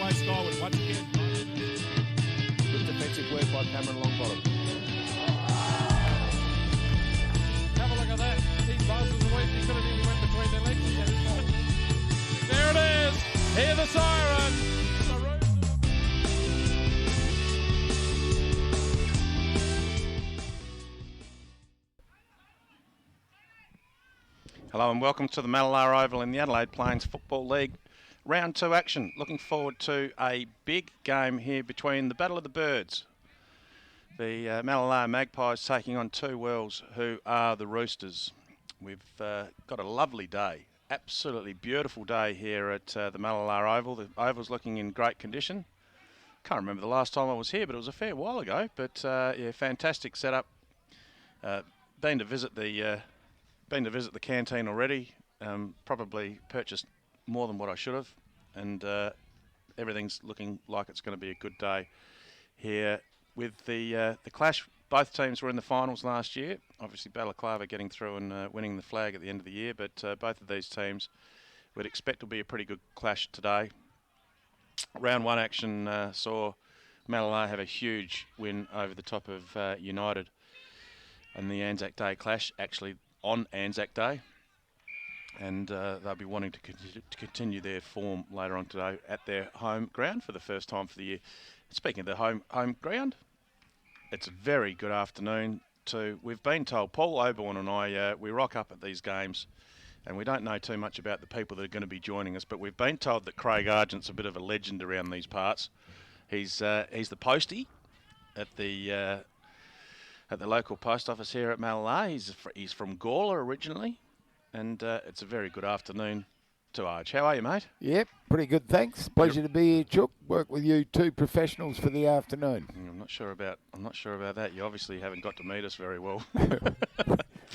away skyward once again. Good defensive work by Cameron Longbottom. Have a look at that. He buzzes away. He could have even went between their legs. There it is. Hear the siren. Hello and welcome to the Mallala Oval in the Adelaide Plains Football League. Round 2 action. Looking forward to a big game here between the Battle of the Birds. The Mallala Magpies taking on 2 Wells, who are the Roosters. We've got a lovely day. Absolutely beautiful day here at the Mallala Oval. The Oval's looking in great condition. Can't remember the last time I was here, but it was a fair while ago. But yeah, fantastic setup. Been to visit the canteen already. Probably purchased more than what I should have, and everything's looking like it's going to be a good day here with the clash. Both teams were in the finals last year. Obviously Balaclava getting through and winning the flag at the end of the year, but both of these teams would expect will be a pretty good clash today. Round 1 action saw Mallala have a huge win over the top of United in the Anzac Day clash, actually on Anzac Day, and they'll be wanting to continue their form later on today at their home ground for the first time for the year. Speaking of the home ground, it's a very good afternoon too. We've been told, Paul Oborn and I, we rock up at these games and we don't know too much about the people that are going to be joining us, but we've been told that Craig Argent's a bit of a legend around these parts. He's the postie at the local post office here at Mallala. He's from Gawler originally, and it's a very good afternoon to Arch. How are you, mate? Yep, pretty good, thanks. Pleasure to be here, Chook. Work with you 2 professionals for the afternoon. I'm not sure about that. You obviously haven't got to meet us very well.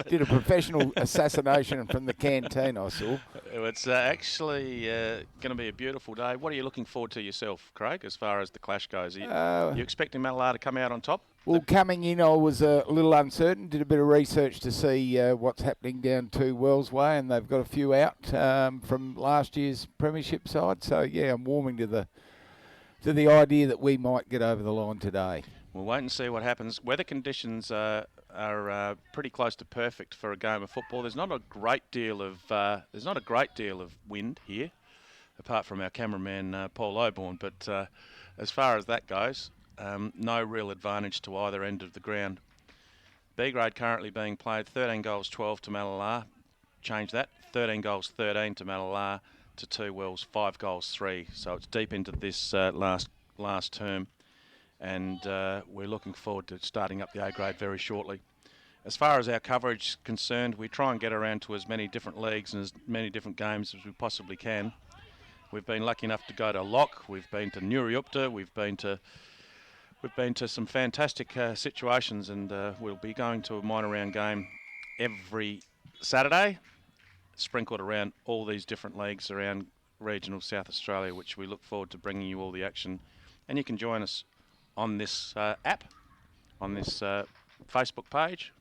Did a professional assassination from the canteen, I saw. It's actually going to be a beautiful day. What are you looking forward to yourself, Craig, as far as the clash goes? You expecting Mallala to come out on top? Well, coming in, I was a little uncertain. Did a bit of research to see what's happening down 2 Wells Way, and they've got a few out from last year's premiership side. So yeah, I'm warming to the idea that we might get over the line today. We'll wait and see what happens. Weather conditions are pretty close to perfect for a game of football. There's not a great deal of wind here, apart from our cameraman Paul Oborn. But as far as that goes, no real advantage to either end of the ground. B grade currently being played. 13 goals 12 to Mallala. Change that. 13 goals 13 to Mallala to 2 Wells. 5 goals 3. So it's deep into this last term. And we're looking forward to starting up the A grade very shortly. As far as our coverage is concerned, we try and get around to as many different leagues and as many different games as we possibly can. We've been lucky enough to go to Lock, we've been to Nuriupta, we've been to some fantastic situations, and we'll be going to a minor round game every Saturday, sprinkled around all these different leagues around regional South Australia, which we look forward to bringing you all the action. And you can join us on this app, on this Facebook page,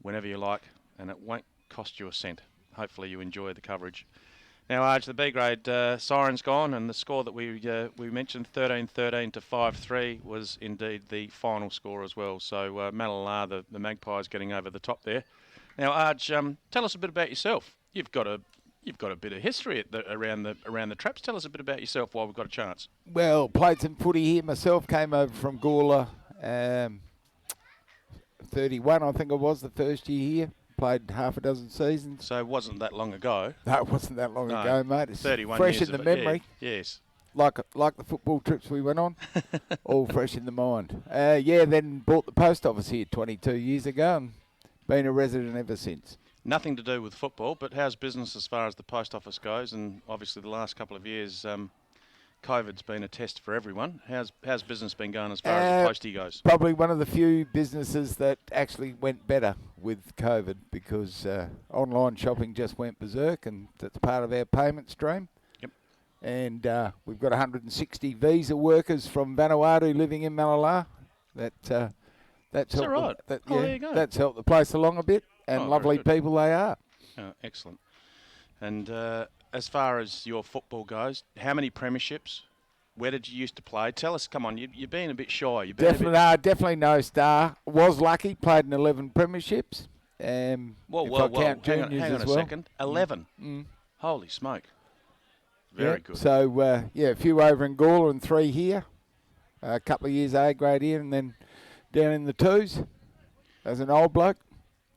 whenever you like, and it won't cost you a cent. Hopefully you enjoy the coverage. Now, Arj, the B grade siren's gone, and the score that we mentioned, 13-13 to 5-3, was indeed the final score as well. So Mallala, the Magpies, getting over the top there. Now, Arj, tell us a bit about yourself. You've got a bit of history around the traps. Tell us a bit about yourself while we've got a chance. Well, played some footy here myself. Came over from Gawler, 31, I think it was, the first year here. Played half a dozen seasons. So it wasn't that long ago. No, it wasn't that long ago, mate. It's 31 fresh years in the memory. Yeah, yes. Like the football trips we went on, all fresh in the mind. Then bought the post office here 22 years ago and been a resident ever since. Nothing to do with football, but how's business as far as the post office goes? And obviously the last couple of years, COVID's been a test for everyone. How's business been going as far as the postie goes? Probably one of the few businesses that actually went better with COVID, because online shopping just went berserk, and that's part of our payment stream. Yep. And we've got 160 visa workers from Vanuatu living in Mallala. That's helped. Right? There you go. That's helped the place along a bit, and lovely people they are. Oh, excellent. And as far as your football goes, how many premierships? Where did you used to play? Tell us. Come on, you've been a bit shy. You've been Definitely no star. Was lucky. Played in 11 premierships. Whoa. Hang on a second. 11. Holy smoke. Very good. So, a few over in Gawler and 3 here. A couple of years A grade here and then down in the 2s as an old bloke,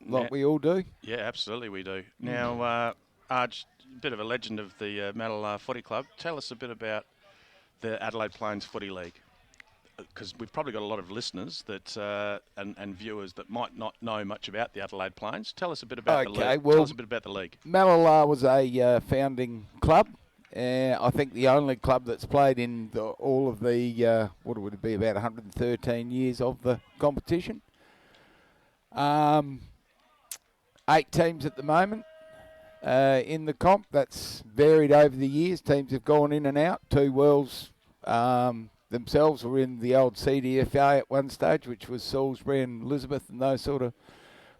like we all do. Yeah, absolutely we do. Now, Arj, a bit of a legend of the Mallala Footy Club. Tell us a bit about the Adelaide Plains Footy League, because we've probably got a lot of listeners that and viewers that might not know much about the Adelaide Plains. Tell us a bit about the league. Well, tell us a bit about the league. Mallala was a founding club. I think the only club that's played in all of the, what would it be, about 113 years of the competition. 8 teams at the moment in the comp. That's varied over the years. Teams have gone in and out. 2 Worlds themselves were in the old CDFA at one stage, which was Salisbury and Elizabeth and those sort of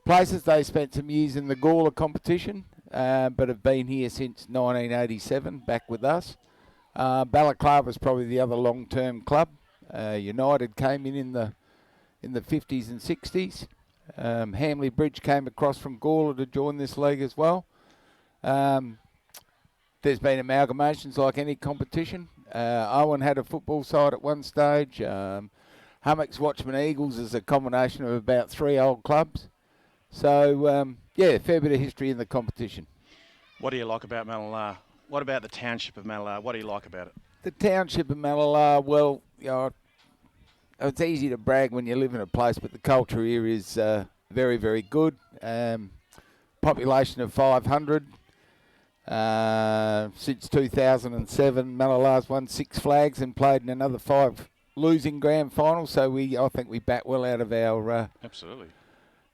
places. They spent some years in the Gawler competition, but have been here since 1987, back with us. Balaclava's probably the other long-term club. United came in the 50s and 60s. Hamley Bridge came across from Gawler to join this league as well. There's been amalgamations like any competition. Owen had a football side at one stage. Hummock's Watchman Eagles is a combination of about 3 old clubs. So, a fair bit of history in the competition. What do you like about Mallala? What about the township of Mallala? What do you like about it? The township of Mallala, well, it's easy to brag when you live in a place, but the culture here is very, very good. Population of 500. Since 2007, Mallala's won 6 flags and played in another 5 losing grand finals. So I think we bat well out of our absolutely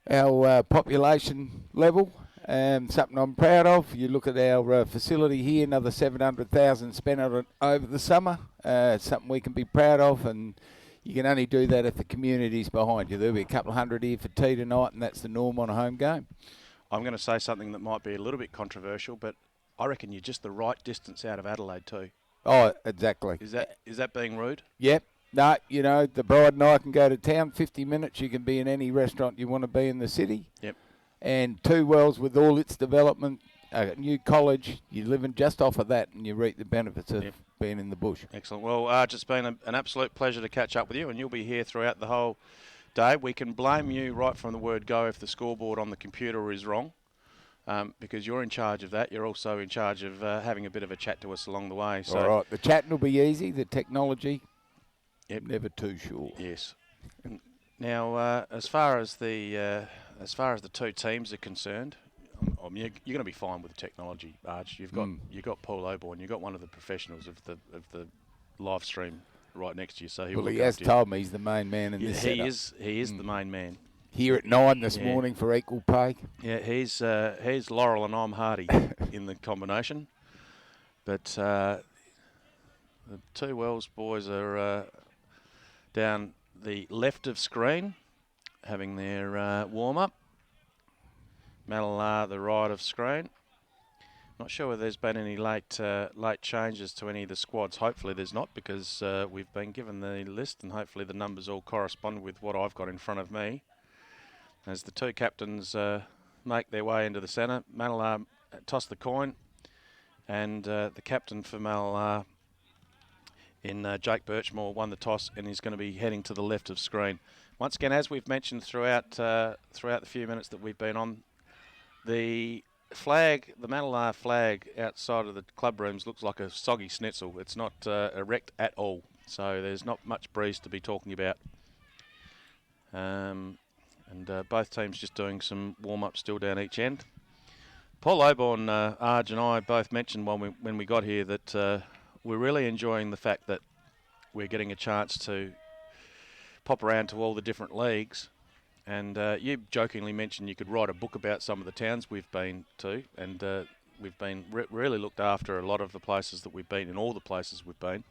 our population level. Something I'm proud of. You look at our facility here, another 700,000 spent on it over the summer. Something we can be proud of, and you can only do that if the community's behind you. There'll be a couple of hundred here for tea tonight, and that's the norm on a home game. I'm going to say something that might be a little bit controversial, but I reckon you're just the right distance out of Adelaide too. Oh, exactly. Is that being rude? Yep. No, the bride and I can go to town, 50 minutes, you can be in any restaurant you want to be in the city. Yep. And 2 Wells with all its development, a new college, you're living just off of that and you reap the benefits of being in the bush. Excellent. Well, Arj, it's been an absolute pleasure to catch up with you, and you'll be here throughout the whole day. We can blame you right from the word go if the scoreboard on the computer is wrong. Because you're in charge of that. You're also in charge of having a bit of a chat to us along the way. So, all right, the chatting will be easy. The technology, never too sure. Yes. Now, as far as the 2 teams are concerned, you're going to be fine with the technology, Arj. You've got Paul Oborn. You've got one of the professionals of the live stream right next to you. So he has told me he's the main man in this setup. He is the main man. Here at 9 this morning for equal pay. Yeah, he's Laurel and I'm Hardy in the combination. But the 2 Wells boys are down the left of screen having their warm-up. Mallala the right of screen. Not sure whether there's been any late changes to any of the squads. Hopefully there's not, because we've been given the list and hopefully the numbers all correspond with what I've got in front of me. As the 2 captains make their way into the centre, Mallala toss the coin, and the captain for Mallala in Jake Birchmore won the toss and is going to be heading to the left of screen. Once again, as we've mentioned throughout the few minutes that we've been on, the Mallala flag outside of the club rooms looks like a soggy schnitzel. It's not erect at all, so there's not much breeze to be talking about. And both teams just doing some warm-up still down each end. Paul Oborn, Arj and I both mentioned when we got here that we're really enjoying the fact that we're getting a chance to pop around to all the different leagues. And you jokingly mentioned you could write a book about some of the towns we've been to, and we've been really looked after a lot of the places that we've been, in all the places we've been.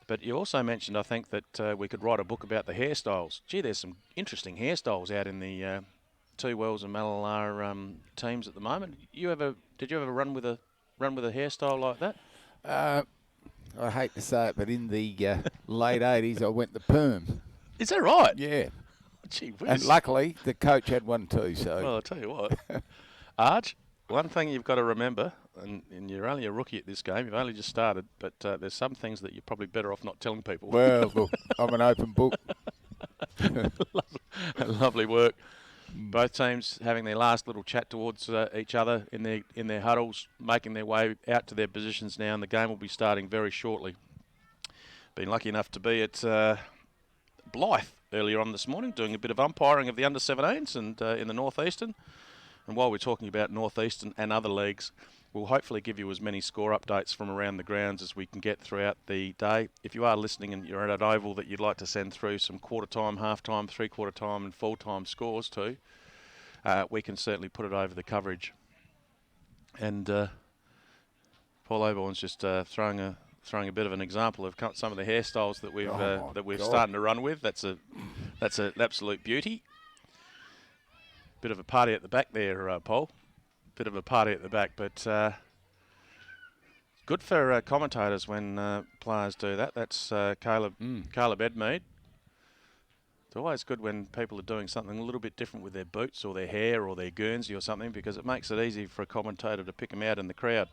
But you also mentioned, I think, that we could write a book about the hairstyles. Gee, there's some interesting hairstyles out in the 2 Wells and Mallala teams at the moment. Did you ever run with a run with a hairstyle like that? I hate to say it, but in the late 80s, I went the perm. Is that right? Yeah. Gee whiz. And luckily, the coach had one too. So. Well, I'll tell you what. Arch, one thing you've got to remember, and you're only a rookie at this game, you've only just started, but there's some things that you're probably better off not telling people. Well, look, I'm an open book. Lovely work. Both teams having their last little chat towards each other in their huddles, making their way out to their positions now, and the game will be starting very shortly. Been lucky enough to be at Blythe earlier on this morning, doing a bit of umpiring of the under-17s and in the Northeastern. And while we're talking about Northeastern and other leagues, we'll hopefully give you as many score updates from around the grounds as we can get throughout the day. If you are listening and you're at an oval that you'd like to send through some quarter-time, half-time, three-quarter-time and full-time scores to, we can certainly put it over the coverage. And Paul Oborn's just throwing a bit of an example of some of the hairstyles that we're starting to run with. That's an absolute beauty. Bit of a party at the back there, Paul. Bit of a party at the back, but good for commentators when players do that. That's Caleb Edmead. It's always good when people are doing something a little bit different with their boots or their hair or their Guernsey or something, because it makes it easy for a commentator to pick them out in the crowd.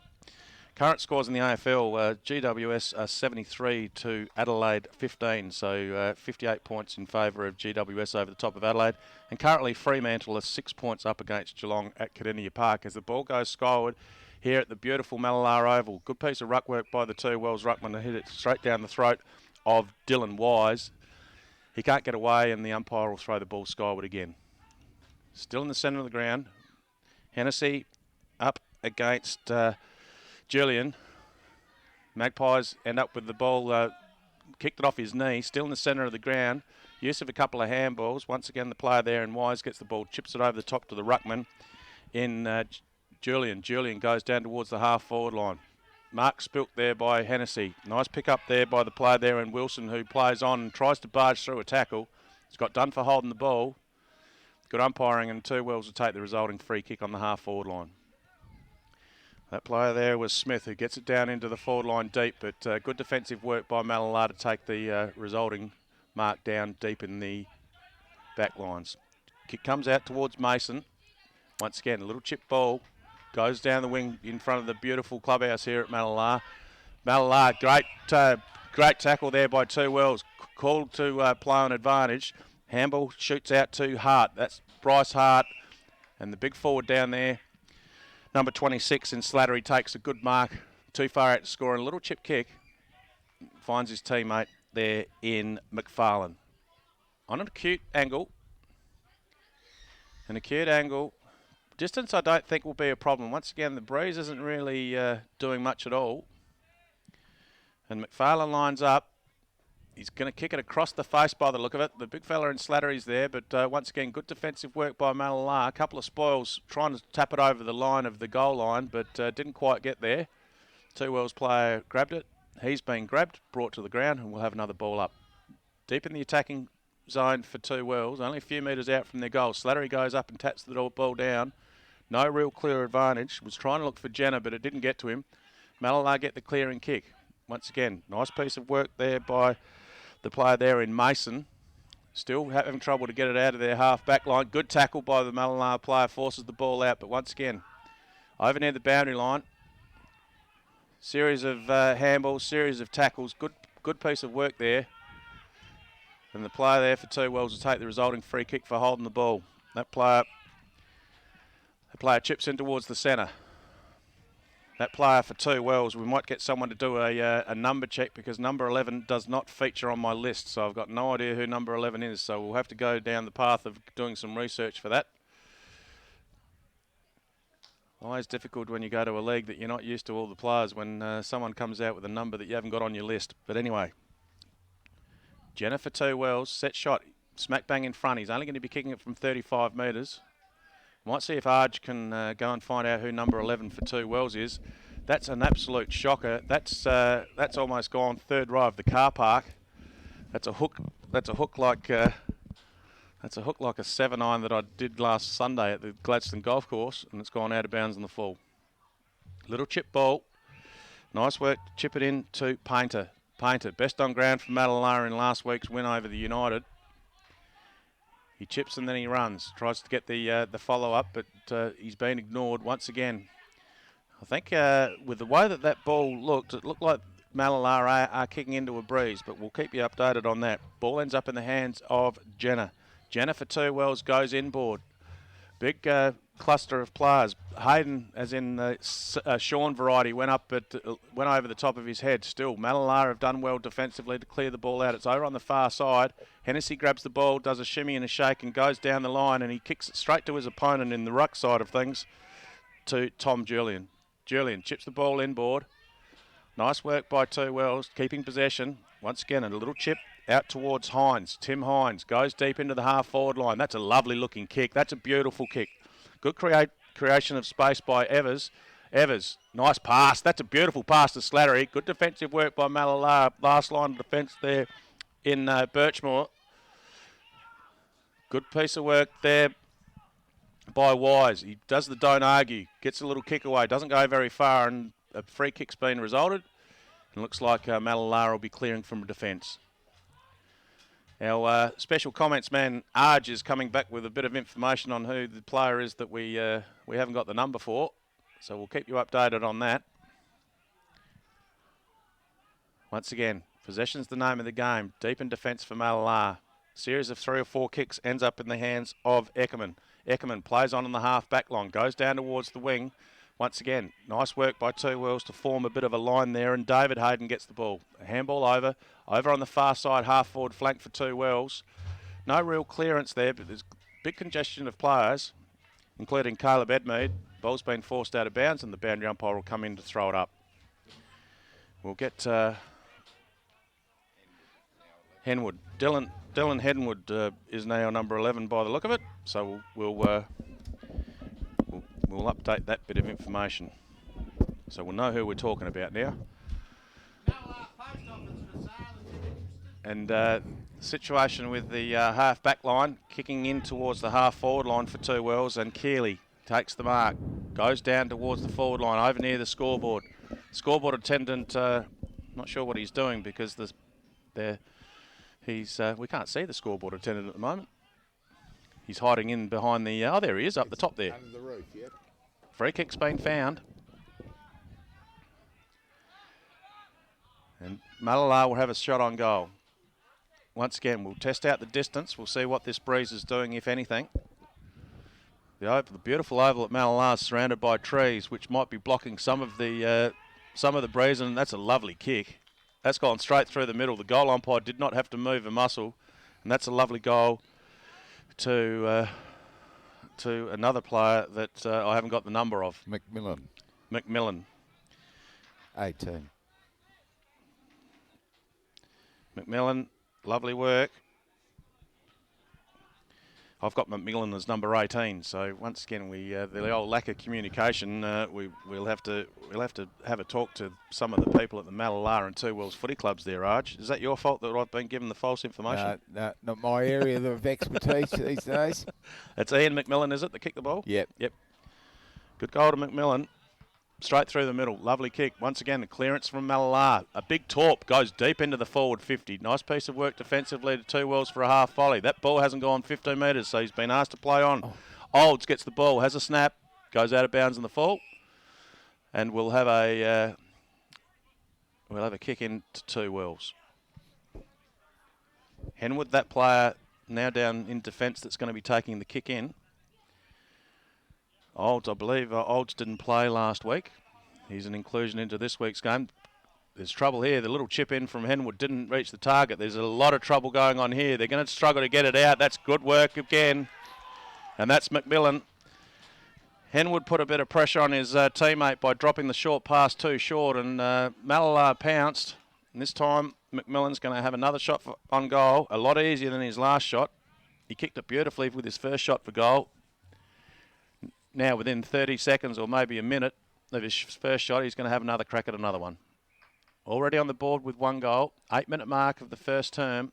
Current scores in the AFL, GWS are 73 to Adelaide 15, so 58 points in favour of GWS over the top of Adelaide. And currently Fremantle are 6 points up against Geelong at Kardinia Park as the ball goes skyward here at the beautiful Mallala Oval. Good piece of ruck work by the two Wells ruckman to hit it straight down the throat of Dylan Wise. He can't get away and the umpire will throw the ball skyward again. Still in the centre of the ground. Hennessy up against Julian. Magpies end up with the ball, kicked it off his knee, still in the centre of the ground. Use of a couple of handballs. Once again, the player there in Wise gets the ball, chips it over the top to the ruckman in Julian. Julian goes down towards the half-forward line. Mark spilt there by Hennessy. Nice pick up there by the player there in Wilson, who plays on and tries to barge through a tackle. He's got done for holding the ball. Good umpiring, and two Wells will take the resulting free kick on the half-forward line. That player there was Smith, who gets it down into the forward line deep, but good defensive work by Mallala to take the resulting mark down deep in the back lines. Kick comes out towards Mason. Once again, a little chip ball. Goes down the wing in front of the beautiful clubhouse here at Mallala. Mallala, great tackle there by two Wells. Called to play on advantage. Handball shoots out to Hart. That's Bryce Hart. And the big forward down there, number 26 in Slattery, takes a good mark. Too far out to score. And a little chip kick. Finds his teammate there in McFarlane. On an acute angle. An acute angle. Distance I don't think will be a problem. Once again, the breeze isn't really doing much at all. And McFarlane lines up. He's going to kick it across the face by the look of it. The big fella in Slattery's there, but once again, good defensive work by Mallala. A couple of spoils trying to tap it over the line of the goal line, but didn't quite get there. Two Wells player grabbed it. He's been grabbed, brought to the ground, and we'll have another ball up. Deep in the attacking zone for two Wells, only a few metres out from their goal. Slattery goes up and taps the ball down. No real clear advantage. Was trying to look for Jenner, but it didn't get to him. Mallala get the clearing kick. Once again, nice piece of work there by the player there in Mason. Still having trouble to get it out of their half back line. Good tackle by the Mallala player, forces the ball out, but once again, over near the boundary line. Series of handballs, series of tackles. Good piece of work there. And the player there for two Wells will take the resulting free kick for holding the ball. That player chips in towards the centre. That player for two Wells, we might get someone to do a number check because number 11 does not feature on my list. So I've got no idea who number 11 is. So we'll have to go down the path of doing some research for that. Always difficult when you go to a league that you're not used to all the players when someone comes out with a number that you haven't got on your list. But anyway, Jennifer two Wells, set shot, smack bang in front. He's only going to be kicking it from 35 metres. Might see if Arj can go and find out who number 11 for two Wells is. That's an absolute shocker. That's almost gone third row of the car park. That's a hook. That's a hook like a 7-iron that I did last Sunday at the Gladstone Golf Course, and it's gone out of bounds on the full. Little chip ball. Nice work to chip it in to Painter. Painter, best on ground for Mallala in last week's win over the United. He chips and then he runs. Tries to get the follow-up, but he's been ignored once again. I think with the way that ball looked, it looked like Mallala are kicking into a breeze, but we'll keep you updated on that. Ball ends up in the hands of Jenner. Jenner for 2 wells goes inboard. Big cluster of players. Hayden, as in the Sean variety, went over the top of his head. Still, Mallala have done well defensively to clear the ball out. It's over on the far side. Hennessy grabs the ball, does a shimmy and a shake, and goes down the line, and he kicks it straight to his opponent in the ruck side of things, to Tom Julian. Julian chips the ball inboard. Nice work by 2 wells, keeping possession. Once again, a little chip out towards Hines. Tim Hines goes deep into the half-forward line. That's a lovely looking kick. That's a beautiful kick. Good creation of space by Evers. Evers, nice pass. That's a beautiful pass to Slattery. Good defensive work by Mallala. Last line of defence there in Birchmore. Good piece of work there by Wise. He does the don't argue. Gets a little kick away. Doesn't go very far, and a free kick's been resulted. And looks like Mallala will be clearing from defence. Our special comments man, Arj, is coming back with a bit of information on who the player is that we haven't got the number for. So we'll keep you updated on that. Once again, possession's the name of the game. Deep in defence for Mallala. Series of 3 or 4 kicks ends up in the hands of Eckerman. Eckerman plays on in the half-back line, goes down towards the wing. Once again, nice work by 2 wells to form a bit of a line there, and David Hayden gets the ball. A handball over on the far side, half-forward flank for 2 wells. No real clearance there, but there's big congestion of players, including Caleb Edmead. Ball's been forced out of bounds, and the boundary umpire will come in to throw it up. We'll get Henwood. Dylan Henwood is now number 11 by the look of it, so we'll update that bit of information. So we'll know who we're talking about now. And the situation with the half-back line, kicking in towards the half-forward line for 2 wells, and Keeley takes the mark, goes down towards the forward line, over near the scoreboard. Scoreboard attendant, not sure what he's doing because we can't see the scoreboard attendant at the moment. He's hiding in behind the... oh, there he is, up the top there. Under the roof, yep. Free kick's been found. And Mallala will have a shot on goal. Once again, we'll test out the distance. We'll see what this breeze is doing, if anything. The beautiful oval at Mallala is surrounded by trees, which might be blocking some of the breeze, and that's a lovely kick. That's gone straight through the middle. The goal umpire did not have to move a muscle, and that's a lovely goal to another player that I haven't got the number of. McMillan. 18. McMillan, lovely work. I've got McMillan as number 18. So once again, the old lack of communication. We'll have to have a talk to some of the people at the Mallala and 2 Wells footy clubs there, Arj. Is that your fault that I've been given the false information? No, not my area of expertise these days. It's Ian McMillan, is it, that kicked the ball? Yep. Good goal to McMillan. Straight through the middle. Lovely kick. Once again, the clearance from Mallala. A big torp goes deep into the forward 50. Nice piece of work defensively to 2 Wells for a half volley. That ball hasn't gone 15 metres, so he's been asked to play on. Olds gets the ball, has a snap, goes out of bounds in the fall. And we'll have a kick into 2 Wells. Henwood, that player now down in defence that's going to be taking the kick in. Olds, I believe Olds didn't play last week. He's an inclusion into this week's game. There's trouble here. The little chip in from Henwood didn't reach the target. There's a lot of trouble going on here. They're going to struggle to get it out. That's good work again. And that's McMillan. Henwood put a bit of pressure on his teammate by dropping the short pass too short, and Mallala pounced. And this time, McMillan's going to have another shot on goal. A lot easier than his last shot. He kicked it beautifully with his first shot for goal. Now, within 30 seconds or maybe a minute of his first shot, he's going to have another crack at another one. Already on the board with 1 goal. 8-minute mark of the first term.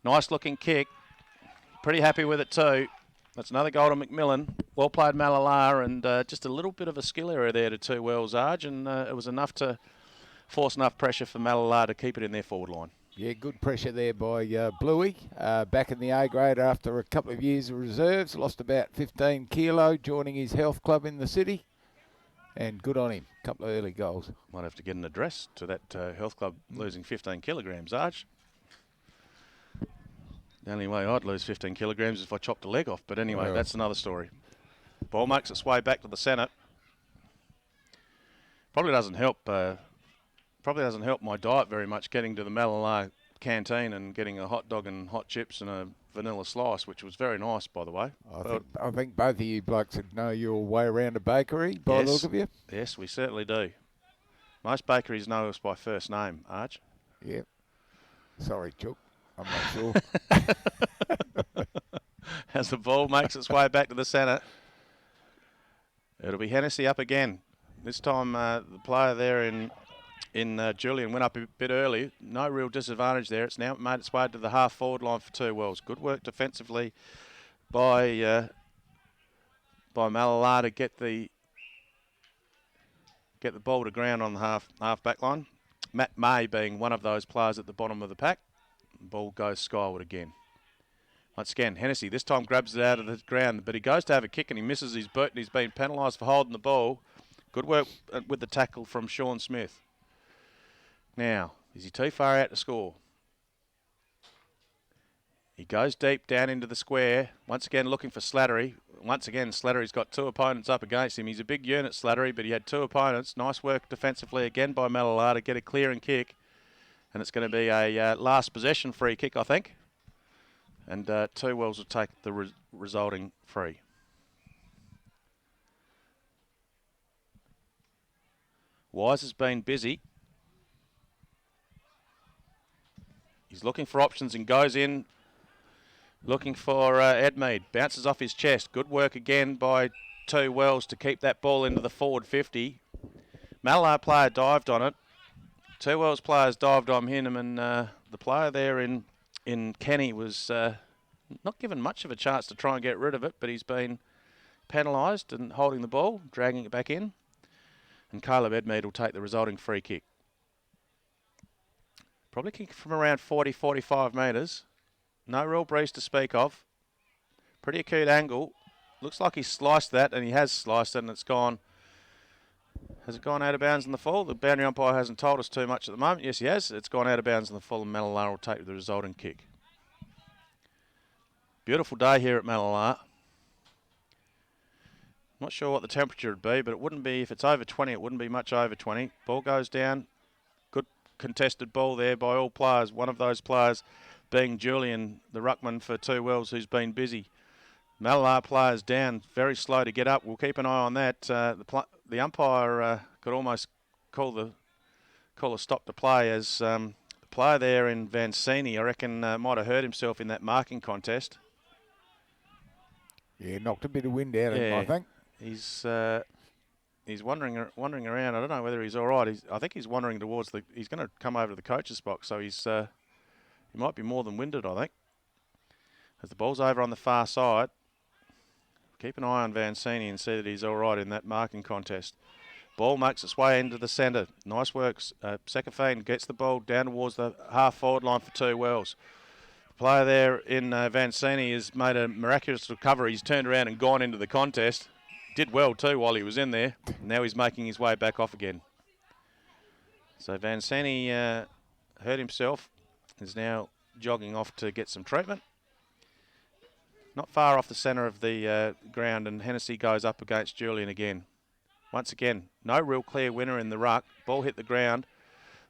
Nice looking kick. Pretty happy with it too. That's another goal to McMillan. Well played, Mallala, and just a little bit of a skill error there to 2 Wells, Arge, and it was enough to force enough pressure for Mallala to keep it in their forward line. Yeah, good pressure there by Bluey. Back in the A grade after a couple of years of reserves. Lost about 15 kilo, joining his health club in the city. And good on him. Couple of early goals. Might have to get an address to that health club losing 15 kilograms, Arch. The only way I'd lose 15 kilograms is if I chopped a leg off. But anyway, that's another story. Ball makes its way back to the centre. Probably doesn't help my diet very much getting to the Mallala canteen and getting a hot dog and hot chips and a vanilla slice, which was very nice, by the way. I think both of you blokes would know your way around a bakery by the look of you. Yes, we certainly do. Most bakeries know us by first name, Arch. Yeah. Sorry, Chook. I'm not sure. As the ball makes its way back to the centre, it'll be Hennessy up again. This time the player there in Julian went up a bit early. No real disadvantage there. It's now made its way to the half-forward line for 2 Wells. Good work defensively by Mallala to get the ball to ground on the half-back line. Matt May being one of those players at the bottom of the pack. The ball goes skyward again. Once again, Hennessy this time grabs it out of the ground, but he goes to have a kick and he misses his boot and he's been penalised for holding the ball. Good work with the tackle from Sean Smith. Now, is he too far out to score? He goes deep down into the square. Once again, looking for Slattery. Once again, Slattery's got 2 opponents up against him. He's a big unit, Slattery, but he had 2 opponents. Nice work defensively again by Mallala to get a clearing kick. And it's going to be a last possession free kick, I think. And 2 Wells will take the resulting free. Wise has been busy. He's looking for options and goes in, looking for Edmead. Bounces off his chest. Good work again by 2 Wells to keep that ball into the forward 50. Mallala player dived on it. 2 Wells players dived on him, and the player there in Kenny was not given much of a chance to try and get rid of it, but he's been penalised and holding the ball, dragging it back in. And Caleb Edmead will take the resulting free kick. Probably kick from around 40, 45 metres. No real breeze to speak of. Pretty acute angle. Looks like he's sliced that, and he has sliced it, and it's gone. Has it gone out of bounds in the full? The boundary umpire hasn't told us too much at the moment. Yes, he has. It's gone out of bounds in the full, and Mallala will take the resulting kick. Beautiful day here at Mallala. Not sure what the temperature would be, but it wouldn't be, if it's over 20, it wouldn't be much over 20. Ball goes down. Good contested ball there by all players. One of those players being Julian, the ruckman for 2 Wells, who's been busy. Mallala players down, very slow to get up. We'll keep an eye on that. The umpire could almost call a stop to play, as the player there in Vancini, I reckon, might have hurt himself in that marking contest. Yeah, knocked a bit of wind out of him, I think. He's wandering around. I don't know whether he's all right. I think he's wandering towards he's going to come over to the coach's box, so he might be more than winded, I think. As the ball's over on the far side, keep an eye on Vancini and see that he's all right in that marking contest. Ball makes its way into the centre. Nice work. Sekafine gets the ball down towards the half-forward line for 2 Wells. The player there in Vancini has made a miraculous recovery. He's turned around and gone into the contest. Did well too while he was in there. Now he's making his way back off again. So Vancini hurt himself. Is now jogging off to get some treatment. Not far off the centre of the ground, and Hennessy goes up against Julian again. Once again, no real clear winner in the ruck. Ball hit the ground.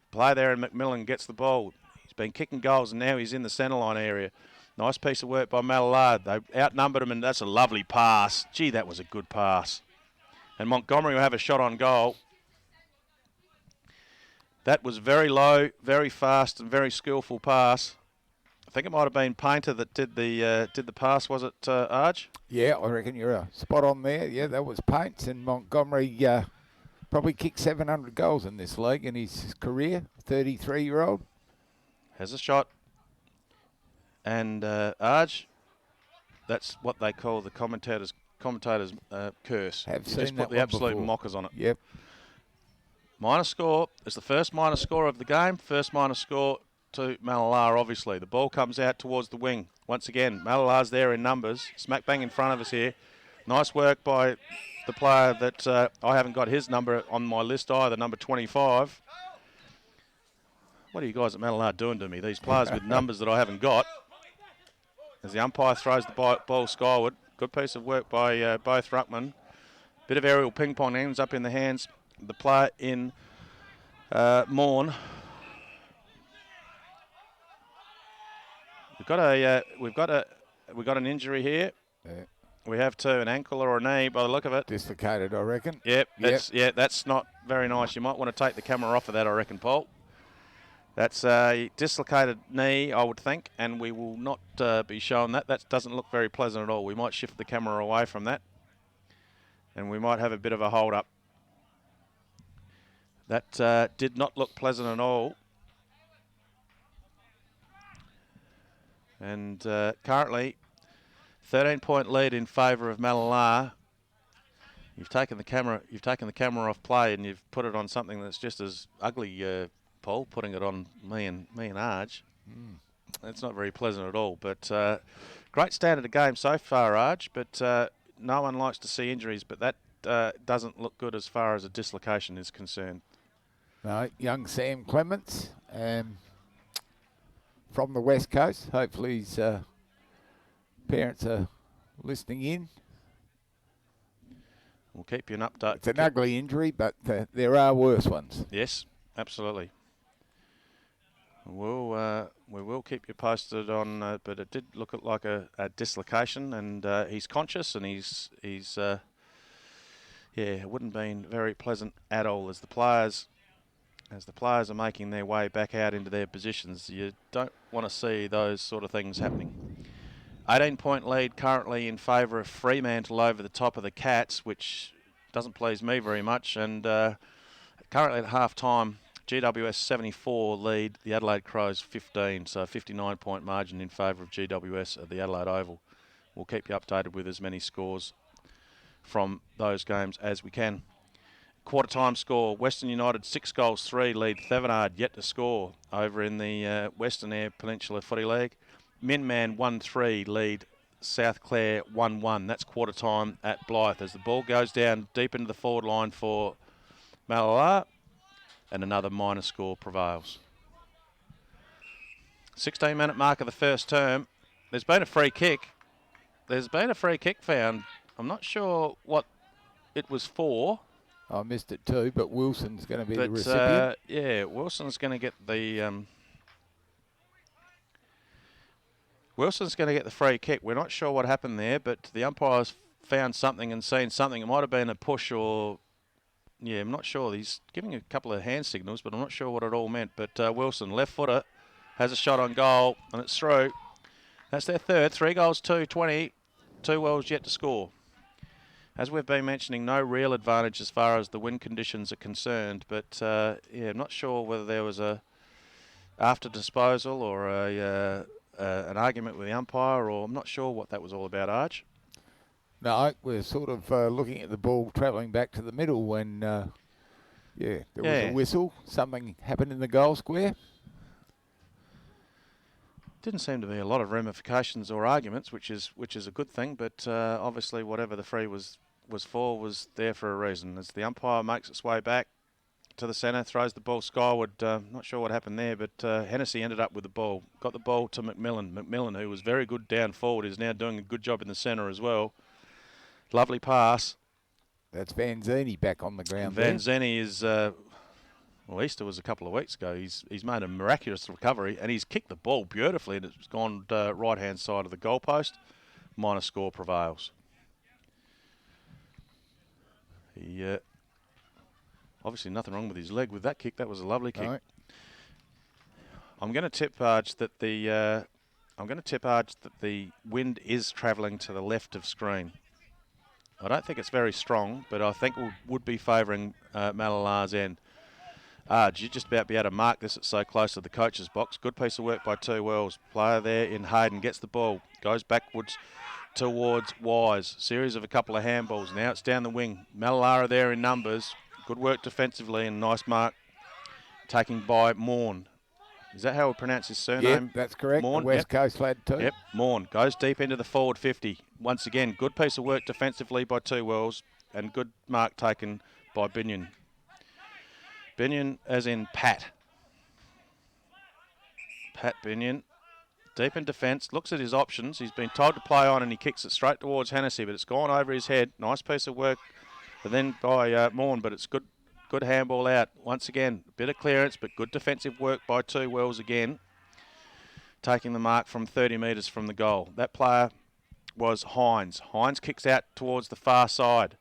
Player there in McMillan gets the ball. He's been kicking goals, and now he's in the centre line area. Nice piece of work by Mallala. They outnumbered him, and that's a lovely pass. Gee, that was a good pass. And Montgomery will have a shot on goal. That was very low, very fast, and very skillful pass. I think it might have been Painter that did the pass, was it, Arj? Yeah, I reckon you're spot on there. Yeah, that was Paints, and Montgomery probably kicked 700 goals in this league in his career, 33-year-old. Has a shot. And Arj, That's what they call the commentators' curse. Have You seen just that put the one absolute before. mockers on it. Yep. Minor score is the first minor score of the game. First minor score to Mallala, obviously. The ball comes out towards the wing. Once again, Malala's there in numbers. Smack bang in front of us here. Nice work by the player that I haven't got his number on my list either, number 25. What are you guys at Mallala doing to me? These players with numbers that I haven't got. As the umpire throws the ball skyward. Good piece of work by both ruckmen. Bit of aerial ping pong ends up in the hands of the player in Morn. We've got an injury here. Yeah. We have an ankle or a knee by the look of it. Dislocated, I reckon. Yep. That's not very nice. You might want to take the camera off of that, I reckon, Paul. That's a dislocated knee, I would think, and we will not be showing that. That doesn't look very pleasant at all. We might shift the camera away from that, and we might have a bit of a hold-up. That did not look pleasant at all. And currently, 13-point lead in favour of Mallala. You've taken the camera off play, and you've put it on something that's just as ugly, Paul, putting it on me and Arj. It's not very pleasant at all. But great stand of the game so far, Arj. But no one likes to see injuries, but that doesn't look good as far as a dislocation is concerned. No, young Sam Clements from the West Coast. Hopefully his parents are listening in. We'll keep you an update. It's an ugly injury, but there are worse ones. Yes, absolutely. We will keep you posted on, but it did look like a dislocation, and he's conscious, and he's it wouldn't been very pleasant at all as the players are making their way back out into their positions. You don't want to see those sort of things happening. 18-point lead currently in favour of Fremantle over the top of the Cats, which doesn't please me very much, and currently at half-time, GWS 74 lead, the Adelaide Crows 15, so a 59-point margin in favour of GWS at the Adelaide Oval. We'll keep you updated with as many scores from those games as we can. Quarter time score, Western United 6-3 lead Thevenard, yet to score over in the Western Air Peninsula Footy League. Minman 1-3 lead South Clare 1-1. That's quarter time at Blythe as the ball goes down deep into the forward line for Mallala. And another minor score prevails. 16-minute mark of the first term. There's been a free kick. Found. I'm not sure what it was for. I missed it too, but Wilson's going to be the recipient. Wilson's going to get the free kick. We're not sure what happened there, but the umpires found something and seen something. It might have been a push or... Yeah, I'm not sure. He's giving a couple of hand signals, but I'm not sure what it all meant. But Wilson, left footer, has a shot on goal, and it's through. That's their third. 3 goals, 2-20. 2 wells yet to score. As we've been mentioning, no real advantage as far as the wind conditions are concerned. But, I'm not sure whether there was a after disposal or an argument with the umpire, or I'm not sure what that was all about, Arch. No, we're sort of looking at the ball travelling back to the middle when, there was a whistle. Something happened in the goal square. Didn't seem to be a lot of ramifications or arguments, which is a good thing. But obviously, whatever the free was for was there for a reason. As the umpire makes its way back to the centre, throws the ball skyward. Not sure what happened there, but Hennessy ended up with the ball. Got the ball to McMillan. McMillan, who was very good down forward, is now doing a good job in the centre as well. Lovely pass. That's Vanzini back on the ground. Vanzini is, Easter was a couple of weeks ago. He's made a miraculous recovery and he's kicked the ball beautifully and it's gone right-hand side of the goalpost. Minor score prevails. He obviously nothing wrong with his leg with that kick. That was a lovely kick. No. I'm going to tip Arch that the wind is travelling to the left of screen. I don't think it's very strong, but I think would be favouring Mallala's end. You just about be able to mark this. It's so close to the coach's box. Good piece of work by Two Wells. Player there in Hayden gets the ball, goes backwards towards Wise. Series of a couple of handballs. Now it's down the wing. Mallala there in numbers. Good work defensively and nice mark taken by Morn. Is that how we pronounce his surname? Yep, that's correct. Morn, The West Coast lad too. Yep, Morn goes deep into the forward 50. Once again, good piece of work defensively by Two Wells and good mark taken by Binion. Binion as in Pat. Pat Binion. Deep in defence, looks at his options. He's been told to play on and he kicks it straight towards Hennessy, but it's gone over his head. Nice piece of work then by Morn, but it's good handball out. Once again, a bit of clearance, but good defensive work by Two Wells again. Taking the mark from 30 metres from the goal. That player was Hines. Hines kicks out towards the far side.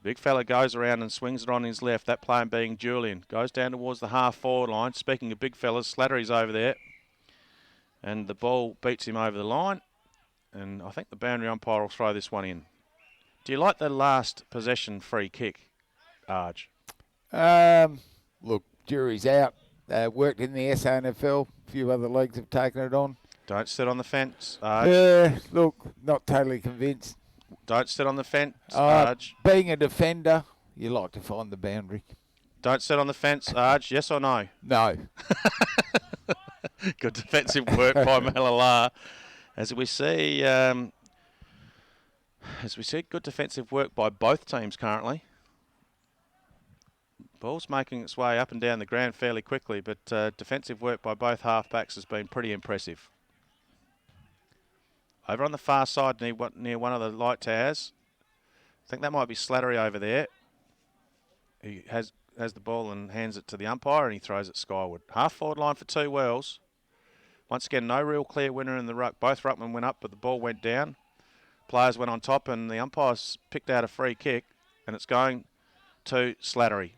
Big fella goes around and swings it on his left. That player being Julian. Goes down towards the half-forward line. Speaking of big fellas, Slattery's over there. And the ball beats him over the line. And I think the boundary umpire will throw this one in. Do you like the last possession free kick, Arj? Look, jury's out. Worked in the SANFL. A few other leagues have taken it on. Don't sit on the fence, Arj. Look, not totally convinced. Don't sit on the fence, Arj. Being a defender, you like to find the boundary. Don't sit on the fence, Arj. Yes or no? No. Good defensive work by Mallala. As we see good defensive work by both teams currently. Ball's making its way up and down the ground fairly quickly, but defensive work by both halfbacks has been pretty impressive. Over on the far side near one of the light towers, I think that might be Slattery over there. He has the ball and hands it to the umpire and he throws it skyward. Half-forward line for Two Wells. Once again, no real clear winner in the ruck. Both ruckmen went up, but the ball went down. Players went on top and the umpires picked out a free kick and it's going to Slattery.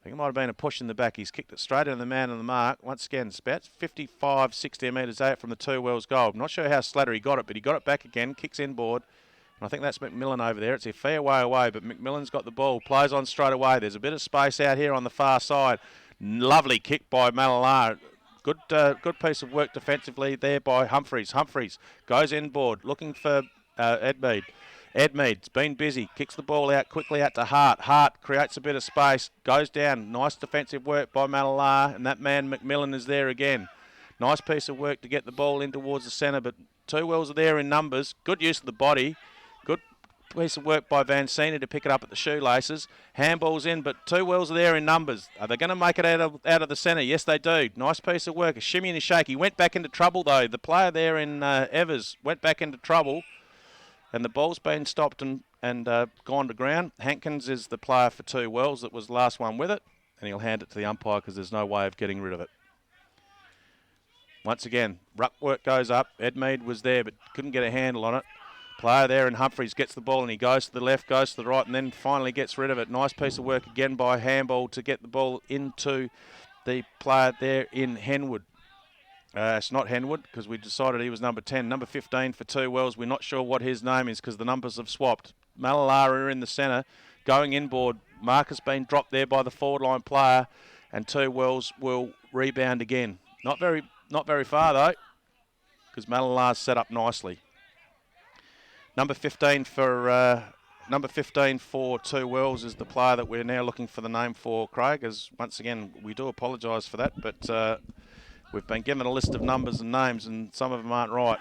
I think it might have been a push in the back. He's kicked it straight into the man on the mark. Once again, it's about 55, 60 metres out from the Two Wells goal. I'm not sure how Slattery got it, but he got it back again, kicks inboard. And I think that's McMillan over there. It's a fair way away, but McMillan's got the ball. Plays on straight away. There's a bit of space out here on the far side. Lovely kick by Mallala. Good piece of work defensively there by Humphreys. Humphreys goes inboard, looking for Edmead. Edmead's been busy, kicks the ball out quickly out to Hart. Hart creates a bit of space, goes down. Nice defensive work by Mallala, and that man McMillan is there again. Nice piece of work to get the ball in towards the centre, but Two Wells are there in numbers. Good use of the body. Good piece of work by Van Sina to pick it up at the shoelaces. Handball's in, but Two Wells are there in numbers. Are they going to make it out of the centre? Yes, they do. Nice piece of work. A shimmy and a shake. He went back into trouble, though. The player there in Evers went back into trouble. And the ball's been stopped and gone to ground. Hankins is the player for Two Wells that was the last one with it. And he'll hand it to the umpire because there's no way of getting rid of it. Once again, ruck work goes up. Edmead was there but couldn't get a handle on it. Player there and Humphreys gets the ball and he goes to the left, goes to the right and then finally gets rid of it. Nice piece of work again by Handball to get the ball into the player there in Henwood. It's not Henwood because we decided he was number 10. Number 15 for Two Wells. We're not sure what his name is because the numbers have swapped. Mallala in the centre, going inboard. Mark has been dropped there by the forward line player and Two Wells will rebound again. Not very far though because Mallala's set up nicely. Number 15 for Two Wells is the player that we're now looking for the name for, Craig. As once again, we do apologise for that, but we've been given a list of numbers and names, and some of them aren't right.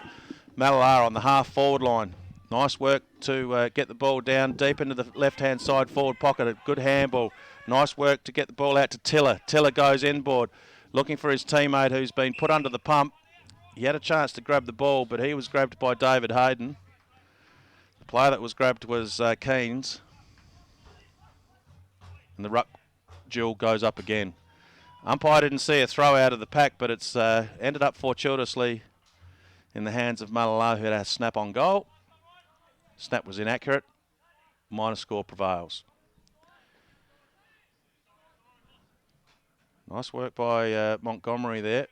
Mallala on the half-forward line. Nice work to get the ball down deep into the left-hand side forward pocket. A good handball. Nice work to get the ball out to Tiller. Tiller goes inboard, looking for his teammate who's been put under the pump. He had a chance to grab the ball, but he was grabbed by David Hayden. The player that was grabbed was Keynes. And the ruck duel goes up again. Umpire didn't see a throw out of the pack, but it's ended up fortuitously in the hands of Mallala, who had a snap on goal. Snap was inaccurate. Minor score prevails. Nice work by Montgomery there.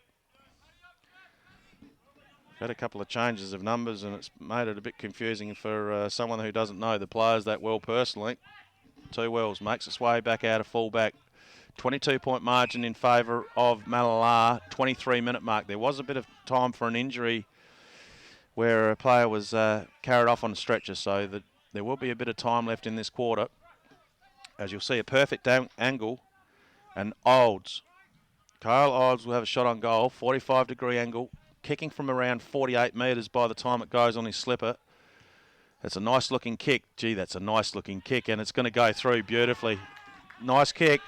Had a couple of changes of numbers and it's made it a bit confusing for someone who doesn't know the players that well personally. Two Wells makes its way back out of full back. 22-point margin in favour of Mallala, 23-minute mark. There was a bit of time for an injury where a player was carried off on a stretcher, so that there will be a bit of time left in this quarter. As you'll see, a perfect angle, and Olds. Kyle Olds will have a shot on goal, 45-degree angle, kicking from around 48 metres by the time it goes on his slipper. That's a nice-looking kick. Gee, that's a nice-looking kick, and it's going to go through beautifully. Nice kick.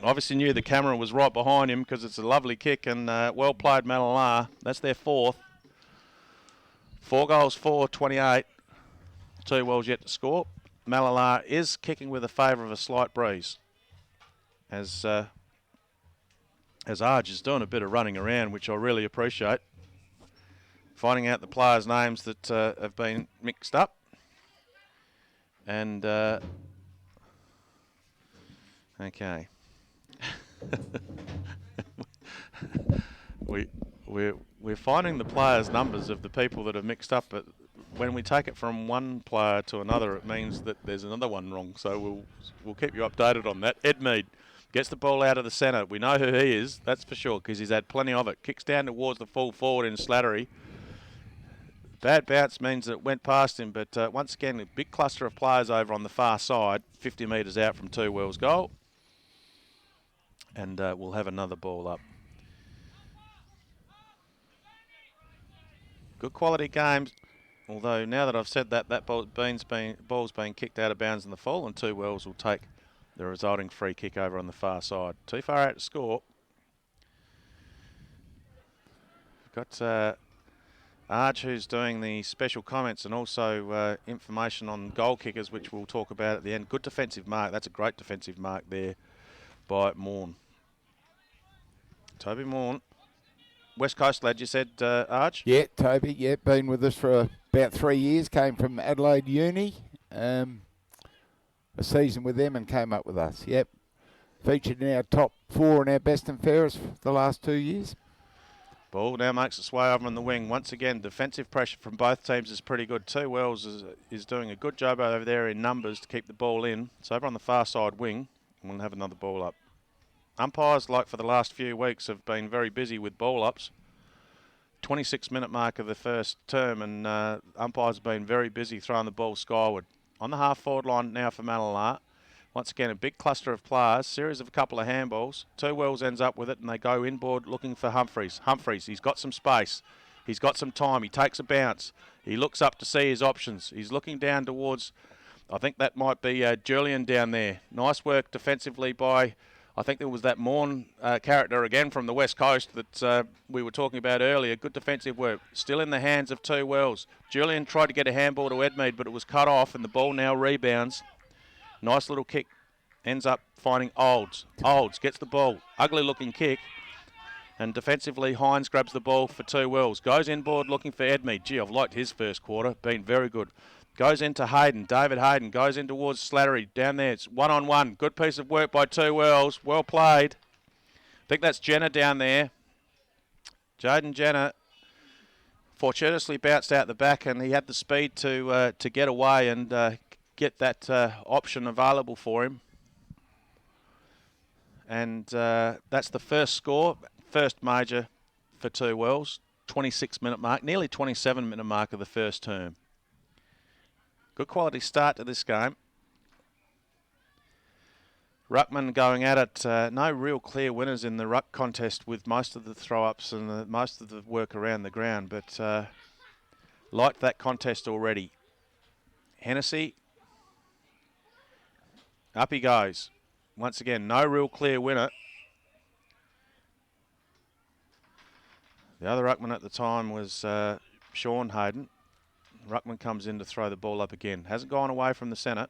Obviously knew the camera was right behind him because it's a lovely kick, and well played, Mallala. That's their fourth. 4 goals for 28. 2 wells yet to score. Mallala is kicking with a favour of a slight breeze. As Arj is doing a bit of running around, which I really appreciate. Finding out the players' names that have been mixed up. And, okay. We're finding the players' numbers of the people that are mixed up, but when we take it from one player to another, it means that there's another one wrong. So we'll keep you updated on that. Ed Mead gets the ball out of the centre. We know who he is, that's for sure, because he's had plenty of it. Kicks down towards the full forward in Slattery. Bad bounce means that it went past him, but once again, a big cluster of players over on the far side, 50 metres out from 2 wells goal. And we'll have another ball up. Good quality games, although now that I've said that, ball's been kicked out of bounds in the fall, and 2 wells will take the resulting free kick over on the far side. Too far out to score. We've got Arj, who's doing the special comments and also information on goal kickers, which we'll talk about at the end. Good defensive mark. That's a great defensive mark there by Morn. Toby Morn. West Coast lad, you said, Arj? Yeah, Toby, yeah, been with us for about 3 years. Came from Adelaide Uni. A season with them and came up with us, yep. Featured in our top 4 and our best and fairest for the last 2 years. Ball now makes its way over on the wing. Once again, defensive pressure from both teams is pretty good. 2 wells is doing a good job over there in numbers to keep the ball in. It's over on the far side wing, and we'll have another ball up. Umpires, like for the last few weeks, have been very busy with ball ups. 26-minute mark of the first term, and umpires have been very busy throwing the ball skyward. On the half-forward line now for Mallala. Once again, a big cluster of players, series of a couple of handballs. 2 wells ends up with it, and they go inboard looking for Humphreys. Humphreys, he's got some space. He's got some time. He takes a bounce. He looks up to see his options. He's looking down towards, I think that might be Julian down there. Nice work defensively by, I think there was that Morn character again from the West Coast that we were talking about earlier. Good defensive work. Still in the hands of 2 wells. Julian tried to get a handball to Edmead, but it was cut off, and the ball now rebounds. Nice little kick. Ends up finding Olds. Olds gets the ball. Ugly looking kick. And defensively, Hines grabs the ball for 2 wells. Goes inboard looking for Edmead. Gee, I've liked his first quarter. Been very good. Goes into Hayden. David Hayden goes in towards Slattery. Down there, it's 1-on-1. Good piece of work by 2 wells. Well played. I think that's Jenner down there. Jaden Jenner fortuitously bounced out the back, and he had the speed to get away and get that option available for him. And that's the first score, first major for 2 wells. 26-minute mark, nearly 27-minute mark of the first term. Good quality start to this game. Ruckman going at it. No real clear winners in the ruck contest with most of the throw-ups and most of the work around the ground, but liked that contest already. Hennessy. Up he goes. Once again, no real clear winner. The other ruckman at the time was Sean Hayden. Ruckman comes in to throw the ball up again. Hasn't gone away from the centre.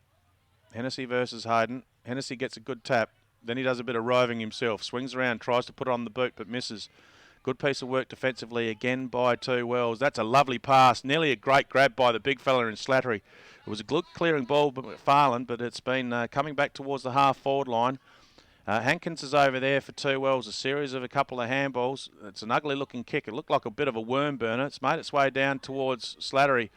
Hennessy versus Hayden. Hennessy gets a good tap. Then he does a bit of roving himself. Swings around, tries to put it on the boot, but misses. Good piece of work defensively again by 2 wells. That's a lovely pass. Nearly a great grab by the big fella in Slattery. It was a good clearing ball by McFarlane, but it's been coming back towards the half-forward line. Hankins is over there for 2 wells. A series of a couple of handballs. It's an ugly-looking kick. It looked like a bit of a worm burner. It's made its way down towards Slattery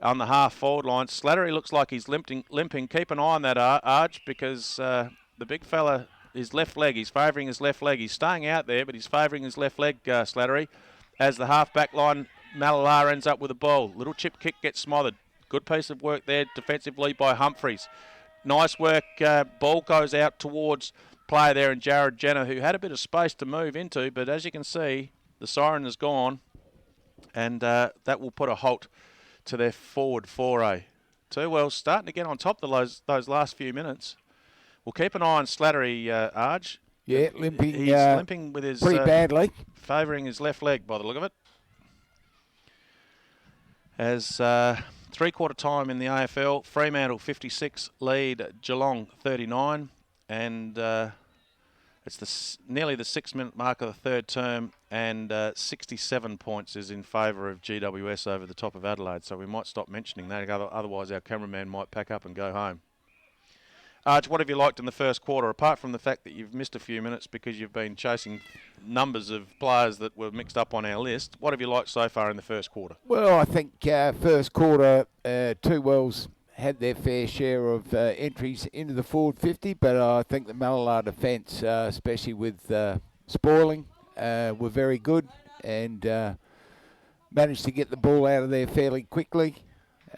on the half-forward line. Slattery looks like he's limping. Keep an eye on that, Arch, because the big fella his left leg. He's favouring his left leg. He's staying out there, but he's favouring his left leg, Slattery. As the half-back line, Mallala ends up with a ball. Little chip kick gets smothered. Good piece of work there defensively by Humphreys. Nice work. Ball goes out towards play there, and Jared Jenner, who had a bit of space to move into, but as you can see, the siren is gone, and that will put a halt to their forward foray. Two Wells starting to get on top of those last few minutes. We'll keep an eye on Slattery, Arj. Yeah, limping. He's limping with his pretty badly. Favouring his left leg by the look of it. As three-quarter time in the AFL, Fremantle 56 lead Geelong 39, and it's nearly the 6-minute mark of the third term, and 67 points is in favour of GWS over the top of Adelaide, so we might stop mentioning that, otherwise our cameraman might pack up and go home. Arch, what have you liked in the first quarter, apart from the fact that you've missed a few minutes because you've been chasing numbers of players that were mixed up on our list? What have you liked so far in the first quarter? Well, I think first quarter, Two Wells had their fair share of entries into the forward 50, but I think the Mallala defence, especially with spoiling, were very good and managed to get the ball out of there fairly quickly.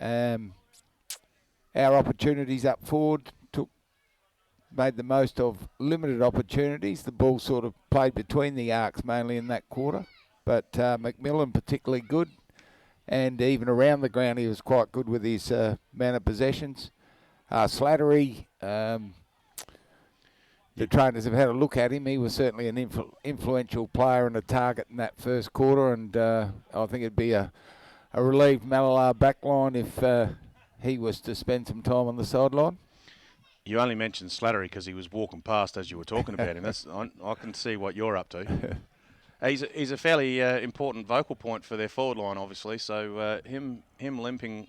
Our opportunities up forward made the most of limited opportunities. The ball sort of played between the arcs mainly in that quarter, but McMillan particularly good, and even around the ground he was quite good with his man of possessions. Slattery, the trainers have had a look at him. He was certainly an influential player and a target in that first quarter, and I think it'd be a relieved Mallala backline if he was to spend some time on the sideline. You only mentioned Slattery because he was walking past as you were talking about him. I can see what you're up to. He's a fairly important vocal point for their forward line, obviously. So him limping,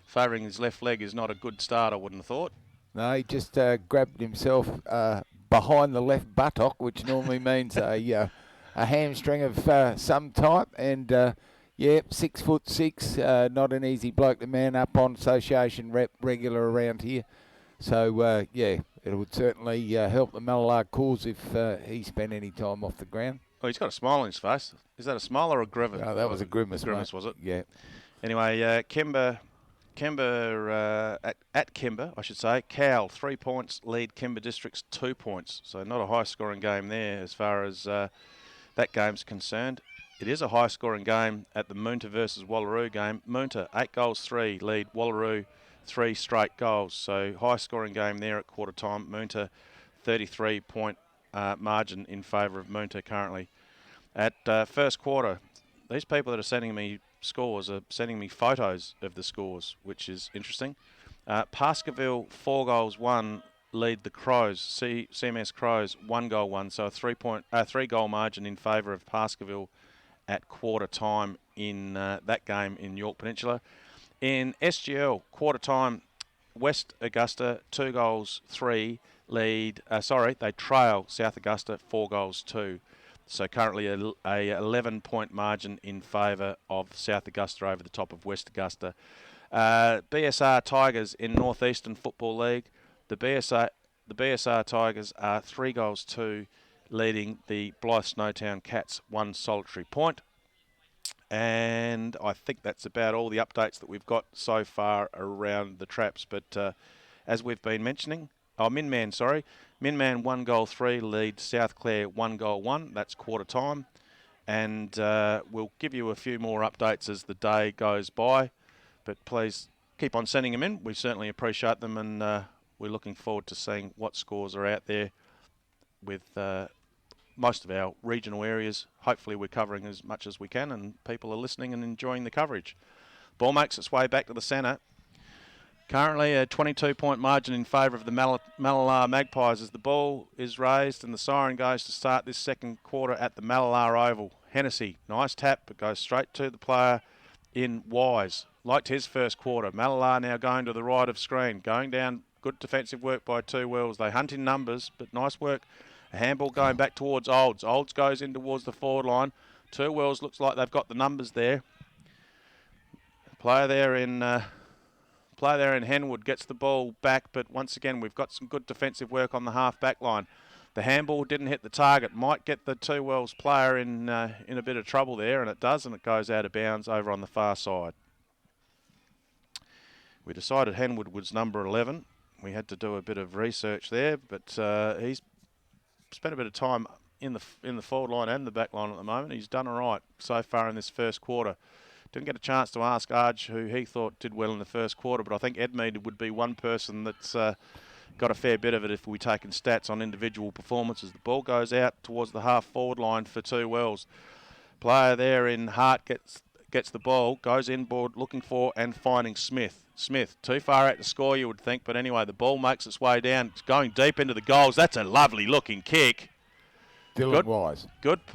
favouring his left leg is not a good start, I wouldn't have thought. No, he just grabbed himself behind the left buttock, which normally means a hamstring of some type. And 6'6", not an easy bloke to man up on. Association rep regular around here. So, it would certainly help the Mallala cause if he spent any time off the ground. Oh, he's got a smile on his face. Is that a smile or a grimace? Oh, that was a grimace, Grimace, mate. was it? Yeah. Anyway, Kemba, at Kemba, I should say, Cowell, 3 points, lead Kemba Districts 2 points. So not a high-scoring game there as far as that game's concerned. It is a high-scoring game at the Moonta versus Wallaroo game. Moonta, 8 goals, 3, lead Wallaroo 3 straight goals. So high-scoring game there at quarter time. Moonta, 33-point margin in favour of Moonta currently. At first quarter, these people that are sending me scores are sending me photos of the scores, which is interesting. Pascaville, 4 goals, 1, lead the Crows. CMS Crows, 1 goal, 1. So a 3-goal margin in favour of Pascaville at quarter time in that game in York Peninsula. In SGL, quarter time, West Augusta, 2 goals, 3, lead. They trail South Augusta, 4 goals, 2. So currently a 11-point margin in favour of South Augusta over the top of West Augusta. BSR Tigers in Northeastern Football League. The BSR Tigers are 3 goals, 2, leading the Blythe Snowtown Cats 1 solitary point. And I think that's about all the updates that we've got so far around the traps. But as we've been mentioning, Minman 1 goal, 3, lead South Clare 1 goal, 1. That's quarter time. And we'll give you a few more updates as the day goes by. But please keep on sending them in. We certainly appreciate them, and we're looking forward to seeing what scores are out there with most of our regional areas. Hopefully we're covering as much as we can and people are listening and enjoying the coverage. Ball makes its way back to the centre. Currently a 22-point margin in favour of the Mallala Magpies as the ball is raised and the siren goes to start this second quarter at the Mallala Oval. Hennessy, nice tap, but goes straight to the player in Wise. Liked his first quarter. Mallala now going to the right of screen. Going down, good defensive work by Two Wells. They hunt in numbers, but nice work. A handball going back towards Olds. Olds goes in towards the forward line. Two Wells looks like they've got the numbers there. Player there in Henwood gets the ball back, but once again we've got some good defensive work on the half-back line. The handball didn't hit the target. Might get the Two Wells player in a bit of trouble there, and it does, and it goes out of bounds over on the far side. We decided Henwood was number 11. We had to do a bit of research there, but he's spent a bit of time in the forward line and the back line at the moment. He's done all right so far in this first quarter. Didn't get a chance to ask Arj who he thought did well in the first quarter, but I think Edmead would be one person that's got a fair bit of it if we taken stats on individual performances. The ball goes out towards the half forward line for Two Wells. Player there in Hart gets the ball, goes inboard looking for and finding Smith. Smith, too far out to score, you would think, but anyway, the ball makes its way down. It's going deep into the goals. That's a lovely looking kick. Dylan Wise. Good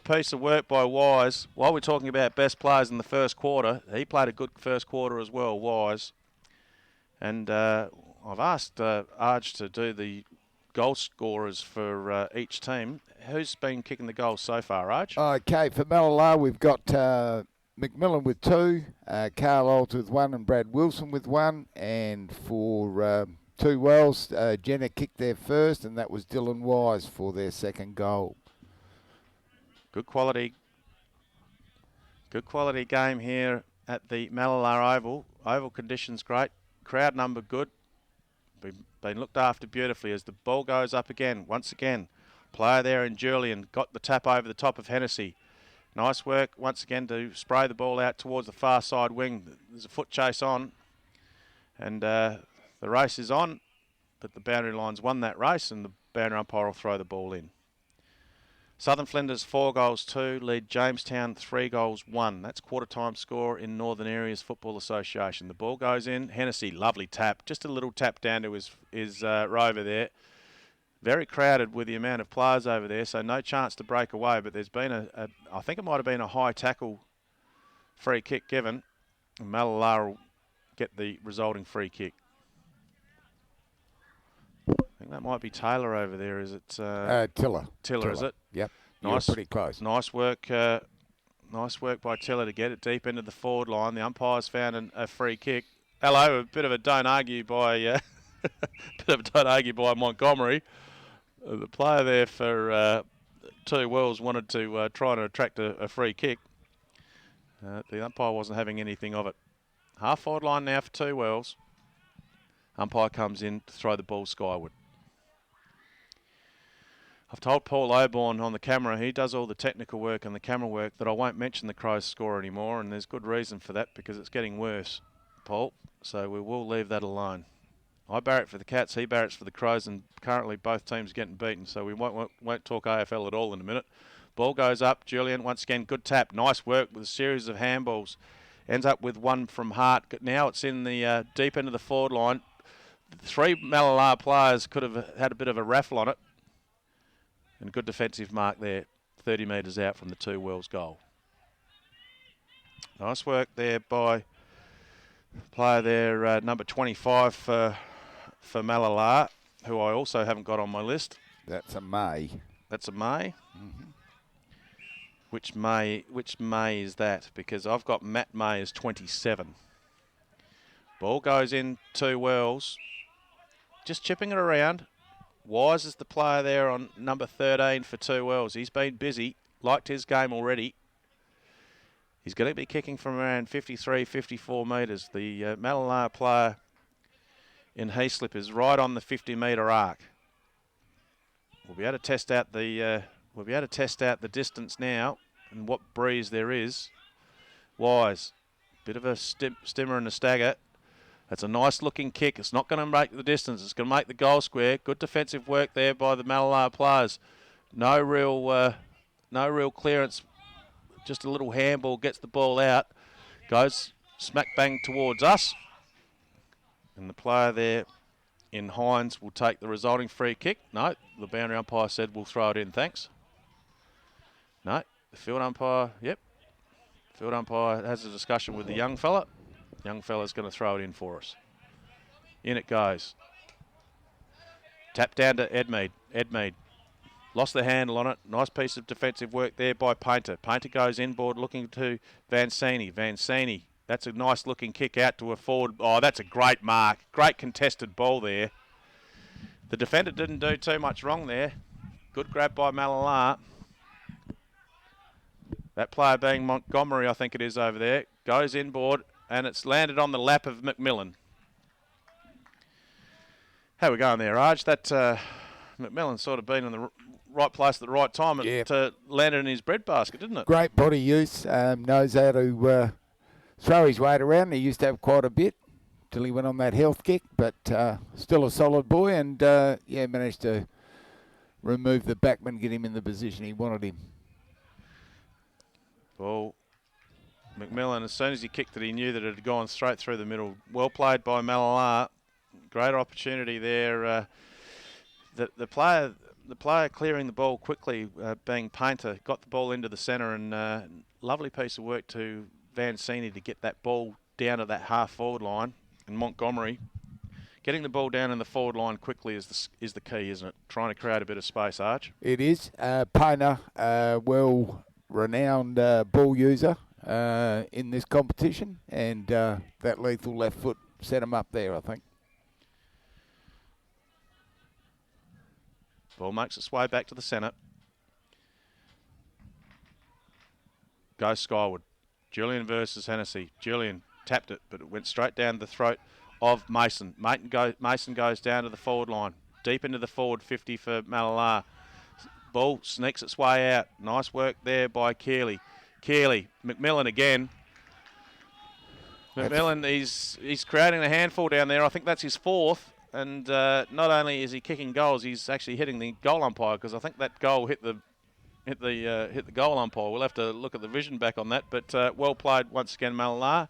piece of work by Wise. While we're talking about best players in the first quarter, he played a good first quarter as well, Wise. And I've asked Arj to do the goal scorers for each team. Who's been kicking the goals so far, Arj? Okay, for Mallala, we've got McMillan with 2, Carl Olds with 1, and Brad Wilson with 1. And for Two Wells, Jenna kicked their first, and that was Dylan Wise for their second goal. Good quality game here at the Mallala Oval. Oval conditions great. Crowd number good. Been looked after beautifully as the ball goes up again. Once again, player there in Julian got the tap over the top of Hennessy. Nice work once again to spray the ball out towards the far side wing. There's a foot chase on, and the race is on, but the boundary line's won that race, and the boundary umpire will throw the ball in. Southern Flinders 4 goals 2, lead Jamestown 3 goals 1. That's quarter time score in Northern Areas Football Association. The ball goes in. Hennessy, lovely tap. Just a little tap down to his rover there. Very crowded with the amount of players over there, so no chance to break away. But there's been I think it might have been a high tackle free kick given. And Mallala will get the resulting free kick. I think that might be Taylor over there. Is it? Tiller. Tiller, is it? Yep. Nice, pretty close. Nice work by Tiller to get it deep into the forward line. The umpire's found a free kick. Hello, a bit of a don't argue by Montgomery. The player there for Two Wells wanted to try and attract a free kick. The umpire wasn't having anything of it. Half forward line now for Two Wells. Umpire comes in to throw the ball skyward. I've told Paul Oborn on the camera, he does all the technical work and the camera work, that I won't mention the Crows score anymore, and there's good reason for that because it's getting worse, Paul. So we will leave that alone. I barrack for the Cats, he barracks for the Crows, and currently both teams getting beaten, so we won't talk AFL at all in a minute. Ball goes up, Julian, once again, good tap. Nice work with a series of handballs. Ends up with one from Hart. Now it's in the deep end of the forward line. 3 Mallala players could have had a bit of a raffle on it. And good defensive mark there, 30 metres out from the Two Wells goal. Nice work there by player there, number 25 for Mallala, who I also haven't got on my list. That's a May. That's a May? Mm-hmm. Which May is that? Because I've got Matt May as 27. Ball goes in, Two Wells. Just chipping it around. Wise is the player there on number 13 for Two Wells. He's been busy, liked his game already. He's going to be kicking from around 53, 54 metres. The Mallala player in Heaslip is right on the 50-metre arc. We'll be able to test out the distance now and what breeze there is. Wise, bit of a stimmer and a stagger. That's a nice looking kick. It's not going to make the distance. It's going to make the goal square. Good defensive work there by the Mallala players. No real clearance. Just a little handball gets the ball out. Goes smack bang towards us. And the player there in Hines will take the resulting free kick. No, the boundary umpire said we'll throw it in, thanks. No, the field umpire, yep. Field umpire has a discussion with the young fella. Young fella's going to throw it in for us. In it goes. Tap down to Edmead. Edmead lost the handle on it. Nice piece of defensive work there by Painter. Painter goes inboard looking to Vancini. Vancini, that's a nice looking kick out to a forward. Oh, that's a great mark. Great contested ball there. The defender didn't do too much wrong there. Good grab by Mallala. That player being Montgomery, I think it is over there, goes inboard, and it's landed on the lap of McMillan. How are we going there, Raj? That McMillan sort of been in the right place at the right time. Yeah. It landed in his breadbasket, didn't it? Great body use. Knows how to throw his weight around. He used to have quite a bit till he went on that health kick, but still a solid boy, and managed to remove the backman, get him in the position he wanted him. Well, McMillan, as soon as he kicked it, he knew that it had gone straight through the middle. Well played by Mallala. Great opportunity there. The player clearing the ball quickly, being Painter, got the ball into the centre, and lovely piece of work to Vancini to get that ball down to that half forward line. And Montgomery, getting the ball down in the forward line quickly is the key, isn't it? Trying to create a bit of space, Arch. It is. Painter, well-renowned ball user in this competition, and that lethal left foot set him up there, I think. Ball makes its way back to the centre. Goes skyward. Julian versus Hennessy. Julian tapped it, but it went straight down the throat of Mason. Mason goes down to the forward line. Deep into the forward 50 for Mallala. Ball sneaks its way out. Nice work there by Keeley. McMillan again. McMillan, he's creating a handful down there. I think that's his fourth. And not only is he kicking goals, he's actually hitting the goal umpire, because I think that goal hit the goal umpire. We'll have to look at the vision back on that. But well played once again, Mallala.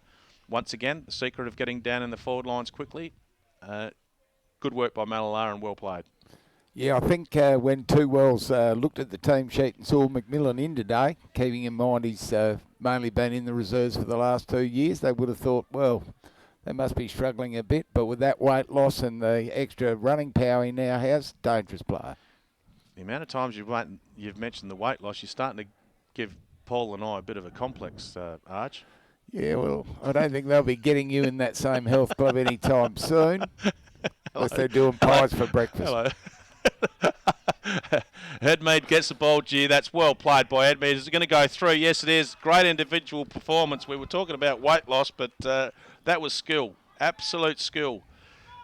Once again, the secret of getting down in the forward lines quickly. Good work by Mallala and well played. Yeah, I think when Two Wells looked at the team sheet and saw McMillan in today, keeping in mind he's mainly been in the reserves for the last 2 years, they would have thought, well, they must be struggling a bit, but with that weight loss and the extra running power he now has, dangerous player. The amount of times you've mentioned the weight loss, you're starting to give Paul and I a bit of a complex, Arch. Yeah, well, I don't think they'll be getting you in that same health club anytime soon, unless they're doing pies for breakfast. Hello. Edmead gets the ball. Gee, that's well played by Edmead. Is it going to go through? Yes, it is. Great individual performance. We were talking about weight loss, but that was skill, absolute skill.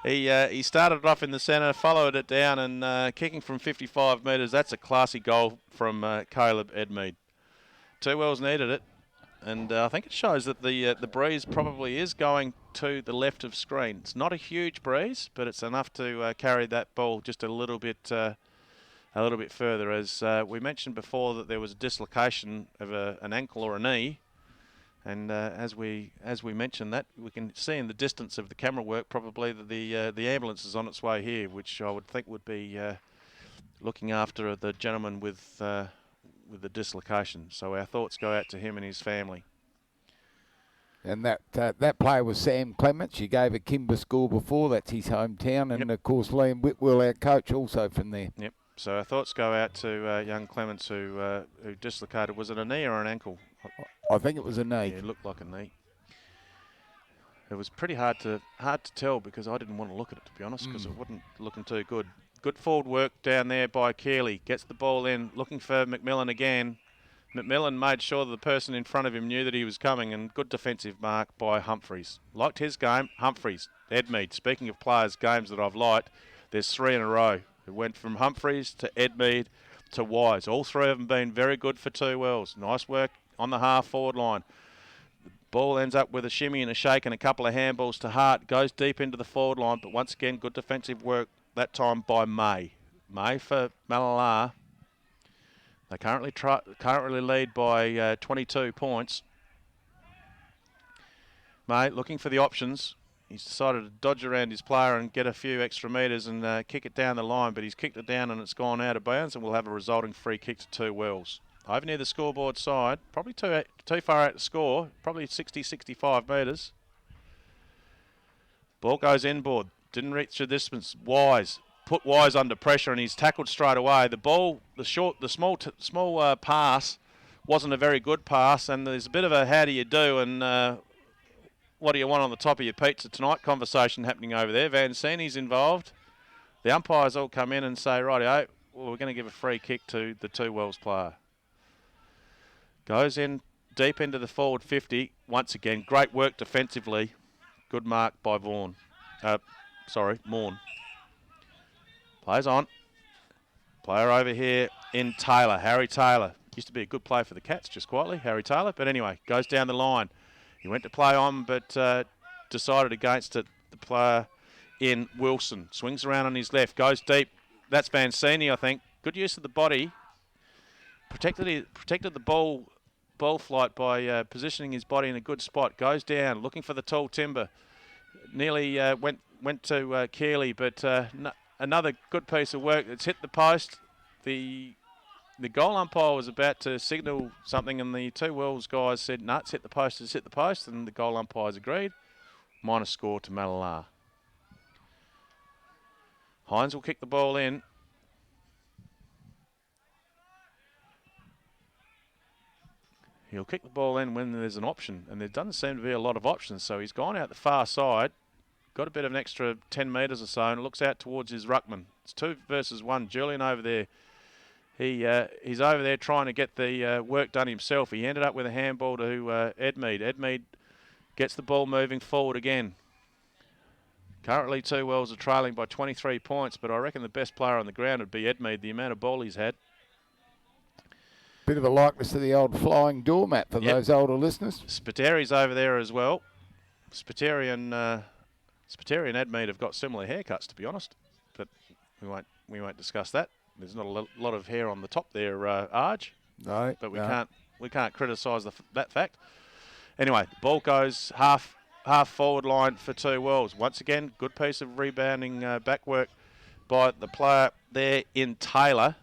He started off in the centre, followed it down, and kicking from 55 metres. That's a classy goal from Caleb Edmead. Two Wells needed it, and I think it shows that the breeze probably is going to the left of screen. It's not a huge breeze, but it's enough to carry that ball just a little bit further. As we mentioned before, that there was a dislocation of an ankle or a knee. And as we mentioned that, we can see in the distance of the camera work probably that the ambulance is on its way here, which I would think would be looking after the gentleman with the dislocation. So our thoughts go out to him and his family. And that player was Sam Clements. You gave a Kimber score before. That's his hometown. And, of course, Liam Whitwell, our coach, also from there. Yep. So our thoughts go out to young Clements who dislocated. Was it a knee or an ankle? I think it was a knee. Yeah, it looked like a knee. It was pretty hard to tell because I didn't want to look at it, to be honest, because it wasn't looking too good. Good forward work down there by Keeley. Gets the ball in, looking for McMillan again. McMillan made sure that the person in front of him knew that he was coming, and good defensive mark by Humphreys. Liked his game. Humphreys, Edmead. Speaking of players' games that I've liked, there's 3 in a row. It went from Humphreys to Edmead to Wise. All 3 of them been very good for Two Wells. Nice work on the half forward line. The ball ends up with a shimmy and a shake and a couple of handballs to Hart. Goes deep into the forward line, but once again, good defensive work that time by May. May for Mallala. They currently lead by 22 points. May looking for the options. He's decided to dodge around his player and get a few extra metres and kick it down the line, but he's kicked it down and it's gone out of bounds, and we'll have a resulting free kick to Two Wells. Over near the scoreboard side, probably too far out to score, probably 60, 65 metres. Ball goes inboard, didn't reach the distance. Wise, put Wise under pressure and he's tackled straight away. The ball, the small pass wasn't a very good pass, and there's a bit of a how do you do and what do you want on the top of your pizza tonight conversation happening over there. Vancini's involved. The umpires all come in and say, rightio, well, we're going to give a free kick to the Two Wells player. Goes in deep into the forward 50. Once again, great work defensively. Good mark by Morn. Plays on. Player over here in Taylor, Harry Taylor. Used to be a good player for the Cats, just quietly, Harry Taylor. But anyway, goes down the line. He went to play on, but decided against it. The player in Wilson swings around on his left, goes deep. That's Vancini, I think. Good use of the body. Protected the ball flight by positioning his body in a good spot. Goes down, looking for the tall timber. Nearly went to Keeley, but another good piece of work. It's hit the post. The goal umpire was about to signal something, and the Two Wells guys said, "No, it's hit the post. It's hit the post," and the goal umpires agreed. Minus score to Mallala. Hines will kick the ball in. He'll kick the ball in when there's an option, and there doesn't seem to be a lot of options, so he's gone out the far side, got a bit of an extra 10 metres or so, and looks out towards his ruckman. It's 2 versus 1. Julian over there. He's over there trying to get the work done himself. He ended up with a handball to Edmead. Edmead gets the ball moving forward again. Currently, Two Wells are trailing by 23 points, but I reckon the best player on the ground would be Edmead, the amount of ball he's had. Bit of a likeness to the old flying doormat for those older listeners. Spiteri's over there as well. Spiteri and Edmead have got similar haircuts, to be honest, but we won't discuss that. There's not a lot of hair on the top there, Arj. No, but we can't criticise that fact. Anyway, the ball goes half forward line for Two Wells. Once again, good piece of rebounding back work by the player there in Taylor.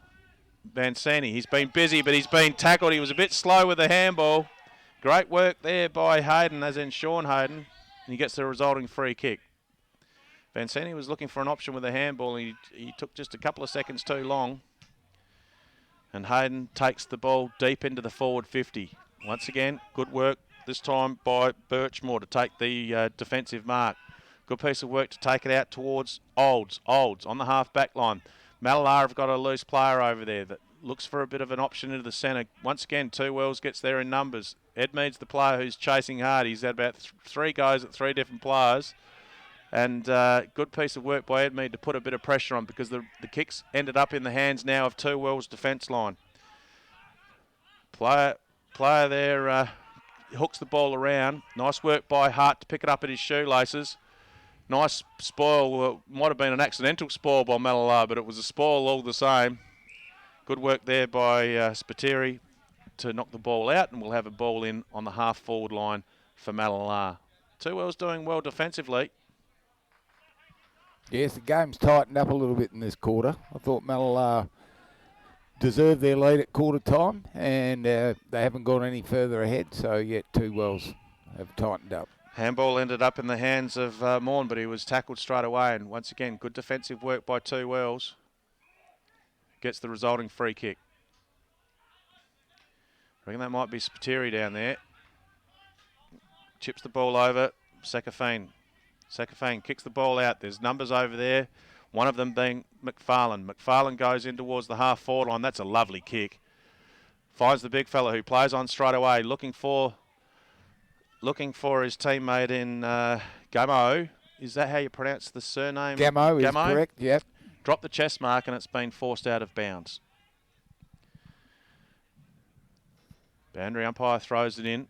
Vancini, he's been busy, but he's been tackled. He was a bit slow with the handball. Great work there by Hayden, as in Sean Hayden. And he gets the resulting free kick. Vancini was looking for an option with the handball. He took just a couple of seconds too long. And Hayden takes the ball deep into the forward 50. Once again, good work this time by Birchmore to take the defensive mark. Good piece of work to take it out towards Olds. Olds on the half-back line. Mallala have got a loose player over there that looks for a bit of an option into the centre. Once again, Two Wells gets there in numbers. Edmead's the player who's chasing hard. He's had about 3 goes at 3 different players. And good piece of work by Edmead to put a bit of pressure on, because the kicks ended up in the hands now of Two Wells' defence line. Player there hooks the ball around. Nice work by Hart to pick it up at his shoelaces. Nice spoil. Well, might have been an accidental spoil by Mallala, but it was a spoil all the same. Good work there by Spiteri to knock the ball out, and we'll have a ball in on the half-forward line for Mallala. Two Wells doing well defensively. Yes, the game's tightened up a little bit in this quarter. I thought Mallala deserved their lead at quarter time, and they haven't gone any further ahead, so yet Two Wells have tightened up. Handball ended up in the hands of Morn, but he was tackled straight away. And once again, good defensive work by Two Wells. Gets the resulting free kick. I reckon that might be Spiteri down there. Chips the ball over. Sekafane kicks the ball out. There's numbers over there. One of them being McFarlane. McFarlane goes in towards the half-forward line. That's a lovely kick. Finds the big fella who plays on straight away, looking for his teammate in Gamo. Is that how you pronounce the surname? Gamo is correct, yep. Dropped the chest mark, and it's been forced out of bounds. Boundary umpire throws it in.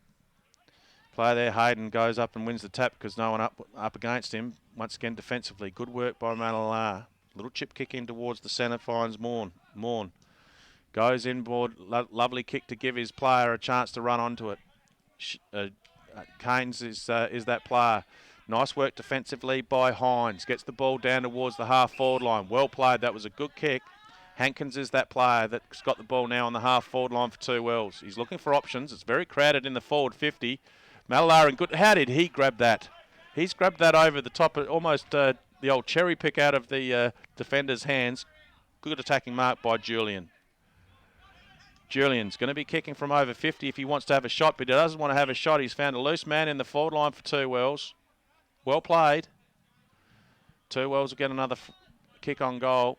Player there, Hayden, goes up and wins the tap because no one up against him. Once again, defensively, good work by Mallala. Little chip kick in towards the centre, finds Morn. Morn goes inboard, lovely kick to give his player a chance to run onto it. Keynes is that player. Nice work defensively by Hines. Gets the ball down towards the half-forward line. Well played. That was a good kick. Hankins is that player that's got the ball now on the half-forward line for Two Wells. He's looking for options. It's very crowded in the forward 50. Mallala in good. How did he grab that? He's grabbed that over the top, almost the old cherry pick out of the defender's hands. Good attacking mark by Julian. Julian's going to be kicking from over 50 if he wants to have a shot, but he doesn't want to have a shot. He's found a loose man in the forward line for Two Wells. Well played. Two Wells will get another kick on goal.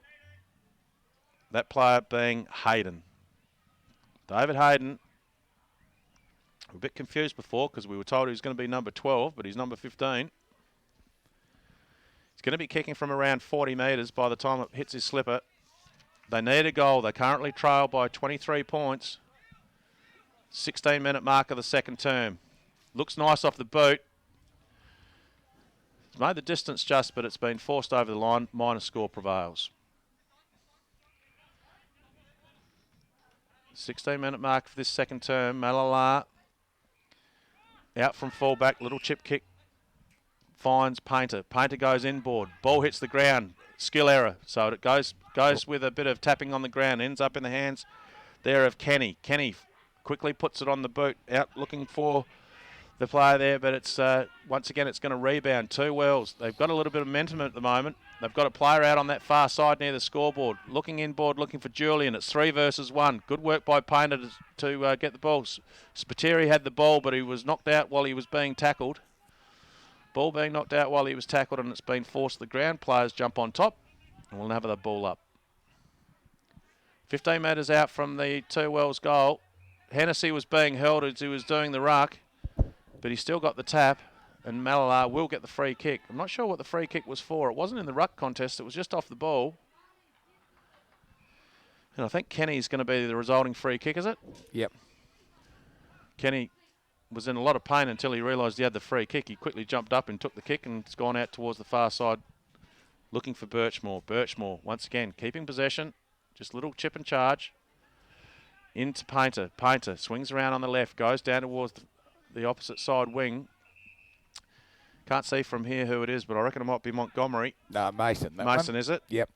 That player being Hayden. David Hayden. A bit confused before because we were told he was going to be number 12, but he's number 15. He's going to be kicking from around 40 metres by the time it hits his slipper. They need a goal. They currently trail by 23 points. 16-minute mark of the second term. Looks nice off the boot. It's made the distance just, but it's been forced over the line. Minor score prevails. 16-minute mark for this second term. Mallala out from fullback. Little chip kick. Finds Painter. Painter goes inboard. Ball hits the ground. Skill error. So it goes with a bit of tapping on the ground. Ends up in the hands there of Kenny. Kenny quickly puts it on the boot. Out looking for the player there, but it's once again it's going to rebound. Two Wells. They've got a little bit of momentum at the moment. They've got a player out on that far side near the scoreboard. Looking inboard, looking for Julian. It's 3 versus 1. Good work by Painter to get the ball. Spiteri had the ball, but he was knocked out while he was being tackled. Ball being knocked out while he was tackled, and it's been forced to the ground. Players jump on top, and we'll have the ball up. 15 metres out from the Two Wells goal. Hennessy was being held as he was doing the ruck, but he still got the tap, and Mallala will get the free kick. I'm not sure what the free kick was for. It wasn't in the ruck contest. It was just off the ball. And I think Kenny's going to be the resulting free kick, is it? Yep. Kenny was in a lot of pain until he realised he had the free kick. He quickly jumped up and took the kick, and it's gone out towards the far side, looking for Birchmore. Birchmore, once again, keeping possession. Just a little chip and charge. Into Painter. Painter swings around on the left, goes down towards the opposite side wing. Can't see from here who it is, but I reckon it might be Montgomery. No, Mason. Mason, is it? Yep.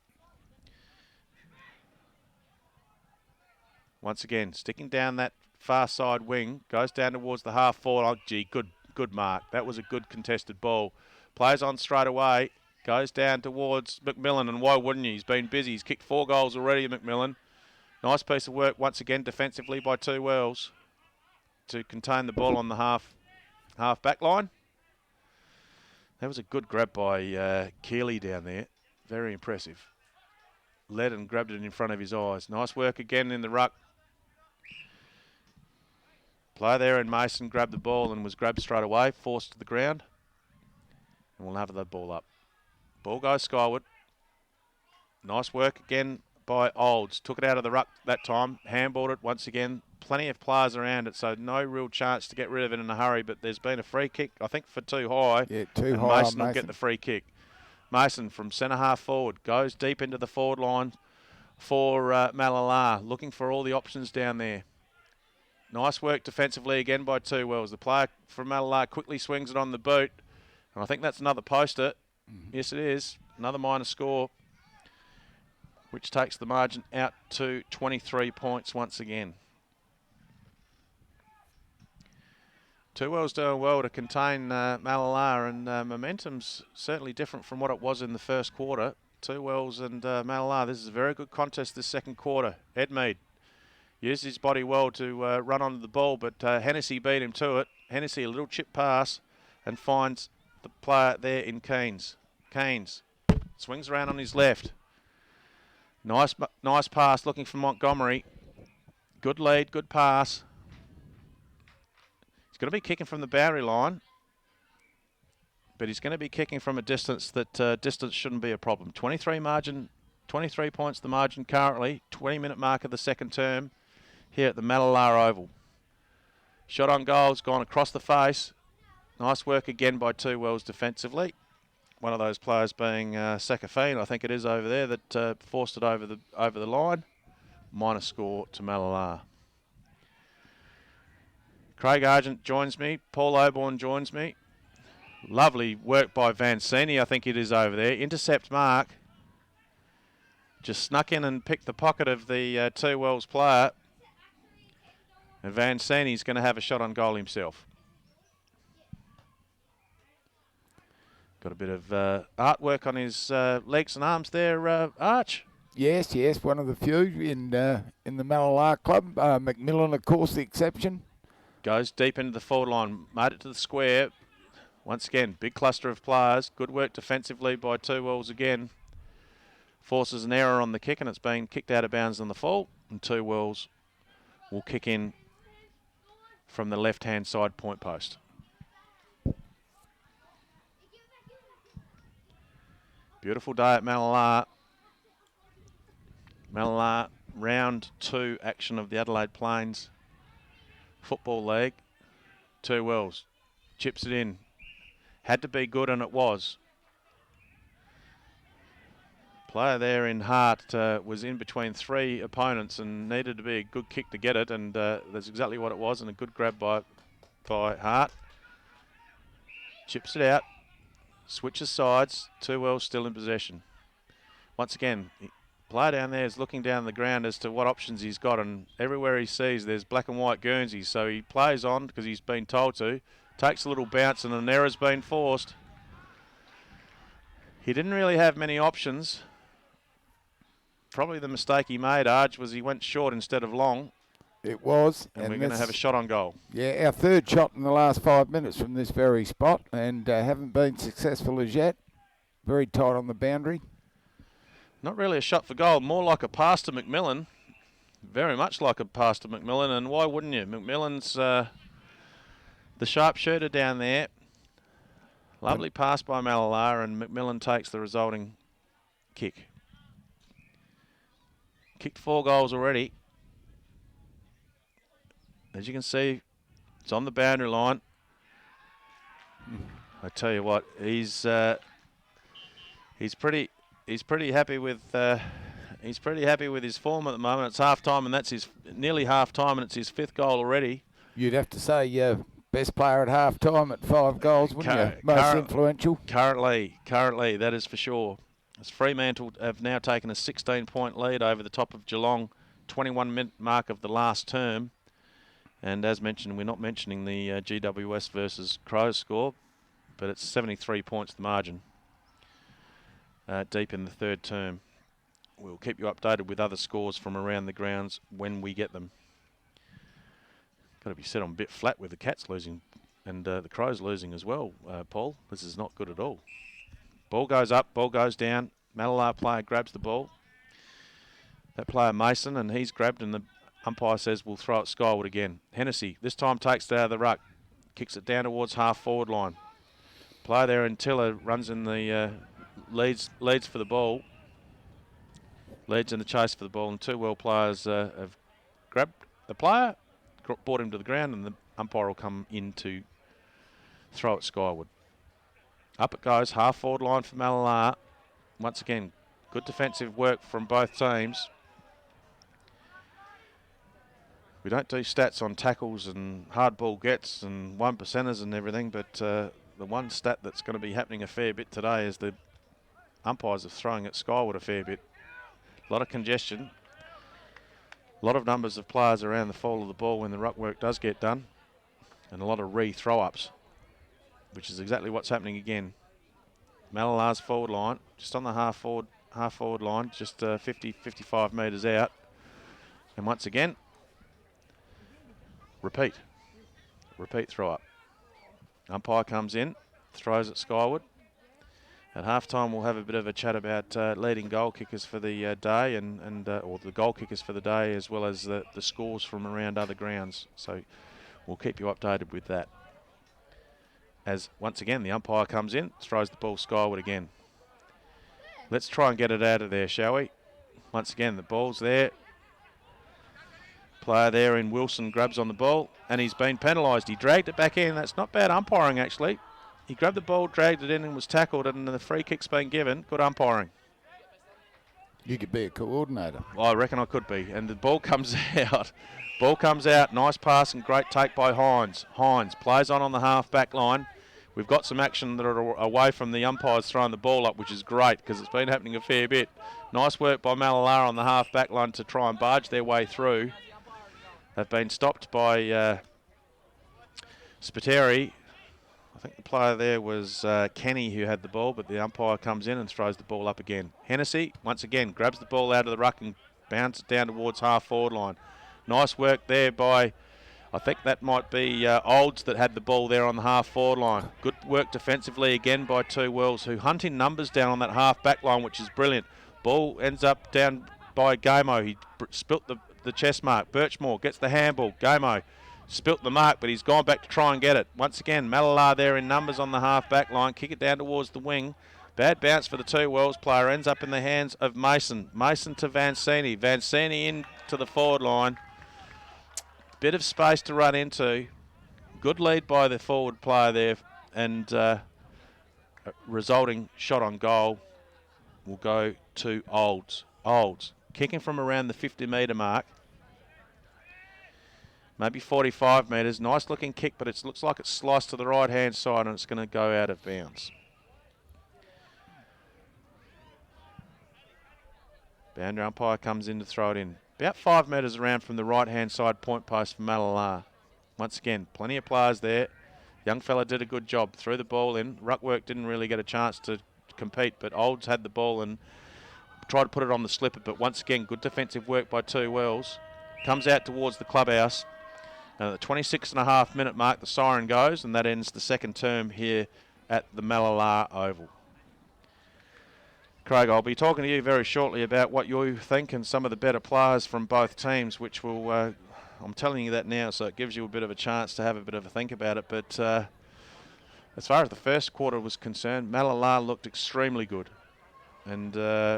Once again, sticking down that far side wing, goes down towards the half forward. Oh, gee, good mark. That was a good contested ball. Plays on straight away, goes down towards McMillan, and why wouldn't you? He's been busy. He's kicked 4 goals already, McMillan. Nice piece of work once again defensively by Two Wells to contain the ball on the half back line. That was a good grab by Keeley down there. Very impressive. Led and grabbed it in front of his eyes. Nice work again in the ruck. Player there, and Mason grabbed the ball and was grabbed straight away, forced to the ground. And we'll have the ball up. Ball goes skyward. Nice work again by Olds. Took it out of the ruck that time. Handballed it once again. Plenty of players around it, so no real chance to get rid of it in a hurry. But there's been a free kick, I think, for too high. Yeah, too high. Mason will get the free kick. Mason from centre half forward goes deep into the forward line for Mallala, looking for all the options down there. Nice work defensively again by Two Wells. The player from Mallala quickly swings it on the boot, and I think that's another poster. Yes, it is. Another minor score, which takes the margin out to 23 points once again. Two Wells doing well to contain Mallala, and momentum's certainly different from what it was in the first quarter. Two Wells and Mallala, this is a very good contest this second quarter. Edmead used his body well to run onto the ball, but Hennessy beat him to it. Hennessy, a little chip pass, and finds the player there in Keynes. Keynes swings around on his left. Nice pass looking for Montgomery. Good lead, good pass. He's going to be kicking from the boundary line, but he's going to be kicking from a distance that distance shouldn't be a problem. 23 points the margin currently. 20-minute mark of the second term here at the Mallala Oval. Shot on goal's gone across the face. Nice work again by Two Wells defensively. One of those players being Sakafine, I think it is over there, that forced it over the line. Minor score to Mallala. Craig Argent joins me. Paul Oborne joins me. Lovely work by Vancini, I think it is over there. Intercept mark. Just snuck in and picked the pocket of the Two Wells player. And Vancini's going to have a shot on goal himself. Got a bit of artwork on his legs and arms there, Arch. Yes, one of the few in the Mallala club. McMillan, of course, the exception. Goes deep into the forward line, made it to the square. Once again, big cluster of players. Good work defensively by Two Wells again. forces an error on the kick, and it's been kicked out of bounds on the fall, and Two Wells will kick in from the left-hand side point post. Beautiful day at Mallala. Mallala, round 2 action of the Adelaide Plains Football League. Two Wells chips it in. Had to be good, and it was. Player there in Hart was in between 3 opponents and needed to be a good kick to get it, and that's exactly what it was, and a good grab by Hart. Chips it out, switches sides. Two Wells still in possession. Once again, the player down there is looking down the ground as to what options he's got, and everywhere he sees there's black and white Guernseys, so he plays on because he's been told to. Takes a little bounce, and an error's been forced. He didn't really have many options. Probably the mistake he made, Arj, was he went short instead of long. It was. And we're going to have a shot on goal. Yeah, our third shot in the last 5 minutes from this very spot, and haven't been successful as yet. Very tight on the boundary. Not really a shot for goal, more like a pass to McMillan. Very much like a pass to McMillan, and why wouldn't you? McMillan's the sharpshooter down there. Lovely pass by Mallala, and McMillan takes the resulting kick. Kicked 4 goals already. As you can see, it's on the boundary line. I tell you what, he's pretty happy with his form at the moment. It's half time, and that's his nearly half time, and it's his 5th goal already. You'd have to say best player at half time at 5 goals, wouldn't you? Most influential. Currently, that is for sure. As Fremantle have now taken a 16-point lead over the top of Geelong, 21-minute mark of the last term. And as mentioned, we're not mentioning the GWS versus Crows score, but it's 73 points the margin deep in the 3rd term. We'll keep you updated with other scores from around the grounds when we get them. Got to be set on a bit flat with the Cats losing and the Crows losing as well, Paul. This is not good at all. Ball goes up, ball goes down. Mallala player grabs the ball. That player Mason, and he's grabbed, and the umpire says we'll throw it skyward again. Hennessy this time takes it out of the ruck, kicks it down towards half-forward line. Player there in Tiller runs in the leads for the ball. Leads in the chase for the ball, and 2 well players have grabbed the player, brought him to the ground, and the umpire will come in to throw it skyward. Up it goes, half-forward line for Mallala. Once again, good defensive work from both teams. We don't do stats on tackles and hard ball gets and 1%ers and everything, but the one stat that's going to be happening a fair bit today is the umpires are throwing it skyward a fair bit. A lot of congestion. A lot of numbers of players around the fall of the ball when the ruck work does get done. And a lot of re-throw-ups, which is exactly what's happening again. Mallala's forward line, just on the half-forward line, just 55 metres out. And once again, repeat throw-up. Umpire comes in, throws it skyward. At half-time, we'll have a bit of a chat about leading goal kickers for the day or the goal kickers for the day, as well as the scores from around other grounds. So we'll keep you updated with that. As once again, the umpire comes in, throws the ball skyward again. Let's try and get it out of there, shall we? Once again, the ball's there. Player there in Wilson grabs on the ball, and he's been penalised. He dragged it back in. That's not bad umpiring, actually. He grabbed the ball, dragged it in, and was tackled, and the free kick's been given. Good umpiring. You could be a coordinator. Well, I reckon I could be. And the ball comes out. Ball comes out. Nice pass and great take by Hines. Hines plays on the half-back line. We've got some action that are away from the umpires throwing the ball up, which is great because it's been happening a fair bit. Nice work by Mallala on the half-back line to try and barge their way through. They've been stopped by Spiteri. I think the player there was Kenny who had the ball, but the umpire comes in and throws the ball up again. Hennessy, once again, grabs the ball out of the ruck and bounces it down towards half-forward line. Nice work there by... I think that might be Olds that had the ball there on the half-forward line. Good work defensively again by 2 Wells, who hunt in numbers down on that half-back line, which is brilliant. Ball ends up down by Gamo. He spilt the chest mark. Birchmore gets the handball. Gamo spilt the mark, but he's gone back to try and get it. Once again, Mallala there in numbers on the half-back line. Kick it down towards the wing. Bad bounce for the Two Wells player. Ends up in the hands of Mason. Mason to Vancini. Vancini into the forward line. Bit of space to run into. Good lead by the forward player there. And resulting shot on goal will go to Olds. Olds kicking from around the 50-metre mark. Maybe 45 metres. Nice looking kick, but it looks like it's sliced to the right-hand side and it's going to go out of bounds. Boundary umpire comes in to throw it in. About 5 metres around from the right-hand side point post for Mallala. Once again, plenty of players there. Young fella did a good job. Threw the ball in. Ruckwork didn't really get a chance to compete, but Olds had the ball and tried to put it on the slipper. But once again, good defensive work by Two Wells. Comes out towards the clubhouse. At the 26.5-minute mark, the siren goes, and that ends the second term here at the Mallala Oval. Craig, I'll be talking to you very shortly about what you think and some of the better players from both teams, which will, I'm telling you that now, so it gives you a bit of a chance to have a bit of a think about it. But as far as the first quarter was concerned, Mallala looked extremely good and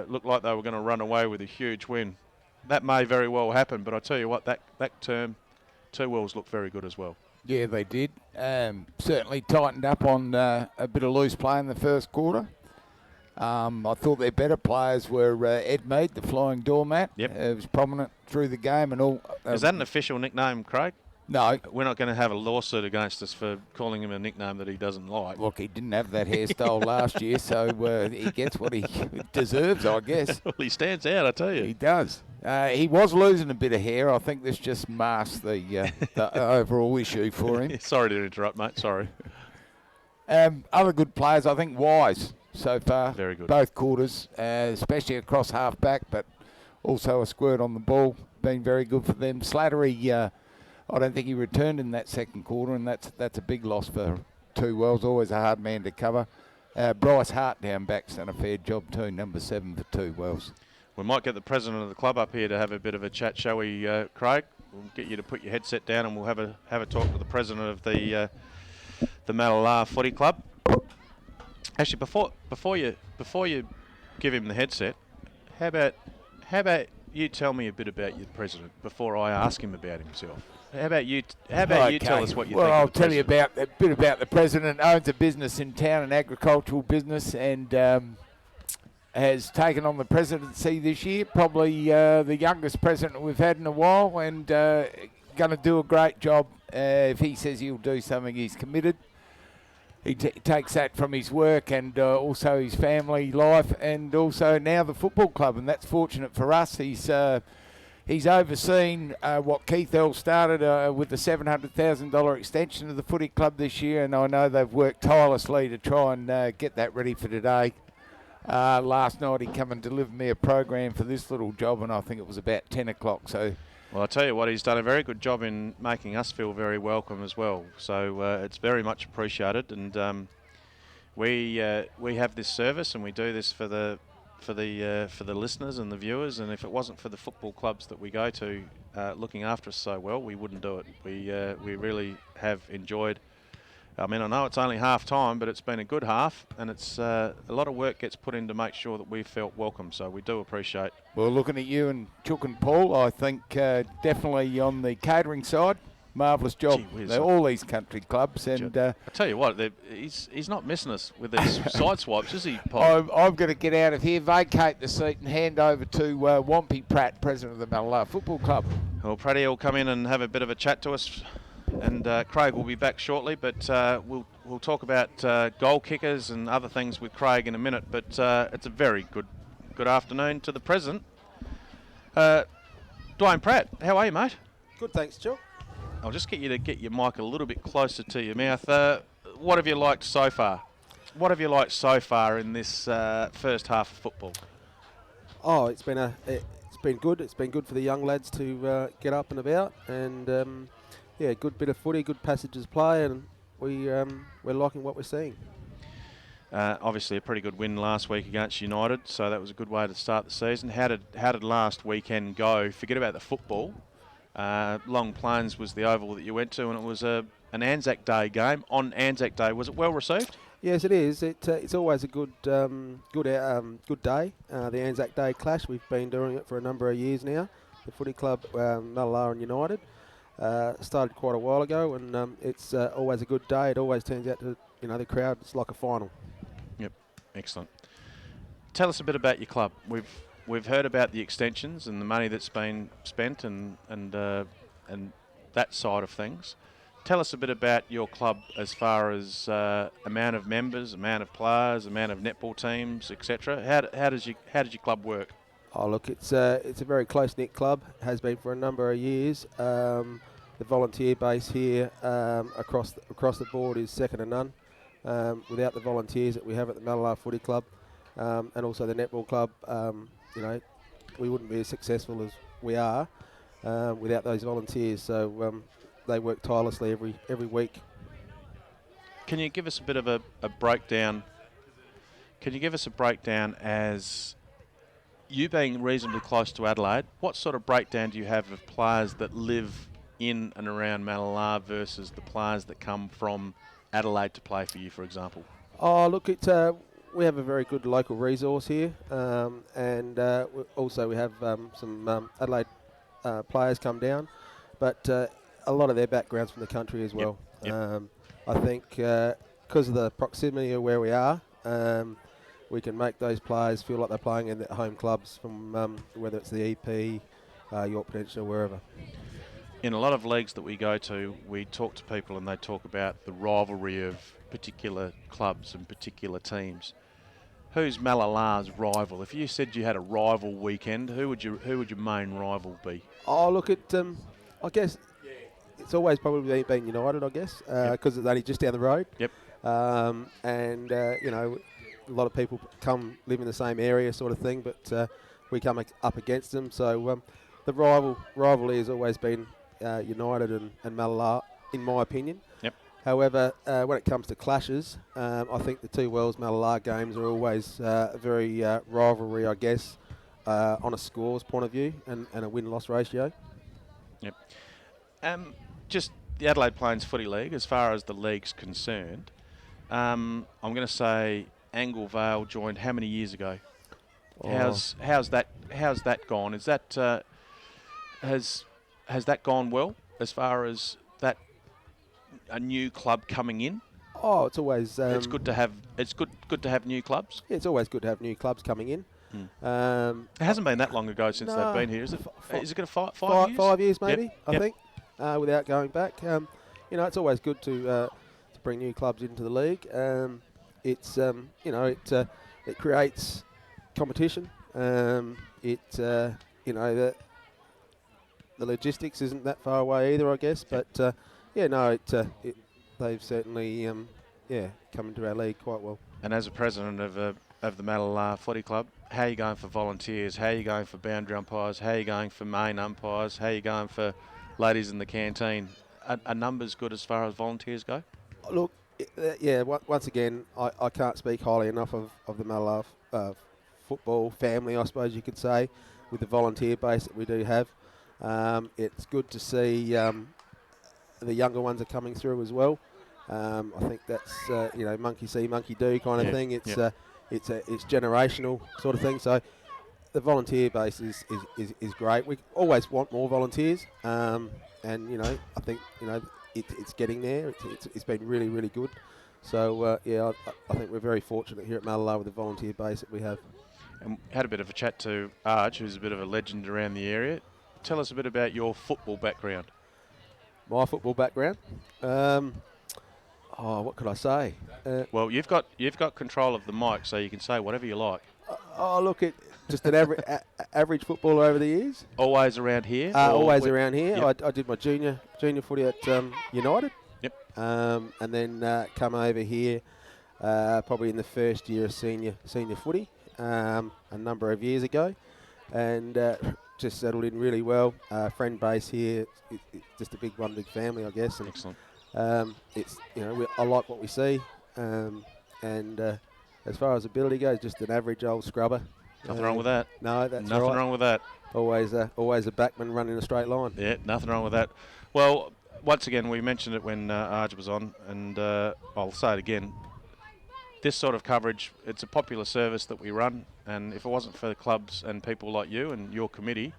looked like they were going to run away with a huge win. That may very well happen, but I tell you what, that term, Two Wells looked very good as well. Yeah, they did. Certainly tightened up on a bit of loose play in the first quarter. I thought their better players were Ed Mead, the flying doormat. Yep. Was prominent through the game and all. Is that an official nickname, Craig? No. We're not going to have a lawsuit against us for calling him a nickname that he doesn't like. Look, he didn't have that hairstyle last year, so he gets what he deserves, I guess. Well, he stands out, I tell you. He does. He was losing a bit of hair. I think this just masks the overall issue for him. Sorry to interrupt, mate. Sorry. Other good players, I think Wise so far. Very good. Both quarters, especially across half-back, but also a squirt on the ball. Been very good for them. Slattery, I don't think he returned in that second quarter, and that's a big loss for Two Wells. Always a hard man to cover. Bryce Hart down back's done a fair job too, number 7 for Two Wells. We might get the president of the club up here to have a bit of a chat, shall we, Craig? We'll get you to put your headset down and we'll have a talk to the president of the Mallala Footy Club. Actually, before you give him the headset, how about you tell me a bit about your president before I ask him about himself? How about you tell us what you think? Well, I'll of the tell you president? a bit about the president. Owns a business in town, an agricultural business, and has taken on the presidency this year. Probably the youngest president we've had in a while, and going to do a great job. If he says he'll do something, he's committed. He takes that from his work and also his family life, and also now the football club, and that's fortunate for us. He's overseen what Keith Earl started with the $700,000 extension of the footy club this year, and I know they've worked tirelessly to try and get that ready for today. Last night he come and delivered me a program for this little job, and I think it was about 10 o'clock. So, well, I tell you what, he's done a very good job in making us feel very welcome as well. So it's very much appreciated, and we have this service, and we do this for the listeners and the viewers. And if it wasn't for the football clubs that we go to looking after us so well, we wouldn't do it. We really have enjoyed. I mean, I know it's only half time, but it's been a good half, and it's a lot of work gets put in to make sure that we felt welcome. So we do appreciate. Well, looking at you and Chook and Paul, I think definitely on the catering side, marvellous job. They're all these country clubs, and I tell you what, he's not missing us with these side swipes, is he, Paul? I'm going to get out of here, vacate the seat, and hand over to Wampy Pratt, president of the Mallala Football Club. Well, Pratty will come in and have a bit of a chat to us. And Craig will be back shortly, but we'll talk about goal kickers and other things with Craig in a minute. But it's a very good afternoon to the president. Dwayne Pratt, how are you, mate? Good, thanks, Joe. I'll just get you to get your mic a little bit closer to your mouth. What have you liked so far? What have you liked so far in this first half of football? Oh, it's been good. It's been good for the young lads to get up and about, and good bit of footy, good passages play, and we're liking what we're seeing. Obviously, a pretty good win last week against United, so that was a good way to start the season. How did last weekend go? Forget about the football. Long Plains was the oval that you went to, and it was an Anzac Day game. On Anzac Day, was it well received? Yes, it is. It's always a good good day. The Anzac Day clash. We've been doing it for a number of years now. The footy club, Mallala and United, started quite a while ago, and it's always a good day. It always turns out to, the crowd. It's like a final. Yep, excellent. Tell us a bit about your club. We've heard about the extensions and the money that's been spent and that side of things. Tell us a bit about your club as far as amount of members, amount of players, amount of netball teams, etc. How does your club work? Oh, look, it's a very close-knit club. Has been for a number of years. The volunteer base here across the board is second to none. Without the volunteers that we have at the Mallala Footy Club and also the netball club, we wouldn't be as successful as we are without those volunteers. So they work tirelessly every week. Can you give us a bit of a breakdown? Can you give us a breakdown as you being reasonably close to Adelaide? What sort of breakdown do you have of players that live in and around Mallala versus the players that come from Adelaide to play for you, for example? Oh, look, we have a very good local resource here, and also we have some Adelaide players come down, but a lot of their backgrounds from the country as well. Yep. I think because of the proximity of where we are, we can make those players feel like they're playing in their home clubs from whether it's the EP, York Peninsula, wherever. In a lot of leagues that we go to, we talk to people and they talk about the rivalry of particular clubs and particular teams. Who's Mallala's rival? If you said you had a rival weekend, who would your main rival be? Oh, look, I guess it's always probably been United, I guess, because it's only just down the road. Yep. And a lot of people come live in the same area, sort of thing, but we come up against them. So the rivalry has always been United and Mallala, in my opinion. Yep. However, when it comes to clashes, I think the two Wells Mallala games are always very rivalry, I guess, on a scores point of view and a win-loss ratio. Yep. Just the Adelaide Plains Footy League, as far as the league's concerned, I'm going to say Angle Vale joined how many years ago? Oh. How's that gone? Is that has that gone well as far as that a new club coming in? Oh, it's always it's good to have new clubs. Yeah, it's always good to have new clubs coming in. It hasn't been that long ago since they've been here, is it? Is it going to 5 years? 5 years maybe, Yep. I think, without going back. It's always good to bring new clubs into the league. It creates competition. The logistics isn't that far away either, I guess. But they've certainly come into our league quite well. And as a president of the Mallala Footy Club, how are you going for volunteers? How are you going for boundary umpires? How are you going for main umpires? How are you going for ladies in the canteen? Are numbers good as far as volunteers go? Look, once again, I can't speak highly enough of the Mallala football family, I suppose you could say, with the volunteer base that we do have. It's good to see the younger ones are coming through as well. I think that's monkey see, monkey do kind of thing. It's generational sort of thing. So the volunteer base is great. We always want more volunteers, and I think it's getting there. It's been really, really good. So I think we're very fortunate here at Mallala with the volunteer base that we have. And had a bit of a chat to Arj, who's a bit of a legend around the area. Tell us a bit about your football background. My football background? What could I say? Well, you've got control of the mic, so you can say whatever you like. Look, just an average footballer over the years. Always around here? Always around here. Yep. I did my junior footy at United. Yep. And then come over here probably in the first year of senior footy a number of years ago. And just settled in really well. Friend base here. It's just a big family, I guess. And excellent. I like what we see, and as far as ability goes, just an average old scrubber. Nothing wrong with that. No, that's nothing right. wrong with that. Always a backman running a straight line. Yeah, nothing wrong with that. Well, once again, we mentioned it when Arj was on, and I'll say it again. This sort of coverage, it's a popular service that we run, and if it wasn't for the clubs and people like you and your committee,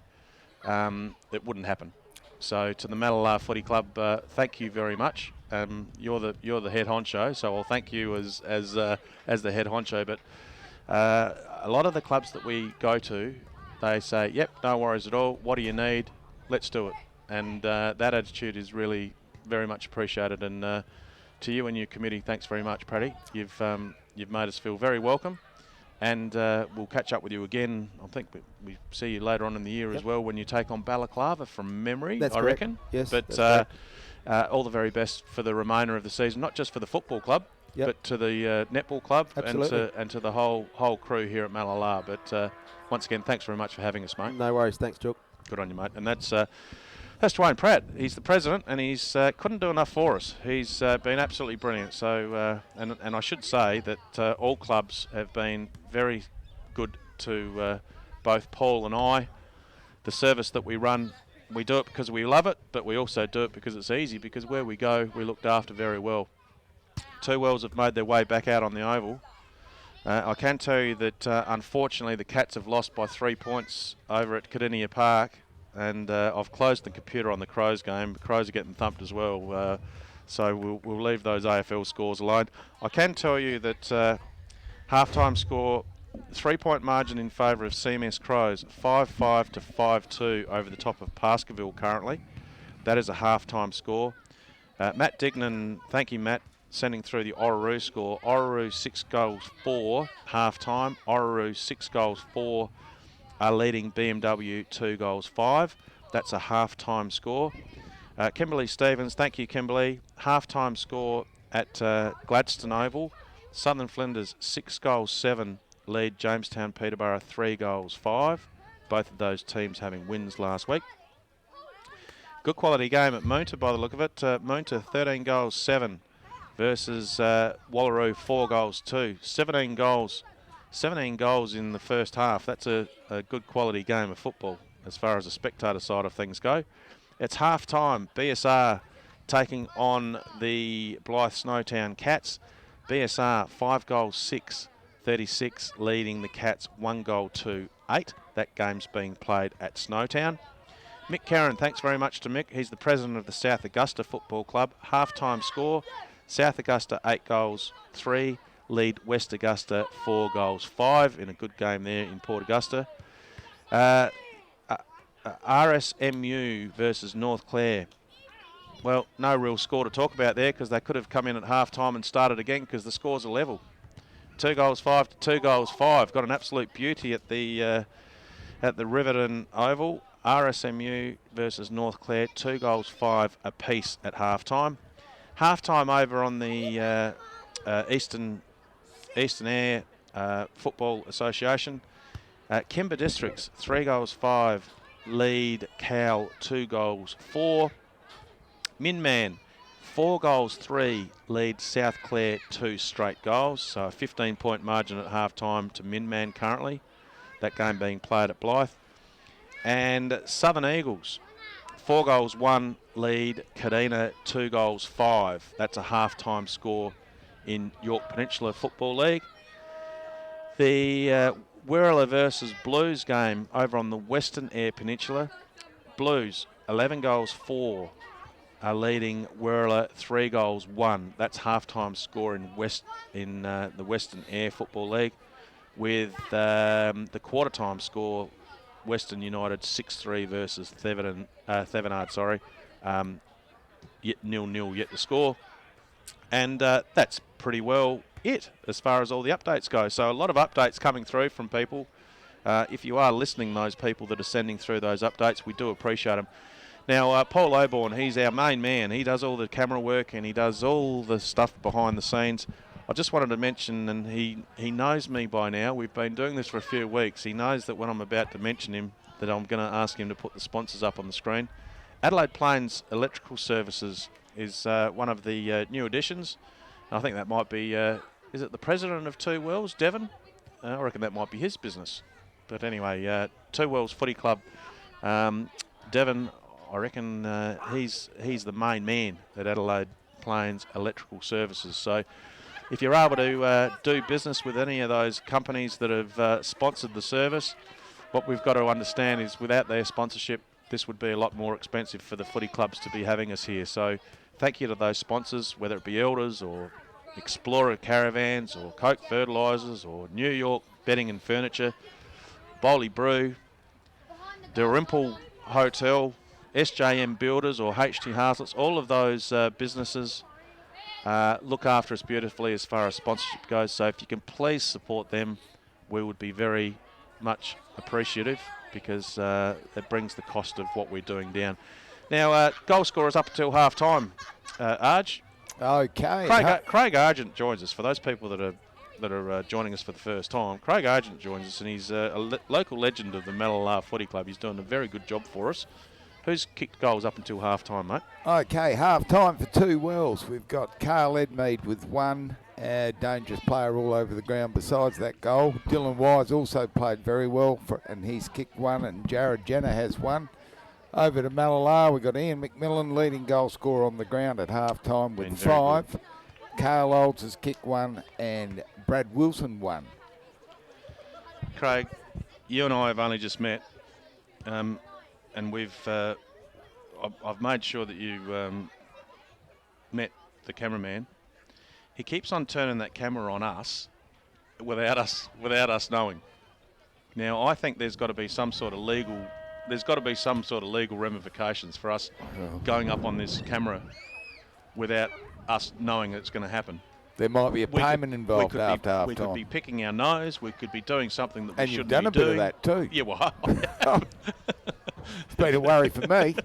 it wouldn't happen. So to the Mallala Footy Club, thank you very much. You're the head honcho, so I'll thank you as the head honcho. But a lot of the clubs that we go to, they say, "Yep, no worries at all. What do you need? Let's do it." And that attitude is really very much appreciated. And to you and your committee, thanks very much, Paddy. You've made us feel very welcome. And we'll catch up with you again. I think we see you later on in the year as well when you take on Balaclava from memory, That's I correct. reckon. Yes, But all the very best for the remainder of the season, not just for the football club, but to the netball club and to the whole crew here at Mallala. But once again, thanks very much for having us, mate. No worries. Thanks, Chook. Good on you, mate. And that's Dwayne Pratt. He's the president, and he's couldn't do enough for us. He's been absolutely brilliant. So, and I should say that all clubs have been very good to both Paul and I. The service that we run, we do it because we love it, but we also do it because it's easy, because where we go, we're looked after very well. 2 Wells have made their way back out on the oval. I can tell you that, unfortunately, the Cats have lost by 3 points over at Cardinia Park. And I've closed the computer on the Crows game. The Crows are getting thumped as well, so we'll leave those AFL scores alone. I can tell you that half-time score, 3-point margin in favour of CMS Crows, 5-5 to 5-2 over the top of Pascoeville currently. That is a half-time score. Matt Dignan, thank you, Matt, sending through the Orroroo score. Orroroo 6 goals 4 half-time. Orroroo 6 goals 4 are leading BMW 2 goals 5. That's a half-time score. Kimberly Stevens, thank you, Kimberly. Half-time score at Gladstone Oval. Southern Flinders 6 goals 7 lead Jamestown Peterborough 3 goals 5. Both of those teams having wins last week. Good quality game at Moonta by the look of it. Moonta 13 goals 7 versus Wallaroo 4 goals 2. 17 goals in the first half. That's a good quality game of football as far as the spectator side of things go. It's half time. BSR taking on the Blythe Snowtown Cats. BSR 5 goals 6, 36, leading the Cats 1 goal 2, 8. That game's being played at Snowtown. Mick Carron, thanks very much to Mick. He's the president of the South Augusta Football Club. Half-time score, South Augusta 8 goals 3. Lead West Augusta 4 goals 5 in a good game there in Port Augusta. RSMU versus North Clare. Well, no real score to talk about there because they could have come in at half time and started again because the scores are level. 2 goals 5 to 2 goals 5. Got an absolute beauty at the Riverton Oval. RSMU versus North Clare, 2 goals 5 apiece at half time. Half time over on the Eastern Air Football Association. Kimber Districts 3 goals 5 lead Cal 2 goals 4. Minman 4 goals 3 lead South Clare 2 straight goals. So a 15-point margin at half time to Minman currently. That game being played at Blythe. And Southern Eagles 4 goals 1 lead Kadina 2 goals 5. That's a half time score in York Peninsula Football League. The Wirrala versus Blues game over on the Western Air Peninsula. Blues 11 goals 4 are leading Wirrala 3 goals 1. That's half-time score in the Western Air Football League, with the quarter-time score Western United 6-3 versus Thevenard. Yet 0-0 yet to score. And that's pretty well it as far as all the updates go. So a lot of updates coming through from people. If you are listening, those people that are sending through those updates, we do appreciate them. Now, Paul Oborn, he's our main man. He does all the camera work and he does all the stuff behind the scenes. I just wanted to mention, and he knows me by now. We've been doing this for a few weeks. He knows that when I'm about to mention him, that I'm going to ask him to put the sponsors up on the screen. Adelaide Plains Electrical Services is one of the new additions. I think that might be is it the president of Two Wells, Devon? I reckon that might be his business. But anyway, Two Wells Footy Club, Devon, I reckon he's the main man at Adelaide Plains Electrical Services. So if you're able to do business with any of those companies that have sponsored the service, what we've got to understand is without their sponsorship, this would be a lot more expensive for the footy clubs to be having us here. So thank you to those sponsors, whether it be Elders or Explorer Caravans or Coke Fertilisers or New York Bedding and Furniture, Bowley Brew, Dalrymple Hotel, SJM Builders or HT Harslets, all of those businesses look after us beautifully as far as sponsorship goes. So if you can please support them, we would be very much appreciative, because it brings the cost of what we're doing down. Now, goal scorers up until half time. Arj. Okay. Craig Argent joins us. For those people that are joining us for the first time, Craig Argent joins us, and he's a local legend of the Mallala Footy Club. He's doing a very good job for us. Who's kicked goals up until half time, mate? Okay, half time for Two Wells. We've got Carl Edmead with one. Dangerous player all over the ground besides that goal. Dylan Wise also played very well, and he's kicked one, and Jared Jenner has one. Over to Mallala, we've got Ian McMillan, leading goal scorer on the ground at half time with 5. Carl Olds has kicked one, and Brad Wilson one. Craig, you and I have only just met, and we've I've made sure that you met the cameraman. He keeps on turning that camera on us without us knowing. Now, I think there's got to be some sort of legal ramifications for us going up on this camera without us knowing it's going to happen. There might be a payment involved after half time. We could be picking our nose. We could be doing something that we shouldn't be doing. And you've done a bit of that too. Yeah, well, it's been a worry for me.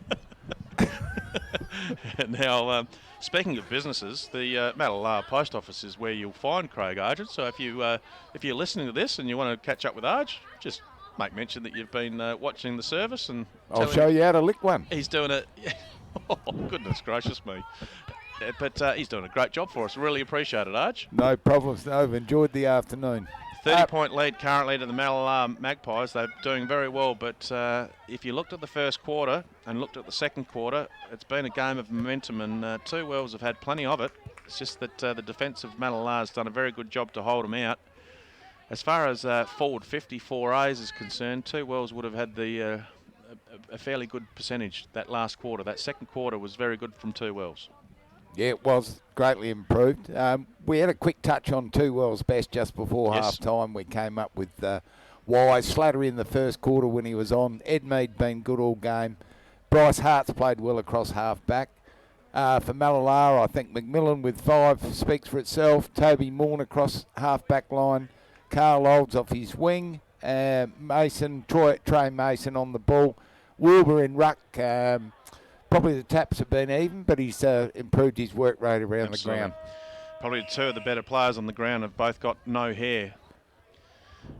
Now, speaking of businesses, the Mallala Post Office is where you'll find Craig Argent. So if you're listening to this and you want to catch up with Arj, just make mention that you've been watching the service, and I'll show you how to lick one. He's doing it. Oh, goodness gracious me. But he's doing a great job for us. Really appreciate it, Arj. No problems. No, I've enjoyed the afternoon. 30-point lead currently to the Mallala Magpies. They're doing very well, but if you looked at the first quarter and looked at the second quarter, it's been a game of momentum, and Two Wells have had plenty of it. It's just that the defence of Mallala has done a very good job to hold them out. As far as forward 54As is concerned, Two Wells would have had a fairly good percentage that last quarter. That second quarter was very good from Two Wells. Yeah, it was greatly improved. We had a quick touch on Two Wells' best just before half time. We came up with Wise, Slattery in the first quarter when he was on. Edmead been good all game. Bryce Hart's played well across half back. For Mallala, I think McMillan with 5 speaks for itself. Toby Morn across half back line. Carl Olds off his wing. Mason, Trey Mason on the ball. Wilbur in ruck. Probably the taps have been even, but he's improved his work rate around the ground. Probably 2 of the better players on the ground have both got no hair.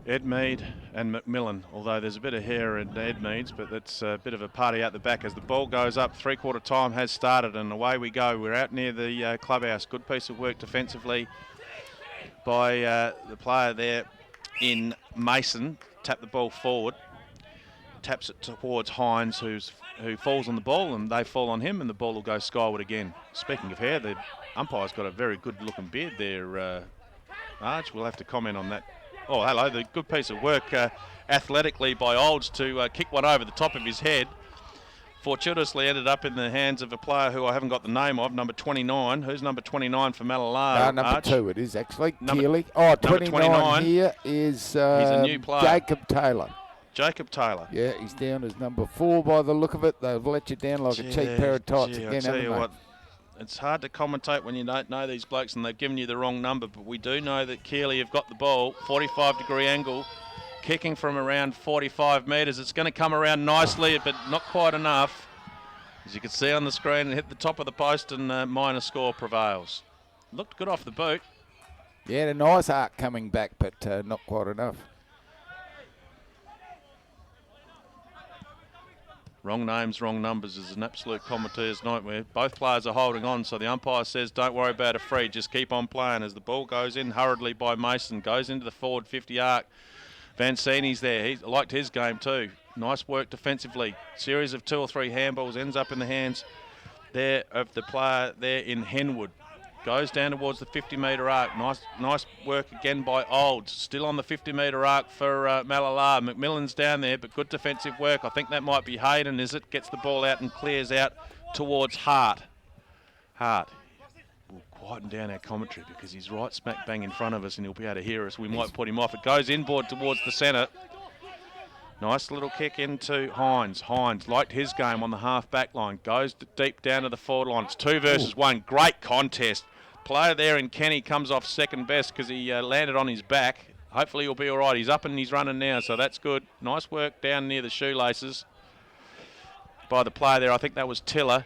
Edmead and McMillan, although there's a bit of hair in Edmead's, but that's a bit of a party out the back as the ball goes up. 3-quarter time has started, and away we go. We're out near the clubhouse. Good piece of work defensively by the player there in Mason. Tap the ball forward. Taps it towards Hines, who falls on the ball, and they fall on him, and the ball will go skyward again. Speaking of hair, the umpire's got a very good-looking beard there, Arch. We'll have to comment on that. Oh, hello, the good piece of work athletically by Olds to kick one over the top of his head. Fortuitously ended up in the hands of a player who I haven't got the name of, number 29. Who's number 29 for Mallala? Number Arch? 2 it is, actually. Keely. Oh, 29 here is he's a new player. Jacob Taylor. Jacob Taylor. Yeah, he's down as number 4 by the look of it. They've let you down like a cheap pair of tights again, tell you haven't what, it's hard to commentate when you don't know these blokes and they've given you the wrong number, but we do know that Keely have got the ball, 45-degree angle, kicking from around 45 metres. It's going to come around nicely, but not quite enough. As you can see on the screen, it hit the top of the post and minor score prevails. Looked good off the boot. Yeah, a nice arc coming back, but not quite enough. Wrong names, wrong numbers is an absolute commentator's nightmare. Both players are holding on, so the umpire says don't worry about a free, just keep on playing as the ball goes in hurriedly by Mason, goes into the forward 50 arc. Vancini's there. He liked his game too. Nice work defensively. Series of 2 or 3 handballs ends up in the hands there of the player there in Henwood. Goes down towards the 50-metre arc. Nice work again by Olds. Still on the 50-metre arc for Mallala. McMillan's down there, but good defensive work. I think that might be Hayden, is it? Gets the ball out and clears out towards Hart. Hart. We'll quieten down our commentary because he's right smack bang in front of us and he'll be able to hear us. We might put him off. It goes inboard towards the centre. Nice little kick into Hines. Hines liked his game on the half-back line. Goes deep down to the forward line. It's 2 versus 1. Great contest. Player there in Kenny comes off second best because he landed on his back. Hopefully he'll be all right. He's up and he's running now, so that's good. Nice work down near the shoelaces by the player there. I think that was Tiller.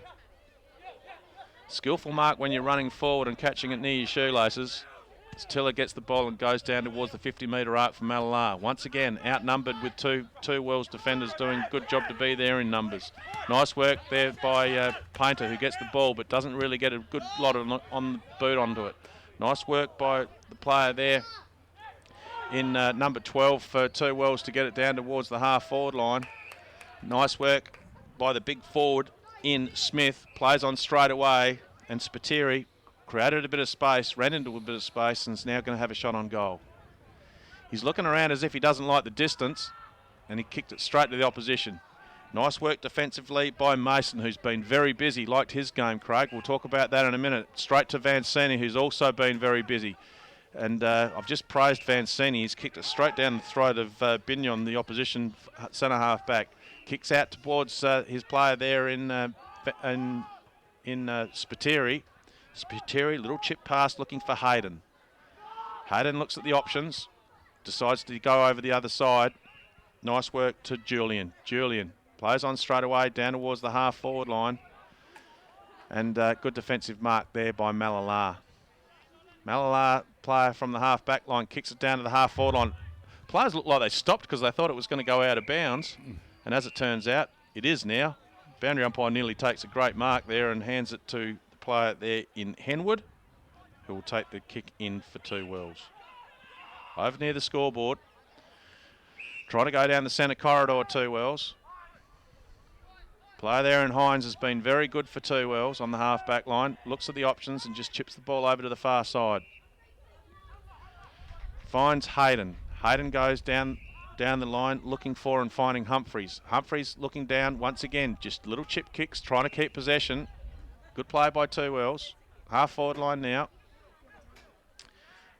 Skillful mark when you're running forward and catching it near your shoelaces. As Tiller gets the ball and goes down towards the 50-metre arc for Mallala. Once again, outnumbered with two Wells defenders doing a good job to be there in numbers. Nice work there by Painter, who gets the ball but doesn't really get a good lot on the boot onto it. Nice work by the player there in number 12 for 2 Wells to get it down towards the half-forward line. Nice work by the big forward in Smith. Plays on straight away, and Spiteri created a bit of space, ran into a bit of space, and is now going to have a shot on goal. He's looking around as if he doesn't like the distance, and he kicked it straight to the opposition. Nice work defensively by Mason, who's been very busy. Liked his game, Craig. We'll talk about that in a minute. Straight to Vancini, who's also been very busy. And I've just praised Vancini. He's kicked it straight down the throat of Bignon, the opposition centre half back. Kicks out towards his player there in Spiteri. Spiteri, little chip pass looking for Hayden. Hayden looks at the options, decides to go over the other side. Nice work to Julian. Julian plays on straight away down towards the half-forward line. And good defensive mark there by Mallala. Mallala, player from the half-back line, kicks it down to the half-forward line. Players look like they stopped because they thought it was going to go out of bounds. And as it turns out, it is now. Boundary umpire nearly takes a great mark there and hands it to the player there in Henwood, who will take the kick in for 2 Wells. Over near the scoreboard. Trying to go down the centre corridor, 2 Wells. Player there in Hines has been very good for 2 Wells on the half-back line. Looks at the options and just chips the ball over to the far side. Finds Hayden. Hayden goes down the line looking for and finding Humphreys. Humphreys looking down once again. Just little chip kicks, trying to keep possession. Good play by 2 Wells. Half-forward line now.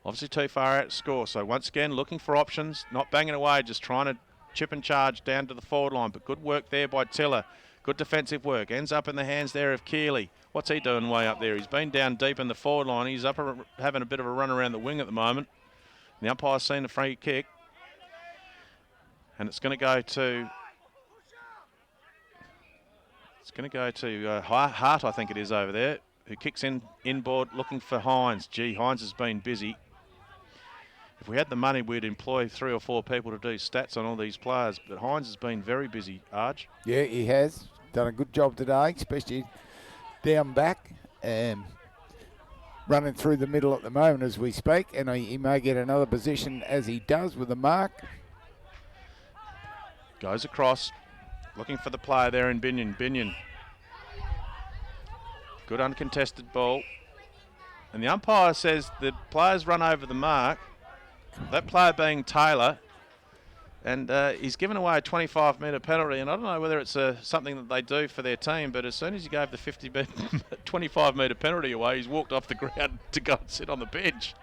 Obviously too far out to score. So once again, looking for options. Not banging away, just trying to chip and charge down to the forward line. But good work there by Tiller. Good defensive work. Ends up in the hands there of Keeley. What's he doing way up there? He's been down deep in the forward line. He's up having a bit of a run around the wing at the moment. The umpire's seen a free kick. And it's going to go to... Hart, I think it is over there, who kicks inboard looking for Hines. Gee, Hines has been busy. If we had the money, we'd employ 3 or 4 people to do stats on all these players. But Hines has been very busy, Arj. Yeah, he has. Done a good job today, especially down back. Running through the middle at the moment as we speak. And he may get another position as he does with the mark. Goes across, looking for the player there in Binion. Binion. Good uncontested ball. And the umpire says the player's run over the mark. That player being Taylor. And he's given away a 25-metre penalty. And I don't know whether it's something that they do for their team, but as soon as he gave the 25-metre penalty away, he's walked off the ground to go and sit on the bench.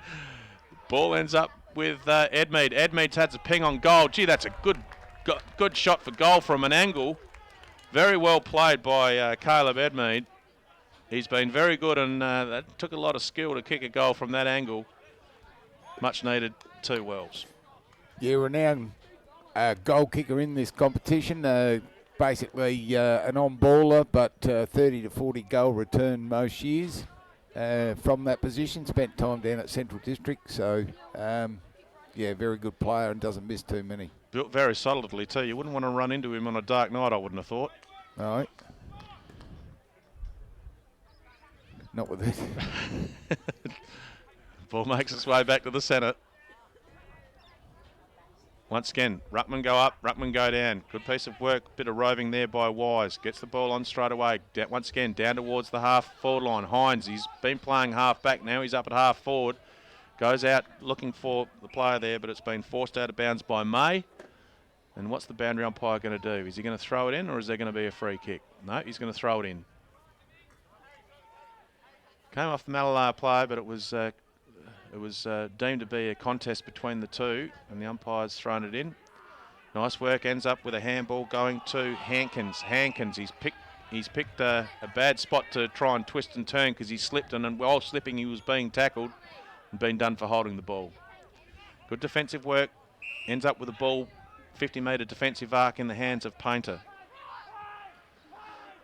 Ball ends up with Edmead. Edmead's had a ping on goal. Gee, that's a good shot for goal from an angle. Very well played by Caleb Edmead. He's been very good, and that took a lot of skill to kick a goal from that angle. Much needed 2 Wells. Yeah, renowned goal kicker in this competition. Basically an on-baller, but 30 to 40 goal return most years from that position. Spent time down at Central District, so yeah, very good player and doesn't miss too many. Built very solidly too. You wouldn't want to run into him on a dark night, I wouldn't have thought. All right. Not with it. Ball makes its way back to the centre. Once again, Ruckman go up, Ruckman go down. Good piece of work, bit of roving there by Wise. Gets the ball on straight away. Once again, down towards the half forward line. Hines, he's been playing half back, now he's up at half forward. Goes out looking for the player there, but it's been forced out of bounds by May. And what's the boundary umpire going to do? Is he going to throw it in, or is there going to be a free kick? No, he's going to throw it in. Came off the Mallala player, but it was deemed to be a contest between the two, and the umpire's thrown it in. Nice work, ends up with a handball going to Hankins. Hankins, he's picked a bad spot to try and twist and turn because he slipped, and while slipping he was being tackled and being done for holding the ball. Good defensive work, ends up with a ball, 50-metre defensive arc in the hands of Painter.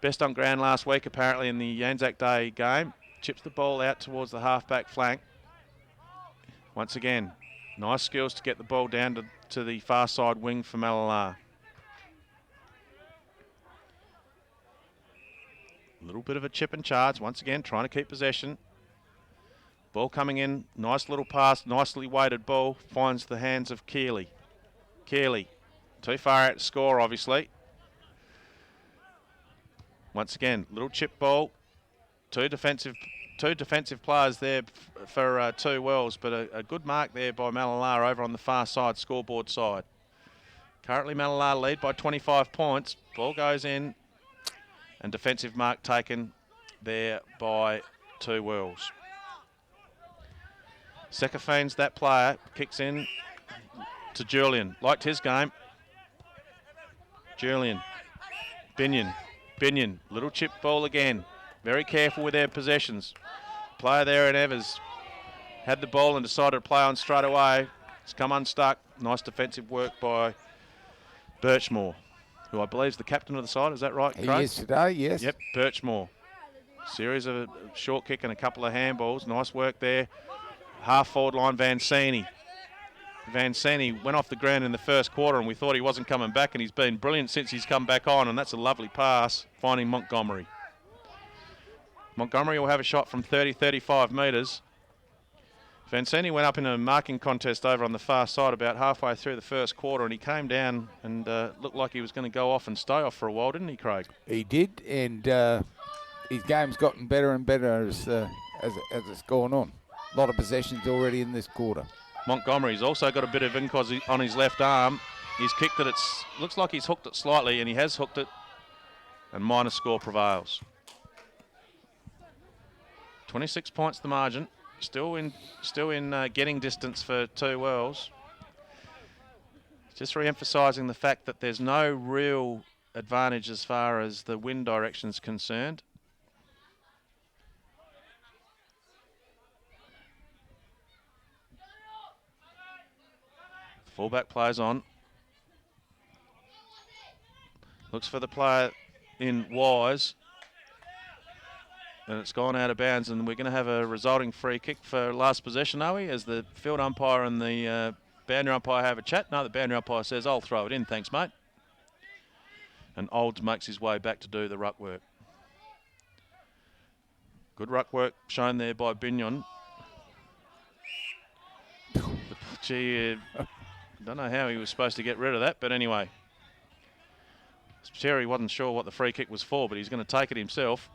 Best on ground last week apparently in the Anzac Day game. Chips the ball out towards the half-back flank. Once again, nice skills to get the ball down to the far side wing for Mallala. A little bit of a chip and charge. Once again, trying to keep possession. Ball coming in. Nice little pass. Nicely weighted ball. Finds the hands of Keeley. Keeley. Too far out to score, obviously. Once again, little chip ball. Two defensive players there for 2 Wells, but a good mark there by Mallala over on the far side, scoreboard side. Currently Mallala lead by 25 points. Ball goes in, and defensive mark taken there by 2 Wells. Sekafines, that player, kicks in to Julian. Liked his game. Julian. Binion. Little chip ball again. Very careful with their possessions. Player there at Evers had the ball and decided to play on straight away. It's come unstuck. Nice defensive work by Birchmore, who I believe is the captain of the side. Is that right, Craig? He is today, yes. Yep, Birchmore. Series of short kick and a couple of handballs. Nice work there. Half forward line, Vancini. Vancini went off the ground in the first quarter and we thought he wasn't coming back, and he's been brilliant since he's come back on, and that's a lovely pass, finding Montgomery. Montgomery will have a shot from 35 metres. Vancini went up in a marking contest over on the far side about halfway through the first quarter, and he came down and looked like he was going to go off and stay off for a while, didn't he, Craig? He did, and his game's gotten better and better as it's gone on. A lot of possessions already in this quarter. Montgomery's also got a bit of incos on his left arm. He's kicked it. Looks like he's hooked it slightly, and he has hooked it, and minor score prevails. 26 points the margin. Still in getting distance for 2 Wells. Just re-emphasising the fact that there's no real advantage as far as the wind direction is concerned. Fullback plays on. Looks for the player in Wise. And it's gone out of bounds, and we're going to have a resulting free kick for last possession, are we? As the field umpire and the boundary umpire have a chat. No, the boundary umpire says, I'll throw it in, thanks, mate. And Olds makes his way back to do the ruck work. Good ruck work shown there by Binion. Gee, don't know how he was supposed to get rid of that, but anyway. Terry wasn't sure what the free kick was for, but he's going to take it himself.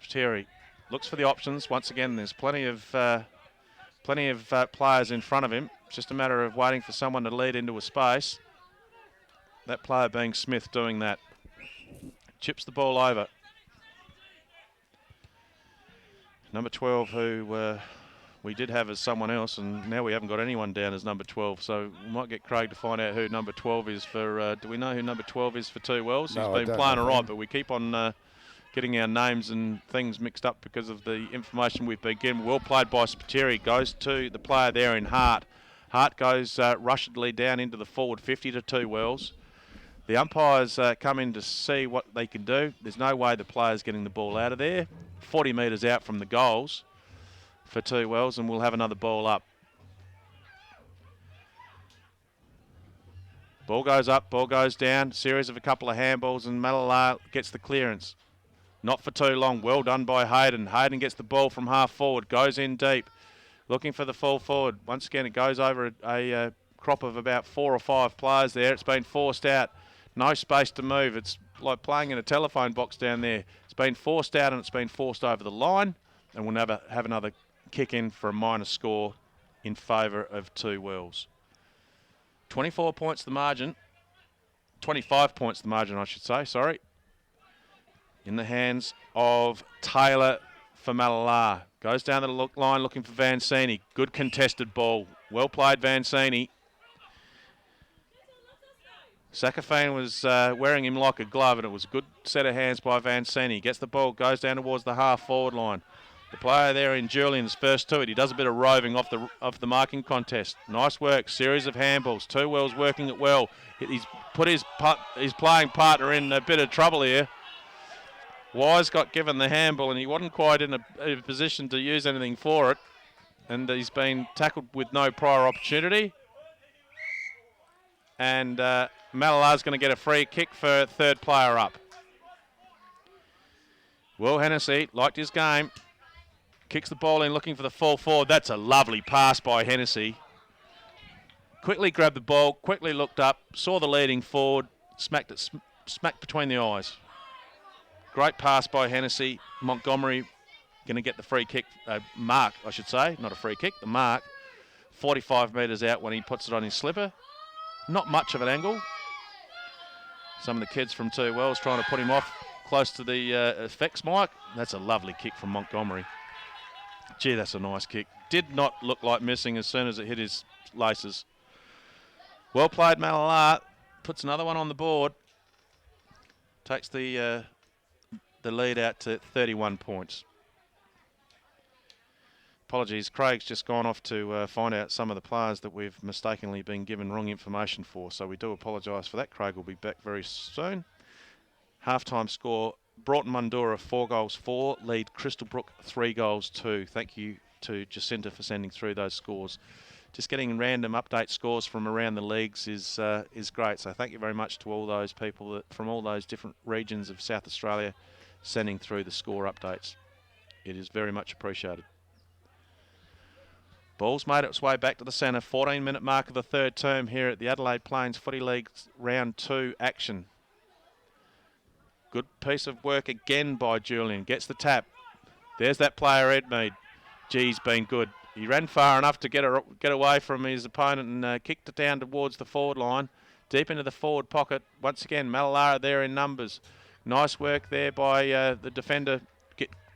Terry looks for the options. Once again, there's plenty of players in front of him. It's just a matter of waiting for someone to lead into a space. That player being Smith doing that. Chips the ball over. Number 12, who we did have as someone else, and now we haven't got anyone down as number 12. So we might get Craig to find out who number 12 is for. Do we know who number 12 is for 2 Wells? No, he's been playing all right, but we keep on getting our names and things mixed up because of the information we've been given. Well played by Spiteri. Goes to the player there in Hart. Hart goes rushedly down into the forward 50 to 2 Wells. The umpires come in to see what they can do. There's no way the player's getting the ball out of there. 40 metres out from the goals for 2 Wells, and we'll have another ball up. Ball goes up, ball goes down. Series of a couple of handballs, and Mallala gets the clearance. Not for too long. Well done by Hayden. Hayden gets the ball from half forward, goes in deep, looking for the full forward. Once again, it goes over a crop of about 4 or 5 players there. It's been forced out. No space to move. It's like playing in a telephone box down there. It's been forced out and it's been forced over the line, and we'll never have another kick in for a minor score in favour of Two Wheels. 24 points the margin. 25 points the margin, I should say, sorry. In the hands of Taylor for Mallala. Goes down the line looking for Vancini. Good contested ball. Well played, Vancini. Sakafane was wearing him like a glove, and it was a good set of hands by Vancini. Gets the ball, goes down towards the half-forward line. The player there in Julian's first to it. He does a bit of roving off the marking contest. Nice work. Series of handballs. Two Wheels working it well. He's put his playing partner in a bit of trouble here. Wise got given the handball, and he wasn't quite in a position to use anything for it. And he's been tackled with no prior opportunity. And Mallala's going to get a free kick for third player up. Will Hennessy liked his game. Kicks the ball in, looking for the full forward. That's a lovely pass by Hennessy. Quickly grabbed the ball, quickly looked up, saw the leading forward, smacked between the eyes. Great pass by Hennessy. Montgomery going to get the free kick, mark, I should say, not a free kick, the mark. 45 metres out when he puts it on his slipper. Not much of an angle. Some of the kids from Two Wells trying to put him off close to the effects mic. That's a lovely kick from Montgomery. Gee, that's a nice kick. Did not look like missing as soon as it hit his laces. Well played, Mallala. Puts another one on the board. Takes the lead out to 31 points. Apologies, Craig's just gone off to find out some of the players that we've mistakenly been given wrong information for, so we do apologise for that. Craig will be back very soon. Half-time score, Broughton Mundura 4-4, lead Crystalbrook 3-2. Thank you to Jacinta for sending through those scores. Just getting random update scores from around the leagues is great, so thank you very much to all those people from all those different regions of South Australia sending through the score updates. It is very much appreciated. Ball's made its way back to the centre. 14-minute mark of the third term here at the Adelaide Plains Footy League Round 2 action. Good piece of work again by Julian. Gets the tap. There's that player, Edmead. Gee, he's been good. He ran far enough to get away from his opponent and kicked it down towards the forward line. Deep into the forward pocket. Once again, Mallala there in numbers. Nice work there by the defender.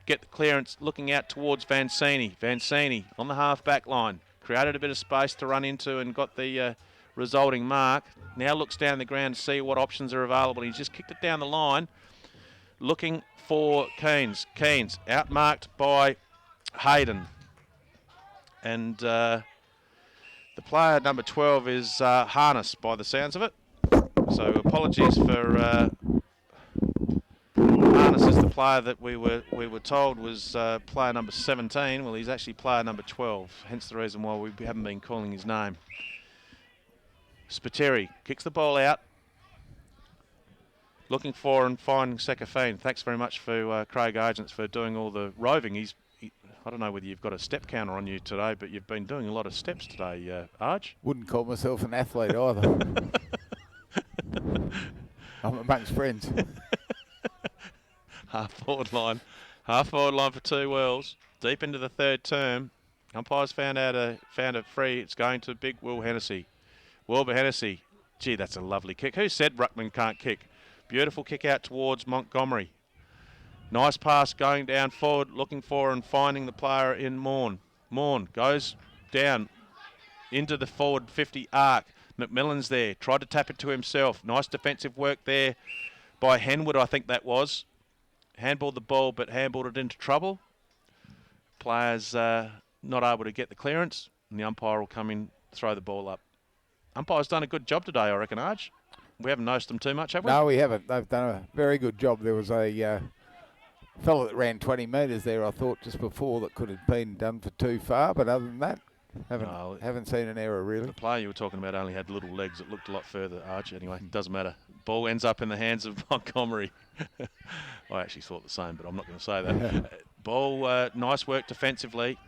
Get the clearance, looking out towards Vancini. Vancini on the half-back line. Created a bit of space to run into and got the resulting mark. Now looks down the ground to see what options are available. He's just kicked it down the line, looking for Keynes. Keynes outmarked by Hayden. And the player number 12 is Harness by the sounds of it. So apologies for... Harness is the player that we were told was player number 17. Well, he's actually player number 12, hence the reason why we haven't been calling his name. Spiteri kicks the ball out, looking for and finding Sakafane. Thanks very much for Craig Agents for doing all the roving. I don't know whether you've got a step counter on you today, but you've been doing a lot of steps today, Arj. Wouldn't call myself an athlete either. I'm amongst friends. Half-forward line for Two Wells. Deep into the third term. Umpires found a free. It's going to big Will Hennessy. Wilbur Hennessy. Gee, that's a lovely kick. Who said Ruckman can't kick? Beautiful kick out towards Montgomery. Nice pass going down forward, looking for and finding the player in Morn. Morn goes down into the forward 50 arc. McMillan's there. Tried to tap it to himself. Nice defensive work there by Henwood, I think that was. Handballed the ball, but handballed it into trouble. Players not able to get the clearance, and the umpire will come in, throw the ball up. Umpire's done a good job today, I reckon, Arj. We haven't noticed them too much, have we? No, we haven't. They've done a very good job. There was a fellow that ran 20 metres there, I thought, just before that could have been done for too far, but other than that, Haven't seen an error, really. The player you were talking about only had little legs. It looked a lot further, Arch. Anyway, doesn't matter. Ball ends up in the hands of Montgomery. I actually thought the same, but I'm not going to say that. Ball, nice work defensively.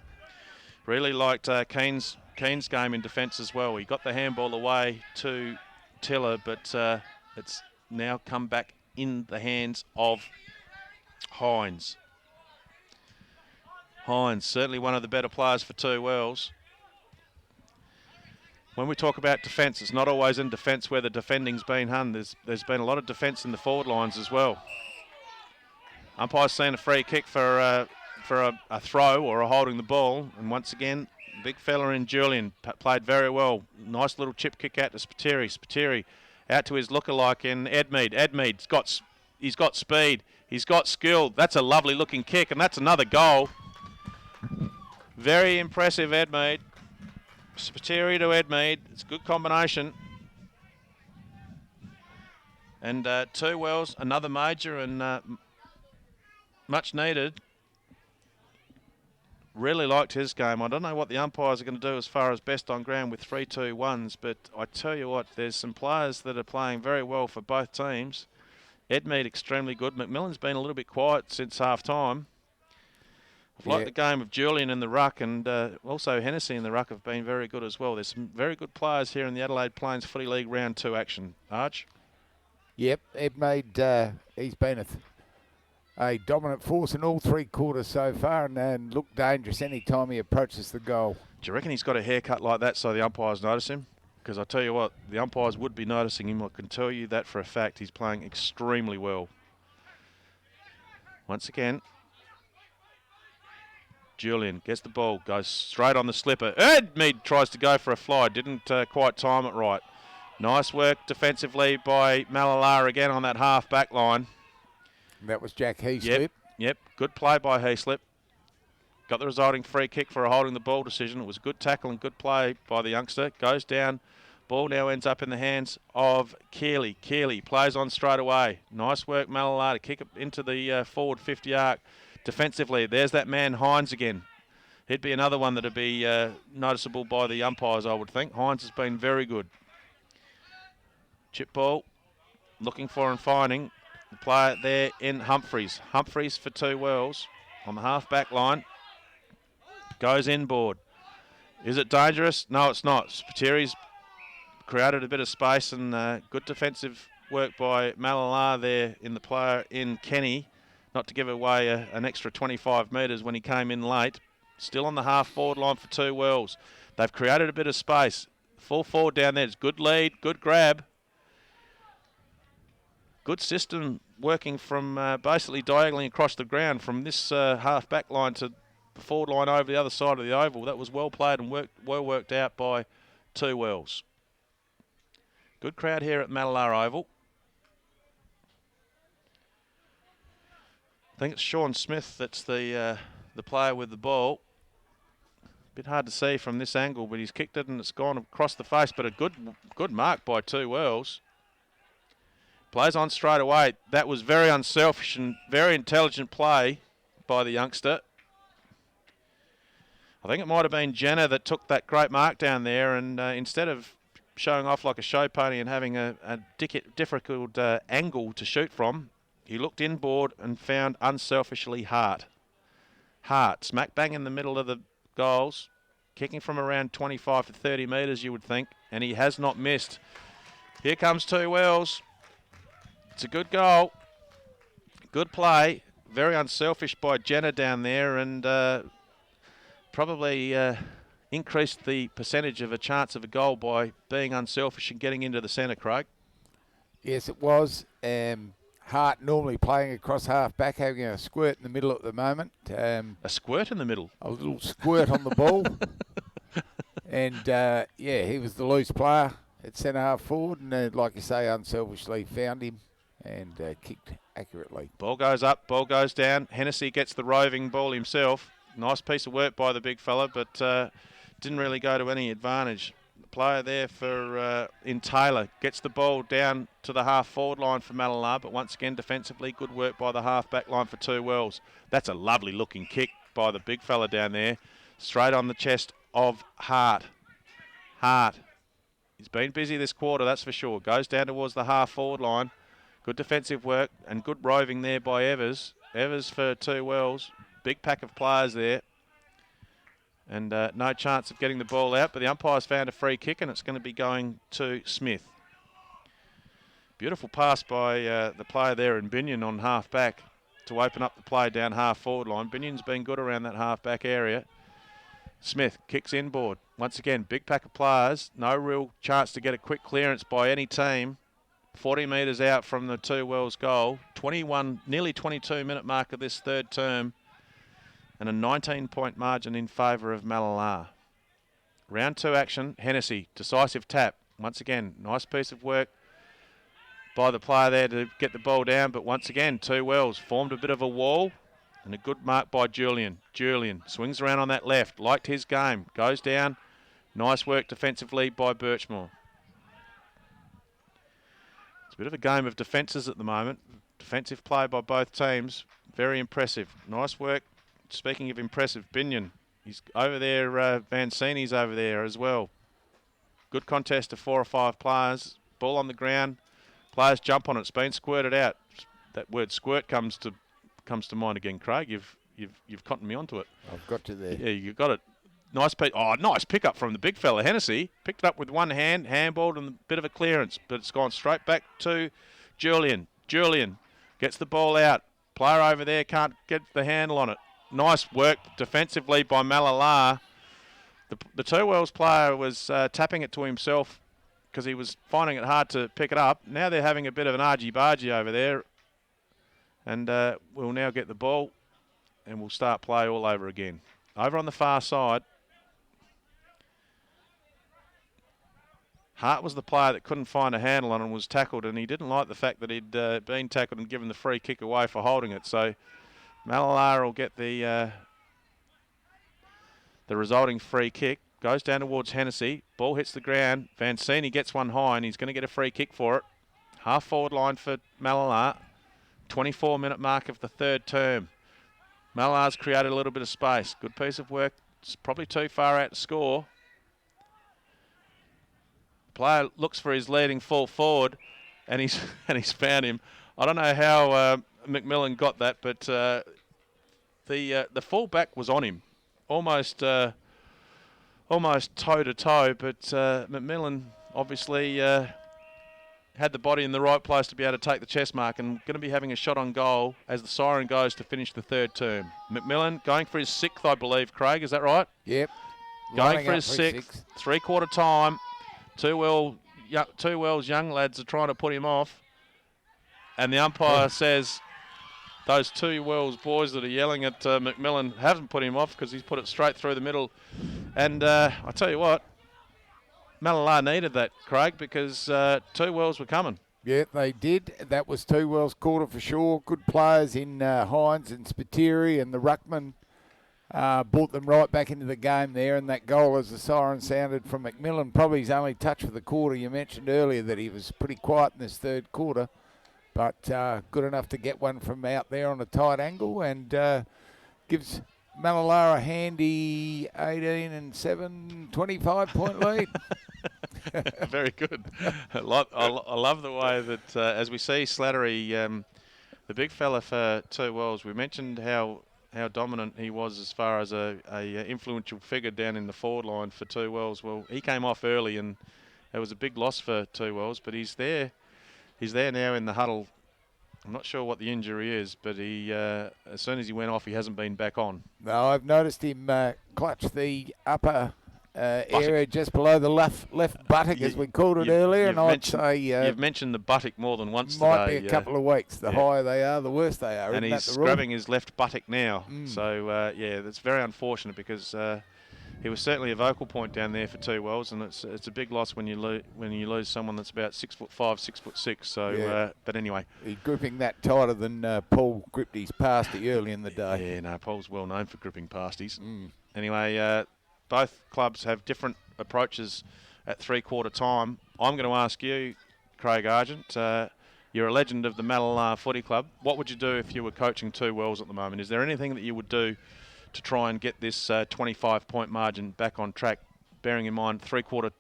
Really liked Keane's game in defence as well. He got the handball away to Tiller, but it's now come back in the hands of Hines. Hines, certainly one of the better players for Two Wells. When we talk about defence, it's not always in defence where the defending's been hung. There's been a lot of defence in the forward lines as well. Umpire's seen a free kick for a throw or a holding the ball, and once again, big fella in Julian played very well. Nice little chip kick out to Spiteri. Spiteri out to his lookalike in Edmead. He's got speed. He's got skill. That's a lovely looking kick, and that's another goal. Very impressive, Edmead. Spiteri to Edmead. It's a good combination. And Two Wells, another major and much needed. Really liked his game. I don't know what the umpires are going to do as far as best on ground with 3-2-1s, but I tell you what, there's some players that are playing very well for both teams. Edmead extremely good. McMillan's been a little bit quiet since half time. I've liked the game of Julian in the ruck, and also Hennessy in the ruck have been very good as well. There's some very good players here in the Adelaide Plains Footy League Round 2 action. Arch? Yep, Edmead, he's been a dominant force in all three quarters so far, and looked dangerous any time he approaches the goal. Do you reckon he's got a haircut like that so the umpires notice him? Because I tell you what, the umpires would be noticing him. I can tell you that for a fact. He's playing extremely well. Once again, Julian gets the ball, goes straight on the slipper. Edmead tries to go for a fly, didn't quite time it right. Nice work defensively by Mallala again on that half back line. That was Jack Heaslip. Yep, good play by Heaslip. Got the resulting free kick for a holding the ball decision. It was good tackle and good play by the youngster. Goes down, ball now ends up in the hands of Keeley. Keeley plays on straight away. Nice work, Mallala, to kick it into the forward 50 arc. Defensively, there's that man Hines again. He'd be another one that would be noticeable by the umpires, I would think. Hines has been very good. Chip ball, looking for and finding. The player there in Humphreys. Humphreys for Two Wells on the half-back line. Goes inboard. Is it dangerous? No, it's not. Spateri's created a bit of space, and good defensive work by Mallala there in the player in Kenny. Not to give away an extra 25 metres when he came in late. Still on the half-forward line for Two Wells. They've created a bit of space. Full forward down there. It's good lead, good grab. Good system working from basically diagonally across the ground from this half-back line to the forward line over the other side of the oval. That was well played and well worked out by Two Wells. Good crowd here at Mallala Oval. I think it's Sean Smith that's the player with the ball. Bit hard to see from this angle, but he's kicked it and it's gone across the face. But a good mark by Two Wells. Plays on straight away. That was very unselfish and very intelligent play by the youngster. I think it might have been Jenner that took that great mark down there, and instead of showing off like a show pony and having a difficult angle to shoot from, he looked inboard and found unselfishly Hart. Hart, smack bang in the middle of the goals, kicking from around 25 to 30 metres, you would think, and he has not missed. Here comes Two Wells. It's a good goal. Good play. Very unselfish by Jenner down there, and probably increased the percentage of a chance of a goal by being unselfish and getting into the centre, Craig. Yes, it was. Hart normally playing across half-back, having a squirt in the middle at the moment. A squirt in the middle? A little squirt on the ball. And, he was the loose player at centre-half forward, and like you say, unselfishly found him and kicked accurately. Ball goes up, ball goes down. Hennessy gets the roving ball himself. Nice piece of work by the big fella, but didn't really go to any advantage. The player there for in Taylor gets the ball down to the half-forward line for Mallala, but once again, defensively, good work by the half-back line for Two Wells. That's a lovely-looking kick by the big fella down there. Straight on the chest of Hart. Hart. He's been busy this quarter, that's for sure. Goes down towards the half-forward line. Good defensive work and good roving there by Evers. Evers for 2 wells. Big pack of players there. And no chance of getting the ball out, but the umpire's found a free kick and it's going to be going to Smith. Beautiful pass by the player there in Binion on half-back to open up the play down half-forward line. Binion's been good around that half-back area. Smith kicks inboard. Once again, big pack of players. No real chance to get a quick clearance by any team. 40 metres out from the 2 wells goal. 21, nearly 22-minute mark of this third term. And a 19-point margin in favour of Mallala. Round 2 action. Hennessy, decisive tap. Once again, nice piece of work by the player there to get the ball down. But once again, 2 wells formed a bit of a wall. And a good mark by Julian. Julian swings around on that left. Liked his game. Goes down. Nice work defensively by Birchmore. It's a bit of a game of defences at the moment. Defensive play by both teams. Very impressive. Nice work. Speaking of impressive, Binion. He's over there. Vancini's over there as well. Good contest of 4 or 5 players. Ball on the ground. Players jump on it. It's been squirted out. That word squirt comes to mind again, Craig. You've cottoned me onto it. I've got you there. Yeah, you got it. Nice pick up from the big fella Hennessy. Picked it up with one hand, handballed, and a bit of a clearance, but it's gone straight back to Julian. Julian gets the ball out. Player over there can't get the handle on it. Nice work defensively by Mallala. The 2 wells player was tapping it to himself because he was finding it hard to pick it up. Now they're having a bit of an argy-bargy over there. And we'll now get the ball and we'll start play all over again. Over on the far side, Hart was the player that couldn't find a handle on and was tackled, and he didn't like the fact that he'd been tackled and given the free kick away for holding it. So Mallala will get the resulting free kick. Goes down towards Hennessy. Ball hits the ground. Vancini gets one high and he's going to get a free kick for it. Half forward line for Mallala. 24-minute mark of the third term. Mallala's created a little bit of space. Good piece of work. It's probably too far out to score. Player looks for his leading full forward, and he's found him. I don't know how McMillan got that, but the full back was on him, almost toe to toe. But McMillan obviously had the body in the right place to be able to take the chest mark, and going to be having a shot on goal as the siren goes to finish the third term. McMillan going for his 6th, I believe. Craig, is that right? Yep. Going for his 6th. 3/4 time. 2 Wells young lads are trying to put him off, and the umpire says those 2 Wells boys that are yelling at McMillan haven't put him off because he's put it straight through the middle. And I tell you what, Mallala needed that, Craig, because 2 Wells were coming. Yeah, they did. That was 2 Wells quarter for sure. Good players in Hines and Spiteri, and the ruckman brought them right back into the game there. And that goal, as the siren sounded from McMillan, probably his only touch for the quarter. You mentioned earlier that he was pretty quiet in this third quarter, but good enough to get one from out there on a tight angle, and gives Mallala a handy 18-7, 25-point lead. Very good. I love the way that, as we see Slattery, the big fella for 2 Wells, we mentioned how dominant he was as far as a influential figure down in the forward line for 2 Wells. Well, he came off early, and it was a big loss for 2 Wells, but he's there now in the huddle. I'm not sure what the injury is, but he as soon as he went off, he hasn't been back on. No, I've noticed him clutch the upper area just below the left buttock, as we called it earlier, and I'd say you've mentioned the buttock more than once might today. Might be a couple of weeks. The higher they are, the worse they are. And Isn't he's that the rule? grabbing his left buttock now. So that's very unfortunate because he was certainly a vocal point down there for 2 Wells, and it's a big loss when you lose someone that's about 6'5", 6'6". So, yeah. But anyway, he's gripping that tighter than Paul gripped his pasty early in the day. Yeah, no, Paul's well known for gripping pasties. Anyway, both clubs have different approaches at 3/4 time. I'm going to ask you, Craig Argent. You're a legend of the Mallala Footy Club. What would you do if you were coaching 2 Wells at the moment? Is there anything that you would do to try and get this 25-point margin back on track, bearing in mind three-quarter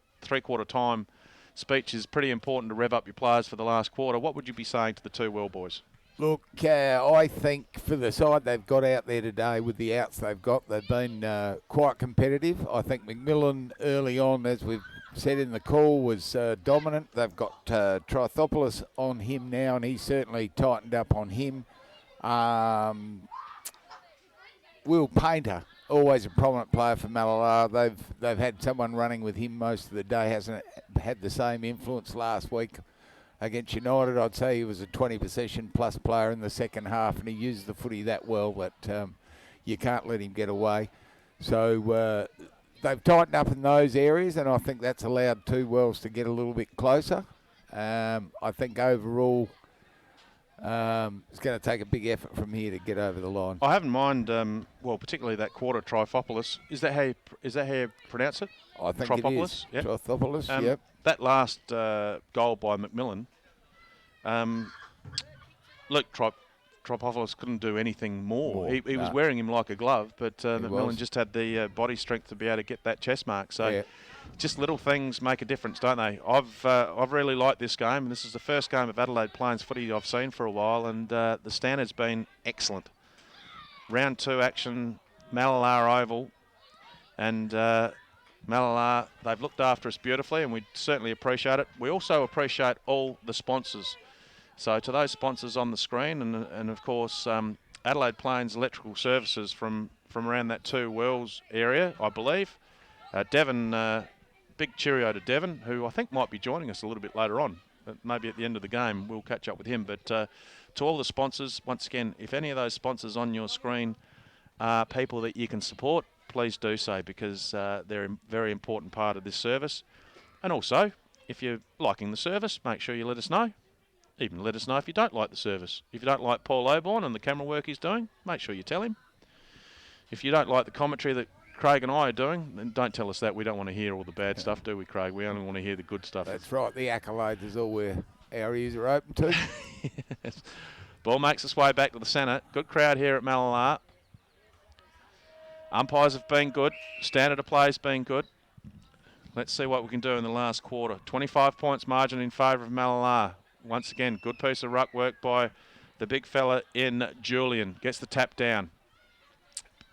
time speech is pretty important to rev up your players for the last quarter. What would you be saying to the two Well boys? Look, I think for the side they've got out there today with the outs they've got, they've been quite competitive. I think McMillan early on, as we've said in the call, was dominant. They've got Trithopoulos on him now, and he's certainly tightened up on him. Will Painter, always a prominent player for Mallala. They've had someone running with him most of the day. Hasn't had the same influence last week against United. I'd say he was a 20 possession plus player in the second half, and he used the footy that well that you can't let him get away. So they've tightened up in those areas, and I think that's allowed two Wells to get a little bit closer. I think overall it's going to take a big effort from here to get over the line. I haven't mind, well, particularly that quarter, Trithopoulos. Is that how you pronounce it? I think Trithopoulos? it is. Yep. Trithopoulos, yep. That last goal by McMillan, look, Trithopoulos couldn't do anything more. He was wearing him like a glove, but McMillan just had the body strength to be able to get that chest mark. So just little things make a difference, don't they? I've really liked this game, and this is the first game of Adelaide Plains footy I've seen for a while, and the standard's been excellent. Round 2 action, Mallala Oval, and Mallala, they've looked after us beautifully, and we certainly appreciate it. We also appreciate all the sponsors. So to those sponsors on the screen, and of course Adelaide Plains Electrical Services from around that Two Wells area, I believe. Devon, big cheerio to Devon, who I think might be joining us a little bit later on. Maybe at the end of the game we'll catch up with him. But to all the sponsors, once again, if any of those sponsors on your screen are people that you can support, please do so, because they're a very important part of this service. And also, if you're liking the service, make sure you let us know. Even let us know if you don't like the service. If you don't like Paul Oborn and the camera work he's doing, make sure you tell him. If you don't like the commentary that Craig and I are doing, then don't tell us that. We don't want to hear all the bad stuff, do we, Craig? We only want to hear the good stuff. That's right. The accolades is all our ears are open to. Yes. Ball makes its way back to the centre. Good crowd here at Mallala. Umpires have been good. Standard of play has been good. Let's see what we can do in the last quarter. 25 points margin in favour of Mallala. Once again, good piece of ruck work by the big fella in Julian. Gets the tap down.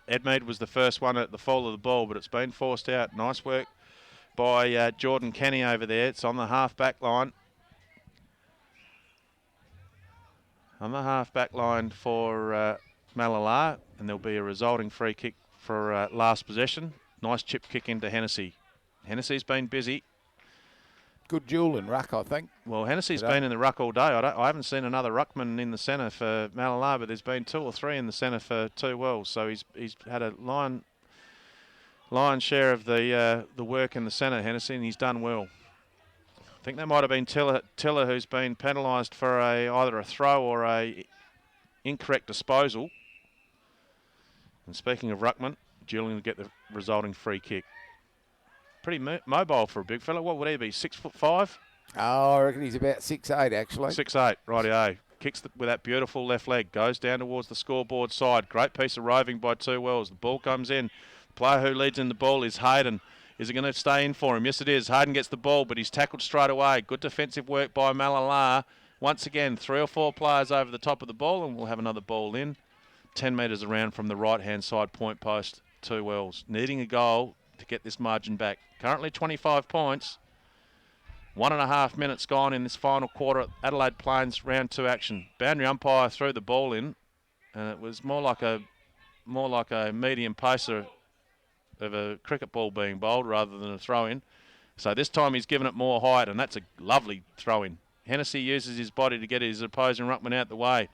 Edmead was the first one at the fall of the ball, but it's been forced out. Nice work by Jordan Kenny over there. It's on the half-back line. On the half-back line for Mallala, and there'll be a resulting free kick for last possession. Nice chip kick into Hennessy. Hennessy's been busy. Good duel in ruck, I think. Well, Hennessy's been in the ruck all day. I haven't seen another ruckman in the centre for Mallala, but there's been 2 or 3 in the centre for Two Wells. So he's had a lion's share of the work in the centre, Hennessy, and he's done well. I think that might have been Tiller who's been penalised for either a throw or a incorrect disposal. And speaking of ruckman, Julian will get the resulting free kick. Pretty mobile for a big fella. What would he be, 6'5"? Oh, I reckon he's about 6'8", actually. 6'8", rightio. Kicks with that beautiful left leg. Goes down towards the scoreboard side. Great piece of roving by Two Wells. The ball comes in. The player who leads in the ball is Hayden. Is it going to stay in for him? Yes, it is. Hayden gets the ball, but he's tackled straight away. Good defensive work by Mallala. Once again, 3 or 4 players over the top of the ball, and we'll have another ball in. 10 metres around from the right-hand side point post. Two Wells needing a goal to get this margin back. Currently 25 points. 1.5 minutes gone in this final quarter. Adelaide Plains round 2 action. Boundary umpire threw the ball in, and it was more like a medium pacer of a cricket ball being bowled rather than a throw in. So this time he's given it more height, and that's a lovely throw in. Hennessy uses his body to get his opposing ruckman out the way.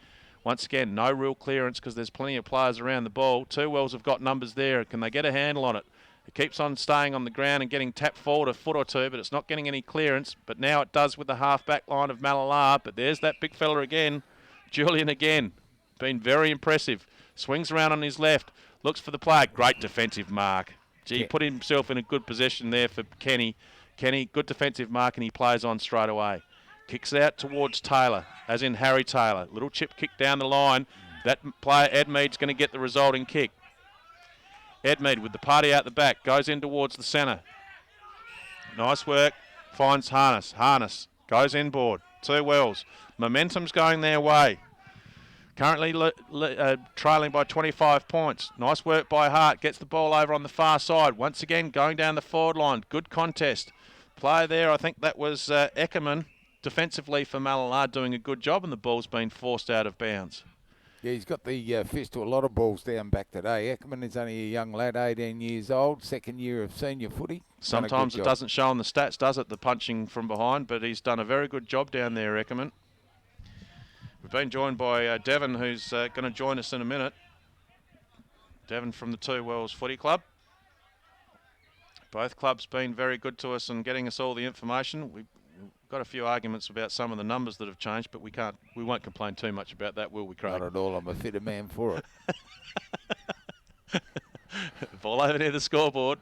Once again, no real clearance because there's plenty of players around the ball. Two Wells have got numbers there. Can they get a handle on it? It keeps on staying on the ground and getting tapped forward a foot or two, but it's not getting any clearance. But now it does with the half-back line of Mallala. But there's that big fella again. Julian again. Been very impressive. Swings around on his left. Looks for the player. Great defensive mark. Gee, put himself in a good position there for Kenny. Kenny, good defensive mark, and he plays on straight away. Kicks it out towards Taylor, as in Harry Taylor. Little chip kick down the line. That player, Ed Mead's going to get the resulting kick. Edmead with the party out the back. Goes in towards the centre. Nice work. Finds Harness. Harness goes inboard. 2 Wells. Momentum's going their way. Currently trailing by 25 points. Nice work by Hart. Gets the ball over on the far side. Once again, going down the forward line. Good contest. Play there, I think that was Eckerman defensively for Mallala doing a good job, and the ball's been forced out of bounds. Yeah, he's got the fist to a lot of balls down back today. Eckerman is only a young lad, 18 years old, second year of senior footy. Sometimes it doesn't show on the stats, does it, the punching from behind, but he's done a very good job down there, Eckerman. We've been joined by Devon, who's going to join us in a minute. Devon from the 2 Wells Footy Club. Both clubs been very good to us and getting us all the information. We've got a few arguments about some of the numbers that have changed, but we won't complain too much about that, will we, Craig? Not at all. I'm a fitter man for it. Ball over near the scoreboard.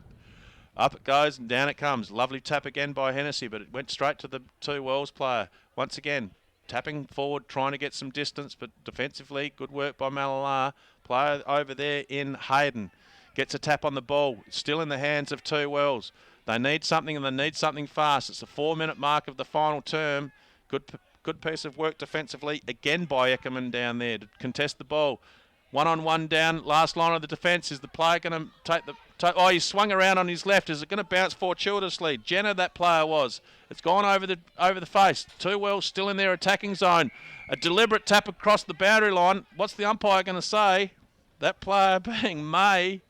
Up it goes and down it comes. Lovely tap again by Hennessy, but it went straight to the 2 Wells player. Once again, tapping forward, trying to get some distance, but defensively, good work by Mallala. Player over there in Hayden. Gets a tap on the ball. Still in the hands of 2 Wells. They need something, and they need something fast. It's the 4-minute mark of the final term. Good piece of work defensively again by Eckerman down there to contest the ball. 1-on-1 down, last line of the defence. Is the player going to take the... Oh, he swung around on his left. Is it going to bounce fortuitously? Jenner, that player was. It's gone over the face. 2 Wells still in their attacking zone. A deliberate tap across the boundary line. What's the umpire going to say? That player being May.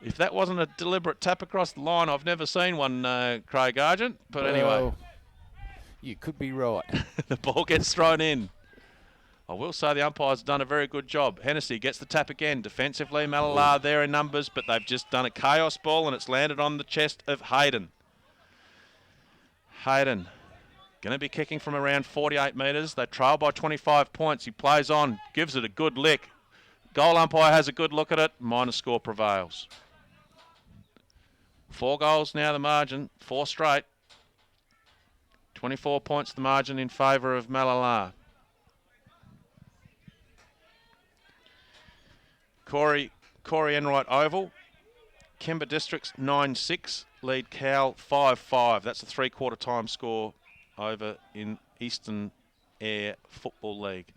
If that wasn't a deliberate tap across the line, I've never seen one, Craig Argent. But anyway. You could be right. The ball gets thrown in. I will say the umpire's done a very good job. Hennessy gets the tap again. Defensively, Mallala there in numbers, but they've just done a chaos ball, and it's landed on the chest of Hayden. Hayden going to be kicking from around 48 metres. They trail by 25 points. He plays on, gives it a good lick. Goal umpire has a good look at it. Minor score prevails. 4 goals now the margin, 4 straight. 24 points the margin in favour of Mallala. Corey Enright Oval. Kimber Districts 9-6. Lead Cowell 5-5. That's a 3/4 time score over in Eastern Air Football League.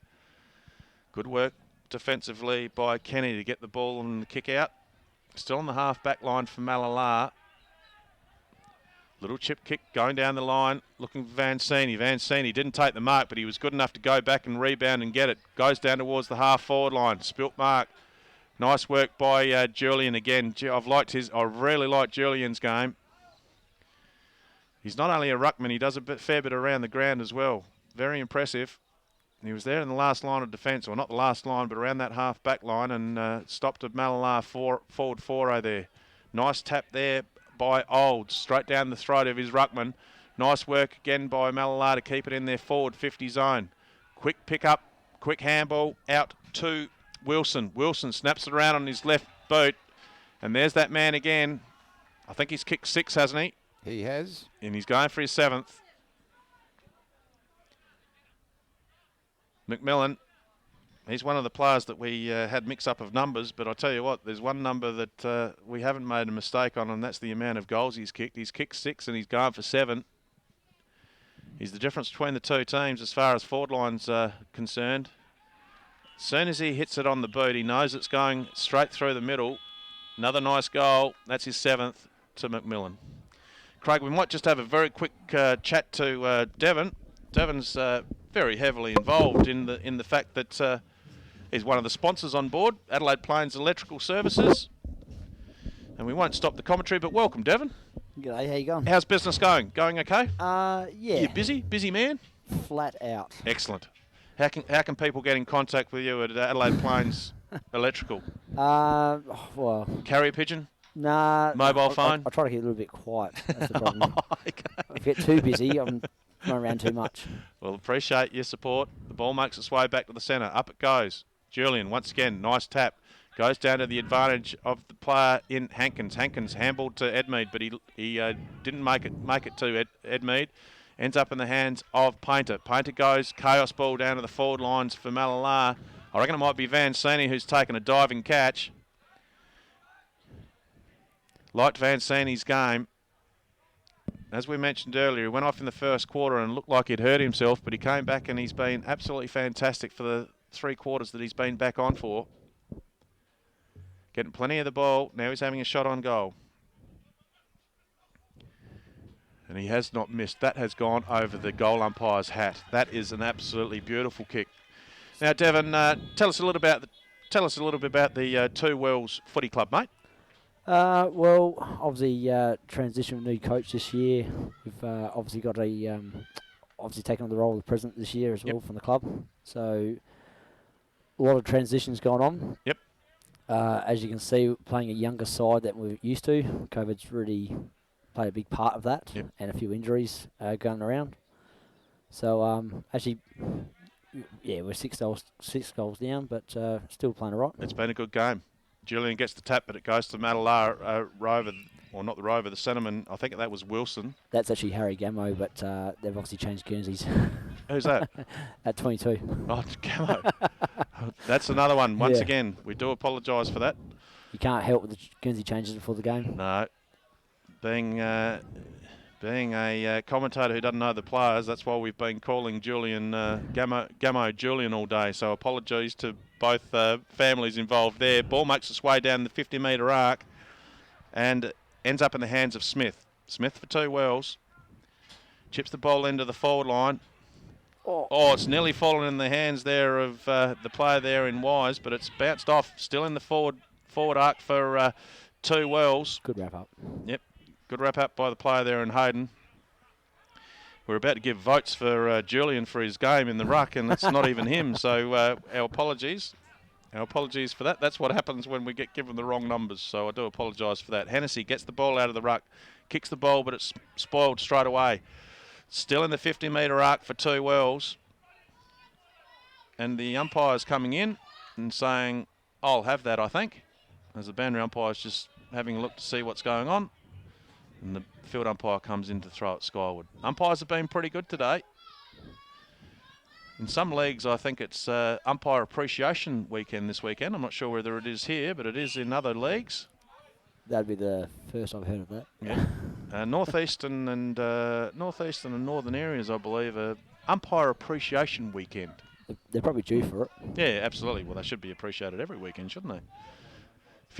Good work defensively by Kenny to get the ball and the kick out. Still on the half-back line for Mallala. Little chip kick going down the line, looking for Vancini. Vancini didn't take the mark, but he was good enough to go back and rebound and get it. Goes down towards the half-forward line. Spilt mark. Nice work by Julian again. I really like Julian's game. He's not only a ruckman, he does a fair bit around the ground as well. Very impressive. He was there in the last line of defence, or not the last line, but around that half-back line, and stopped a Mallala forward 4-0 there. Nice tap there by Olds, straight down the throat of his ruckman. Nice work again by Mallala to keep it in their forward 50 zone. Quick pick up, quick handball out to Wilson. Wilson snaps it around on his left boot, and there's that man again. I think he's kicked 6, hasn't he? He has. And he's going for his 7th. McMillan, he's one of the players that we had mix-up of numbers, but I tell you what, there's one number that we haven't made a mistake on, and that's the amount of goals he's kicked. He's kicked 6 and he's gone for 7. He's the difference between the two teams as far as forward line's concerned. As soon as he hits it on the boot, he knows it's going straight through the middle. Another nice goal. That's his 7th to McMillan. Craig, we might just have a very quick chat to Devon. Devon's very heavily involved in the fact that he's one of the sponsors on board, Adelaide Plains Electrical Services. And we won't stop the commentary, but welcome, Devon. G'day, how you going? How's business going? Going okay? Yeah. You busy? Busy man? Flat out. Excellent. How can people get in contact with you at Adelaide Plains Electrical? Well... Carrier pigeon? Nah. Mobile phone? I try to keep a little bit quiet. That's the problem. Okay. If I get too busy, I'm running around too much. Well, appreciate your support. The ball makes its way back to the centre. Up it goes. Julian, once again, nice tap. Goes down to the advantage of the player in Hankins. Hankins handballed to Edmead, but he didn't make it to Edmead. Ends up in the hands of Painter. Painter goes, chaos ball down to the forward lines for Mallala. I reckon it might be Vancini who's taken a diving catch. liked Van Sani's game. As we mentioned earlier, he went off in the first quarter and looked like he'd hurt himself, but he came back and he's been absolutely fantastic for the 3 quarters that he's been back on for. Getting plenty of the ball. Now he's having a shot on goal. And he has not missed. That has gone over the goal umpire's hat. That is an absolutely beautiful kick. Now, Devon, tell us a little bit about the Two Wells Footy Club, mate. Well, obviously, transition with new coach this year. We've obviously got obviously taken on the role of the president this year as well from the club. So, a lot of transitions going on. Yep. As you can see, playing a younger side than we're used to. COVID's really played a big part of that, and a few injuries going around. So, actually, yeah, we're 6 goals down, but still playing all right. It's been a good game. Julian gets the tap, but it goes to Mallala Rover, or not the Rover, the centreman. I think that was Wilson. That's actually Harry Gamo, but they've obviously changed Guernseys. Who's that? At 22. Oh, Gamo. That's another one. Once again, we do apologise for that. You can't help with the Guernsey changes before the game. No. Being a commentator who doesn't know the players, that's why we've been calling Julian Gamo Julian all day. So apologies to both families involved there. Ball makes its way down the 50-metre arc and ends up in the hands of Smith. Smith for Two Wells. Chips the ball into the forward line. Oh, it's nearly fallen in the hands there of the player there in Wise, but it's bounced off. Still in the forward arc for Two Wells. Good wrap up. Yep. Good wrap up by the player there in Hayden. We're about to give votes for Julian for his game in the ruck, and it's not even him. So our apologies. Our apologies for that. That's what happens when we get given the wrong numbers. So I do apologise for that. Hennessy gets the ball out of the ruck, kicks the ball, but it's spoiled straight away. Still in the 50-metre arc for Two Wells. And the umpire's coming in and saying, I'll have that, I think. As the boundary umpire's just having a look to see what's going on. And the field umpire comes in to throw it skyward. Umpires have been pretty good today. In some leagues, I think it's umpire appreciation weekend this weekend. I'm not sure whether it is here, but it is in other leagues. That'd be the first I've heard of that. Yeah. Northeastern and northern areas, I believe, are umpire appreciation weekend. They're probably due for it. Yeah, absolutely. Well, they should be appreciated every weekend, shouldn't they?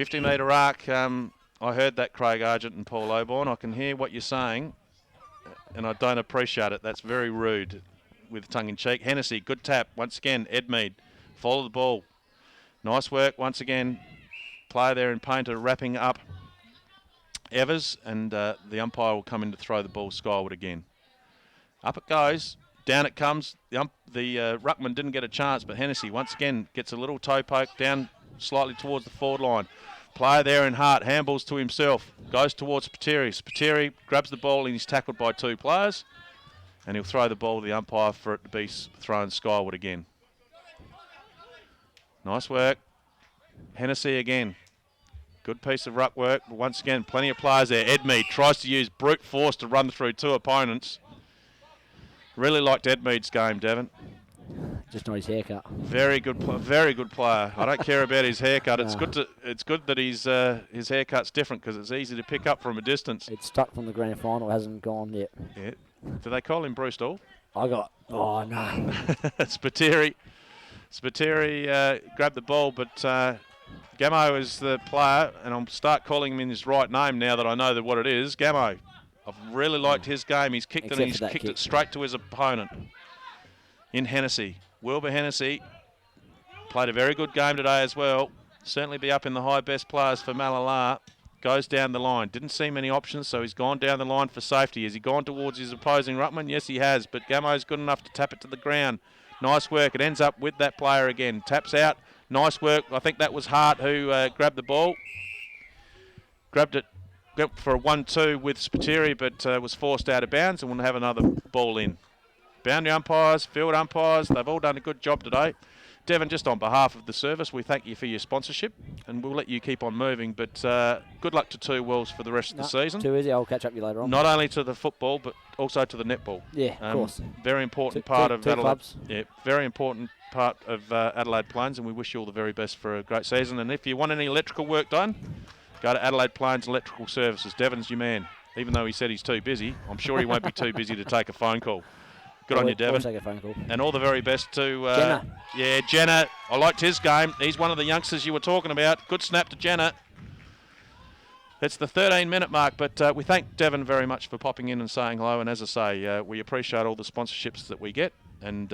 50-metre arc. I heard that, Craig Argent and Paul Oborn. I can hear what you're saying, and I don't appreciate it. That's very rude with tongue-in-cheek. Hennessy, good tap. Once again, Edmead, follow the ball. Nice work once again. Player there in Painter wrapping up Evers, and the umpire will come in to throw the ball skyward again. Up it goes. Down it comes. The ruckman didn't get a chance, but Hennessy once again gets a little toe poke down slightly towards the forward line. Player there in Hart, handballs to himself, goes towards Spiteri. Spiteri grabs the ball and he's tackled by 2 players, and he'll throw the ball to the umpire for it to be thrown skyward again. Nice work. Hennessy again. Good piece of ruck work, but once again, plenty of players there. Edmead tries to use brute force to run through 2 opponents. Really liked Edmead's game, Devon. Just not his haircut. Very good player. I don't care about his haircut. It's good that his haircut's different because it's easy to pick up from a distance. It's stuck from the grand final. Hasn't gone yet. Yeah. Do they call him Bruce Dahl? Oh no. Spiteri grabbed the ball, but Gamo is the player, and I'll start calling him in his right name now that I know what it is. Gamo. I've really liked his game. He's kicked it straight to his opponent in Hennessy. Wilbur Hennessy played a very good game today as well. Certainly be up in the high best players for Mallala. Goes down the line. Didn't see many options, so he's gone down the line for safety. Has he gone towards his opposing ruckman? Yes, he has, but Gamo's good enough to tap it to the ground. Nice work. It ends up with that player again. Taps out. Nice work. I think that was Hart who grabbed the ball. Grabbed it for a 1-2 with Spiteri, but was forced out of bounds and will have another ball in. Boundary umpires, field umpires, they've all done a good job today. Devon, just on behalf of the service, we thank you for your sponsorship, and we'll let you keep on moving, but good luck to Two Wells for the rest of the season. Too easy, I'll catch up with you later on. Not only to the football, but also to the netball. Yeah, of course. Very important part of two Adelaide. clubs. Yeah, very important part of Adelaide Plains, and we wish you all the very best for a great season. And if you want any electrical work done, Go to Adelaide Plains Electrical Services. Devon's your man. Even though he said he's too busy, I'm sure he won't be too busy to take a phone call. Good on you, Devon. I'll take a phone call. And all the very best to... Jenna. Yeah, Jenna. I liked his game. He's one of the youngsters you were talking about. Good snap to Jenna. It's the 13-minute mark, but we thank Devon very much for popping in and saying hello. And as I say, we appreciate all the sponsorships that we get. And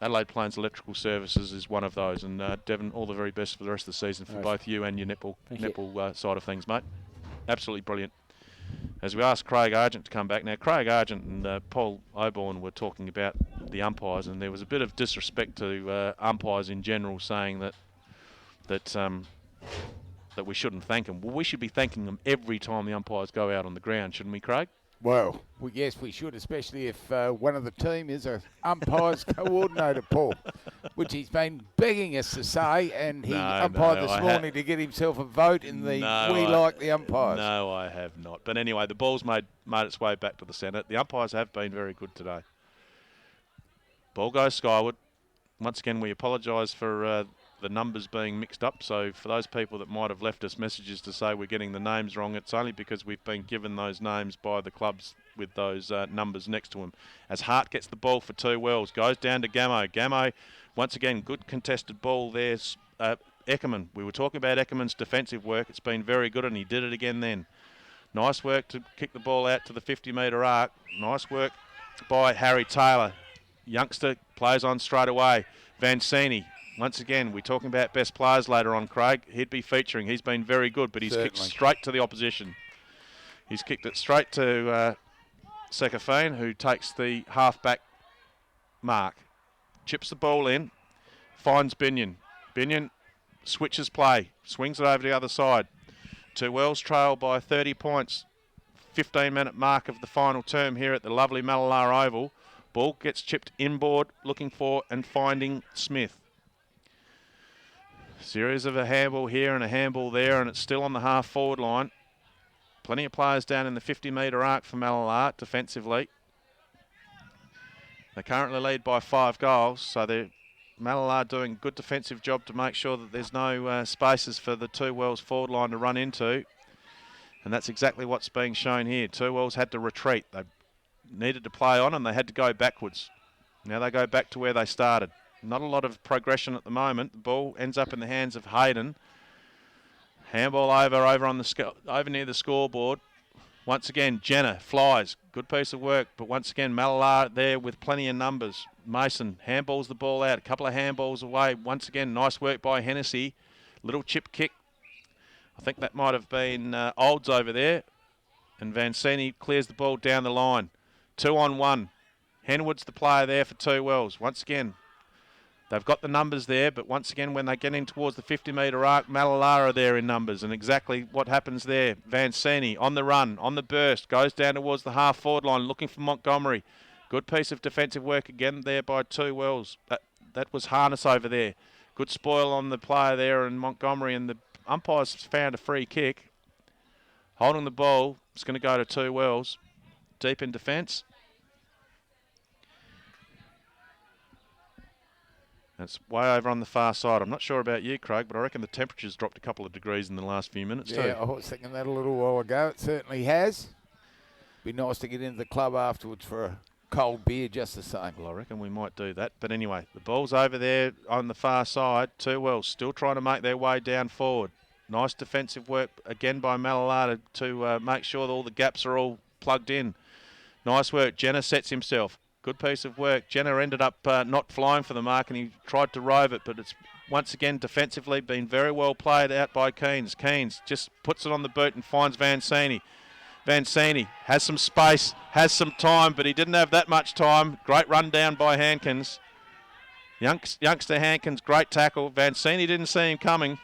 Adelaide Plains Electrical Services is one of those. And Devon, all the very best for the rest of the season for both you and your netball side of things, mate. Absolutely brilliant. As we asked Craig Argent to come back. Now, Craig Argent and Paul Oborn were talking about the umpires, and there was a bit of disrespect to umpires in general, saying that we shouldn't thank them. Well, we should be thanking them every time the umpires go out on the ground, shouldn't we, Craig? Well, yes, we should, especially if one of the team is a umpires coordinator, Paul, which he's been begging us to say, and he umpired this morning to get himself a vote in the We Like the Umpires. No, I have not. But anyway, the ball's made its way back to the centre. The umpires have been very good today. Ball goes skyward. Once again, we apologise for the numbers being mixed up. So for those people that might have left us messages to say we're getting the names wrong, it's only because we've been given those names by the clubs with those numbers next to them. As Hart gets the ball for 2 Wells, goes down to Gamo. Gamo, once again, good contested ball there. Eckerman, we were talking about Eckerman's defensive work. It's been very good, and he did it again then. Nice work to kick the ball out to the 50-metre arc. Nice work by Harry Taylor. Youngster plays on straight away. Vancini. Once again, we're talking about best players later on, Craig. He'd be featuring. He's been very good, but he's kicked straight to the opposition. He's kicked it straight to Sekafine, who takes the half-back mark. Chips the ball in, finds Binion. Binion switches play, swings it over the other side. 2 Wells trail by 30 points. 15-minute mark of the final term here at the lovely Mallala Oval. Ball gets chipped inboard, looking for and finding Smith. Series of a handball here and a handball there, and it's still on the half-forward line. Plenty of players down in the 50-metre arc for Mallala defensively. They currently lead by 5 goals, so they're Mallala doing a good defensive job to make sure that there's no spaces for the 2 Wells forward line to run into. And that's exactly what's being shown here. 2 Wells had to retreat. They needed to play on, and they had to go backwards. Now they go back to where they started. Not a lot of progression at the moment. The ball ends up in the hands of Hayden. Handball over on the over near the scoreboard. Once again, Jenner flies. Good piece of work, but once again, Mallala there with plenty of numbers. Mason handballs the ball out. A couple of handballs away. Once again, nice work by Hennessy. Little chip kick. I think that might have been Olds over there. And Vancini clears the ball down the line. 2-on-1. Henwood's the player there for 2 Wells. Once again, they've got the numbers there, but once again, when they get in towards the 50-metre arc, Mallala are there in numbers, and exactly what happens there. Vancini on the run, on the burst, goes down towards the half-forward line, looking for Montgomery. Good piece of defensive work again there by 2 Wells. That was Harness over there. Good spoil on the player there in Montgomery, and the umpires found a free kick. Holding the ball, it's going to go to 2 Wells. Deep in defence. It's way over on the far side. I'm not sure about you, Craig, but I reckon the temperature's dropped a couple of degrees in the last few minutes too. Yeah, I was thinking that a little while ago. It certainly has. Be nice to get into the club afterwards for a cold beer just the same. Well, I reckon we might do that. But anyway, the ball's over there on the far side. 2 Wells still trying to make their way down forward. Nice defensive work again by Mallala to make sure that all the gaps are all plugged in. Nice work. Jenner sets himself. Good piece of work. Jenner ended up not flying for the mark, and he tried to rove it, but it's once again defensively been very well played out by Keynes. Keynes just puts it on the boot and finds Vancini. Vancini has some space, has some time, but he didn't have that much time. Great run down by Hankins. Youngster Hankins, great tackle. Vancini didn't see him coming.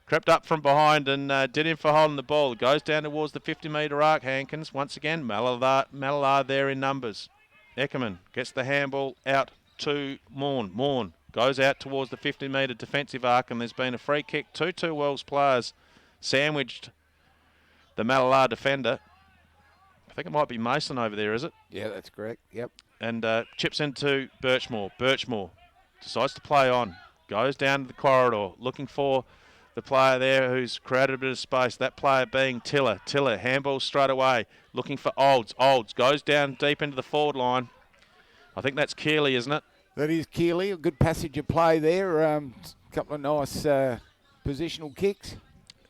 Crept up from behind and did him for holding the ball. Goes down towards the 50-metre arc, Hankins. Once again, Mallala there in numbers. Eckerman gets the handball out to Morn. Morn goes out towards the 50-metre defensive arc, and there's been a free kick. 2 Wells players sandwiched the Mallala defender. I think it might be Mason over there, is it? Yeah, that's correct. Yep. And chips into Birchmore. Birchmore decides to play on. Goes down to the corridor looking for the player there who's created a bit of space, that player being Tiller. Tiller, handball straight away, looking for Olds. Olds goes down deep into the forward line. I think that's Keeley, isn't it? That is Keeley. A good passage of play there. A couple of nice positional kicks.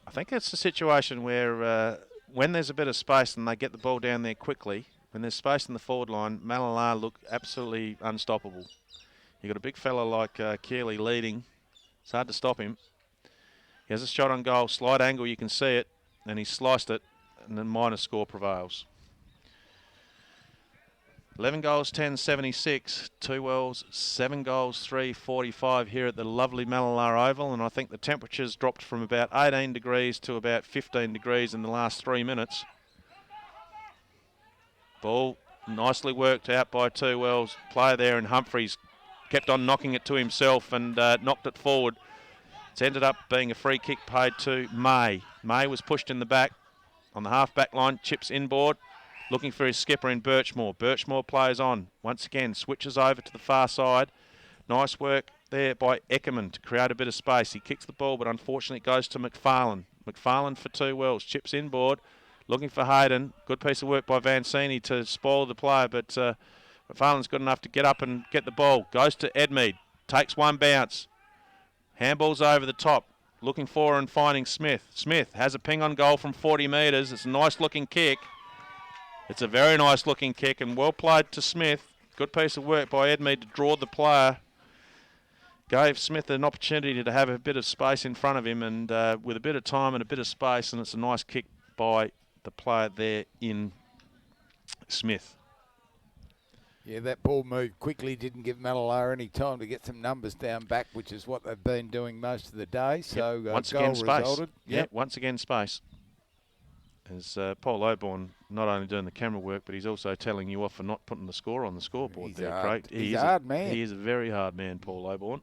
I think it's a situation where when there's a bit of space and they get the ball down there quickly, when there's space in the forward line, Mallala look absolutely unstoppable. You've got a big fella like Keeley leading. It's hard to stop him. He has a shot on goal, slight angle, you can see it, and he sliced it, and the minor score prevails. 11 goals, 10.76. 2 Wells, 7 goals, 3.45 here at the lovely Mallala Oval, and I think the temperature's dropped from about 18 degrees to about 15 degrees in the last 3 minutes. Ball nicely worked out by 2 Wells. Player there, and Humphreys kept on knocking it to himself and knocked it forward. It's ended up being a free kick paid to May. May was pushed in the back on the half-back line, chips inboard, looking for his skipper in Birchmore. Birchmore plays on. Once again, switches over to the far side. Nice work there by Eckerman to create a bit of space. He kicks the ball, but unfortunately it goes to McFarlane. McFarlane for 2 Wells, chips inboard, looking for Hayden. Good piece of work by Vancini to spoil the player, but McFarlane's good enough to get up and get the ball. Goes to Edmead, takes one bounce. Handball's over the top, looking for and finding Smith. Smith has a ping on goal from 40 metres. It's a nice looking kick. It's a very nice looking kick and well played to Smith. Good piece of work by Edmead to draw the player. Gave Smith an opportunity to have a bit of space in front of him, and with a bit of time and a bit of space, and it's a nice kick by the player there in Smith. Yeah, that ball moved quickly, didn't give Mallala any time to get some numbers down back, which is what they've been doing most of the day. So once goal again, space. resulted. Yep, once again, space. As Paul Oborn not only doing the camera work, but he's also telling you off for not putting the score on the scoreboard. He's there, hard. Craig. He's a hard man. He is a very hard man, Paul Oborn.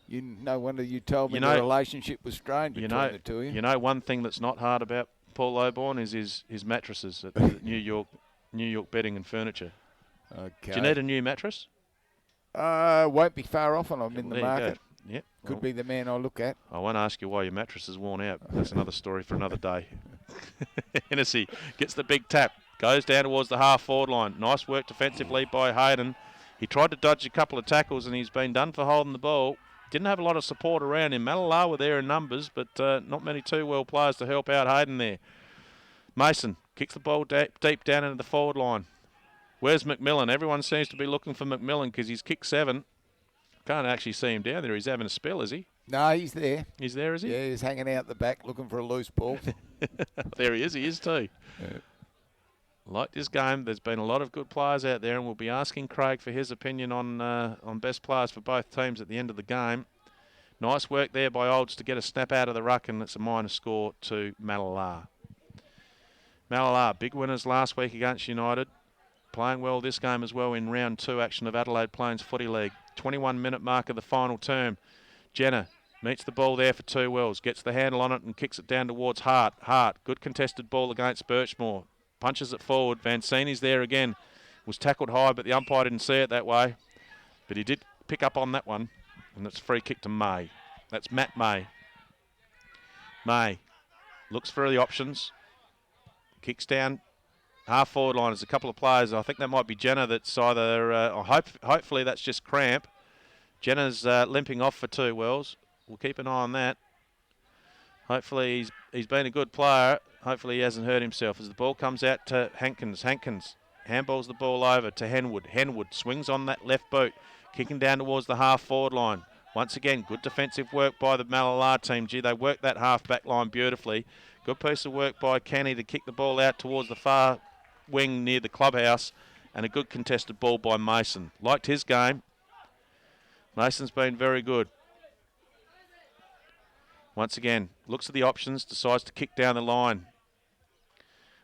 No wonder you told me the relationship was strained between the two of you. You know, one thing that's not hard about Paul Oborn is his mattresses at the New York Bedding and Furniture. Okay. Do you need a new mattress? Won't be far off when I'm in the There market. Yep. Could be the man I look at. I won't ask you why your mattress is worn out. That's another story for another day. Hennessy gets the big tap, goes down towards the half-forward line. Nice work defensively by Hayden. He tried to dodge a couple of tackles and he's been done for holding the ball. Didn't have a lot of support around him. Mallala were there in numbers, but not many 2 Well players to help out Hayden there. Mason kicks the ball deep down into the forward line. Where's McMillan? Everyone seems to be looking for McMillan because he's kicked 7. Can't actually see him down there. He's having a spell, is he? No, he's there. He's there, is he? Yeah, he's hanging out the back looking for a loose ball. There he is. He is too. Yeah. Like this game, there's been a lot of good players out there, and we'll be asking Craig for his opinion on best players for both teams at the end of the game. Nice work there by Olds to get a snap out of the ruck, and it's a minor score to Mallala. Mallala, big winners last week against United. Playing well this game as well in round 2 action of Adelaide Plains Footy League. 21-minute mark of the final term. Jenner meets the ball there for 2 Wells. Gets the handle on it and kicks it down towards Hart. Hart, good contested ball against Birchmore. Punches it forward. Vancini's there again. Was tackled high, but the umpire didn't see it that way. But he did pick up on that one. And it's a free kick to May. That's Matt May. May looks for the options. Kicks down. Half forward line is a couple of players. I think that might be Jenner that's either, hopefully that's just cramp. Jenner's limping off for 2 Wells. We'll keep an eye on that. Hopefully he's been a good player. Hopefully he hasn't hurt himself. As the ball comes out to Hankins. Hankins handballs the ball over to Henwood. Henwood swings on that left boot, kicking down towards the half forward line. Once again, good defensive work by the Mallala team. Gee, they worked that half back line beautifully. Good piece of work by Kenny to kick the ball out towards the far wing near the clubhouse, and a good contested ball by Mason. Liked his game. Mason's been very good. Once again, looks at the options, decides to kick down the line.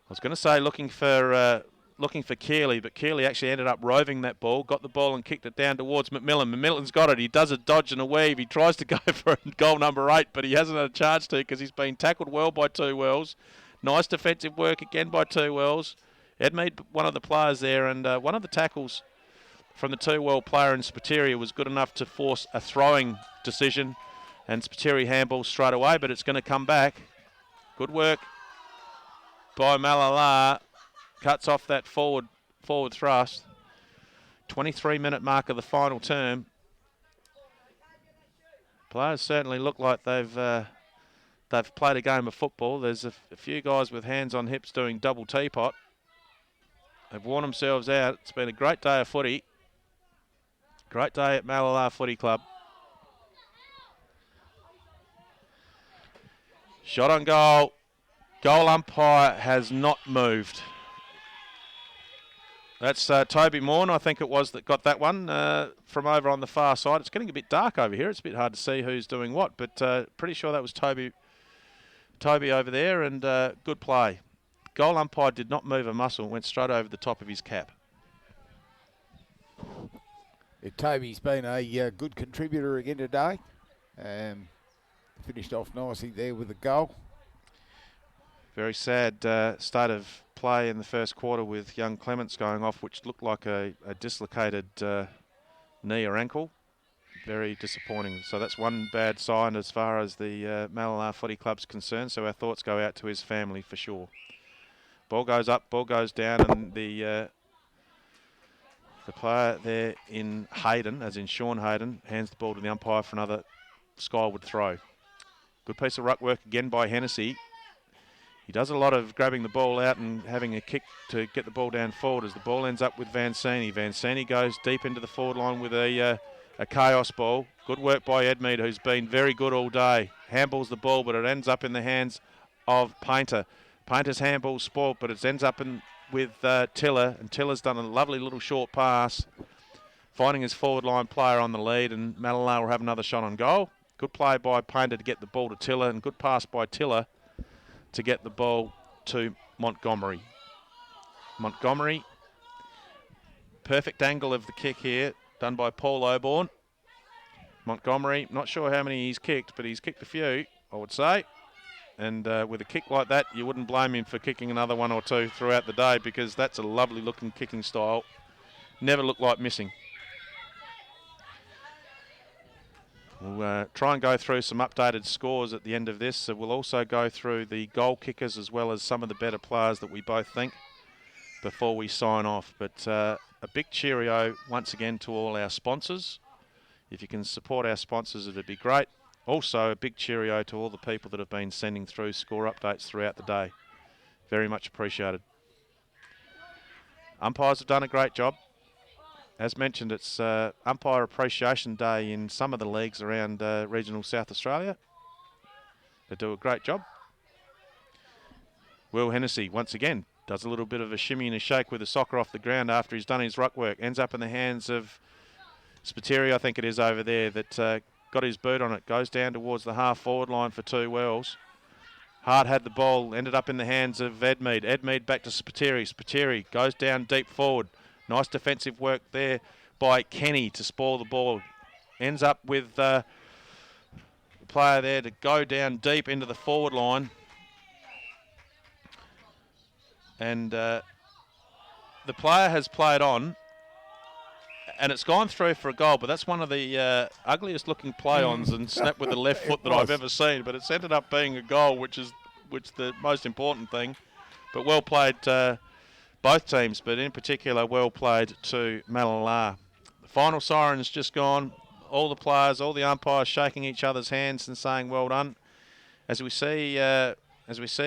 I was going to say looking for Keeley, but Keeley actually ended up roving that ball, got the ball and kicked it down towards McMillan. McMillan's got it. He does a dodge and a weave. He tries to go for goal number 8, but he hasn't had a chance to because he's been tackled well by 2 Wells. Nice defensive work again by 2 Wells. Edmead, one of the players there, and one of the tackles from the 2 Well player in Spateria was good enough to force a throwing decision. And Spiteri handball straight away, but it's going to come back. Good work by Mallala. Cuts off that forward thrust. 23-minute mark of the final term. Players certainly look like they've played a game of football. There's a few guys with hands on hips doing double teapot. They've worn themselves out. It's been a great day of footy. Great day at Mallala Footy Club. Shot on goal. Goal umpire has not moved. That's Toby Morn, I think it was, that got that one from over on the far side. It's getting a bit dark over here. It's a bit hard to see who's doing what, but pretty sure that was Toby over there, and good play. Goal umpire did not move a muscle, went straight over the top of his cap. Yeah, Toby's been a good contributor again today. Finished off nicely there with a goal. Very sad state of play in the first quarter with young Clements going off, which looked like a dislocated knee or ankle. Very disappointing. So that's one bad sign as far as the Mallala Footy Club's concerned. So our thoughts go out to his family for sure. Ball goes up, ball goes down, and the player there in Hayden, as in Sean Hayden, hands the ball to the umpire for another skyward throw. Good piece of ruck work again by Hennessy. He does a lot of grabbing the ball out and having a kick to get the ball down forward as the ball ends up with Vancini. Vancini goes deep into the forward line with a chaos ball. Good work by Edmead, who's been very good all day. Handballs the ball, but it ends up in the hands of Painter. Painter's handball spoiled, but it ends up with Tiller, and Tiller's done a lovely little short pass, finding his forward line player on the lead, and Mallala will have another shot on goal. Good play by Painter to get the ball to Tiller, and good pass by Tiller to get the ball to Montgomery. Montgomery, perfect angle of the kick here, done by Paul Oborn. Montgomery, not sure how many he's kicked, but he's kicked a few, I would say. And with a kick like that, you wouldn't blame him for kicking another one or two throughout the day, because that's a lovely looking kicking style. Never looked like missing. We'll try and go through some updated scores at the end of this. So we'll also go through the goal kickers as well as some of the better players that we both think before we sign off. But a big cheerio once again to all our sponsors. If you can support our sponsors, it'd be great. Also, a big cheerio to all the people that have been sending through score updates throughout the day. Very much appreciated. Umpires have done a great job. As mentioned, it's Umpire Appreciation Day in some of the leagues around regional South Australia. They do a great job. Will Hennessy, once again, does a little bit of a shimmy and a shake with a soccer off the ground after he's done his ruck work. Ends up in the hands of Spiteri, I think it is over there, that got his boot on it. Goes down towards the half-forward line for 2 wells. Hart had the ball, ended up in the hands of Edmead. Edmead back to Spiteri. Spiteri goes down deep forward. Nice defensive work there by Kenny to spoil the ball. Ends up with the player there to go down deep into the forward line. And the player has played on. And it's gone through for a goal, but that's one of the ugliest looking play-ons and snap with the left foot that I've ever seen. But it's ended up being a goal, which the most important thing. But well played both teams, but in particular well played to Mallala. The final siren's just gone. All the players, all the umpires shaking each other's hands and saying well done. As we see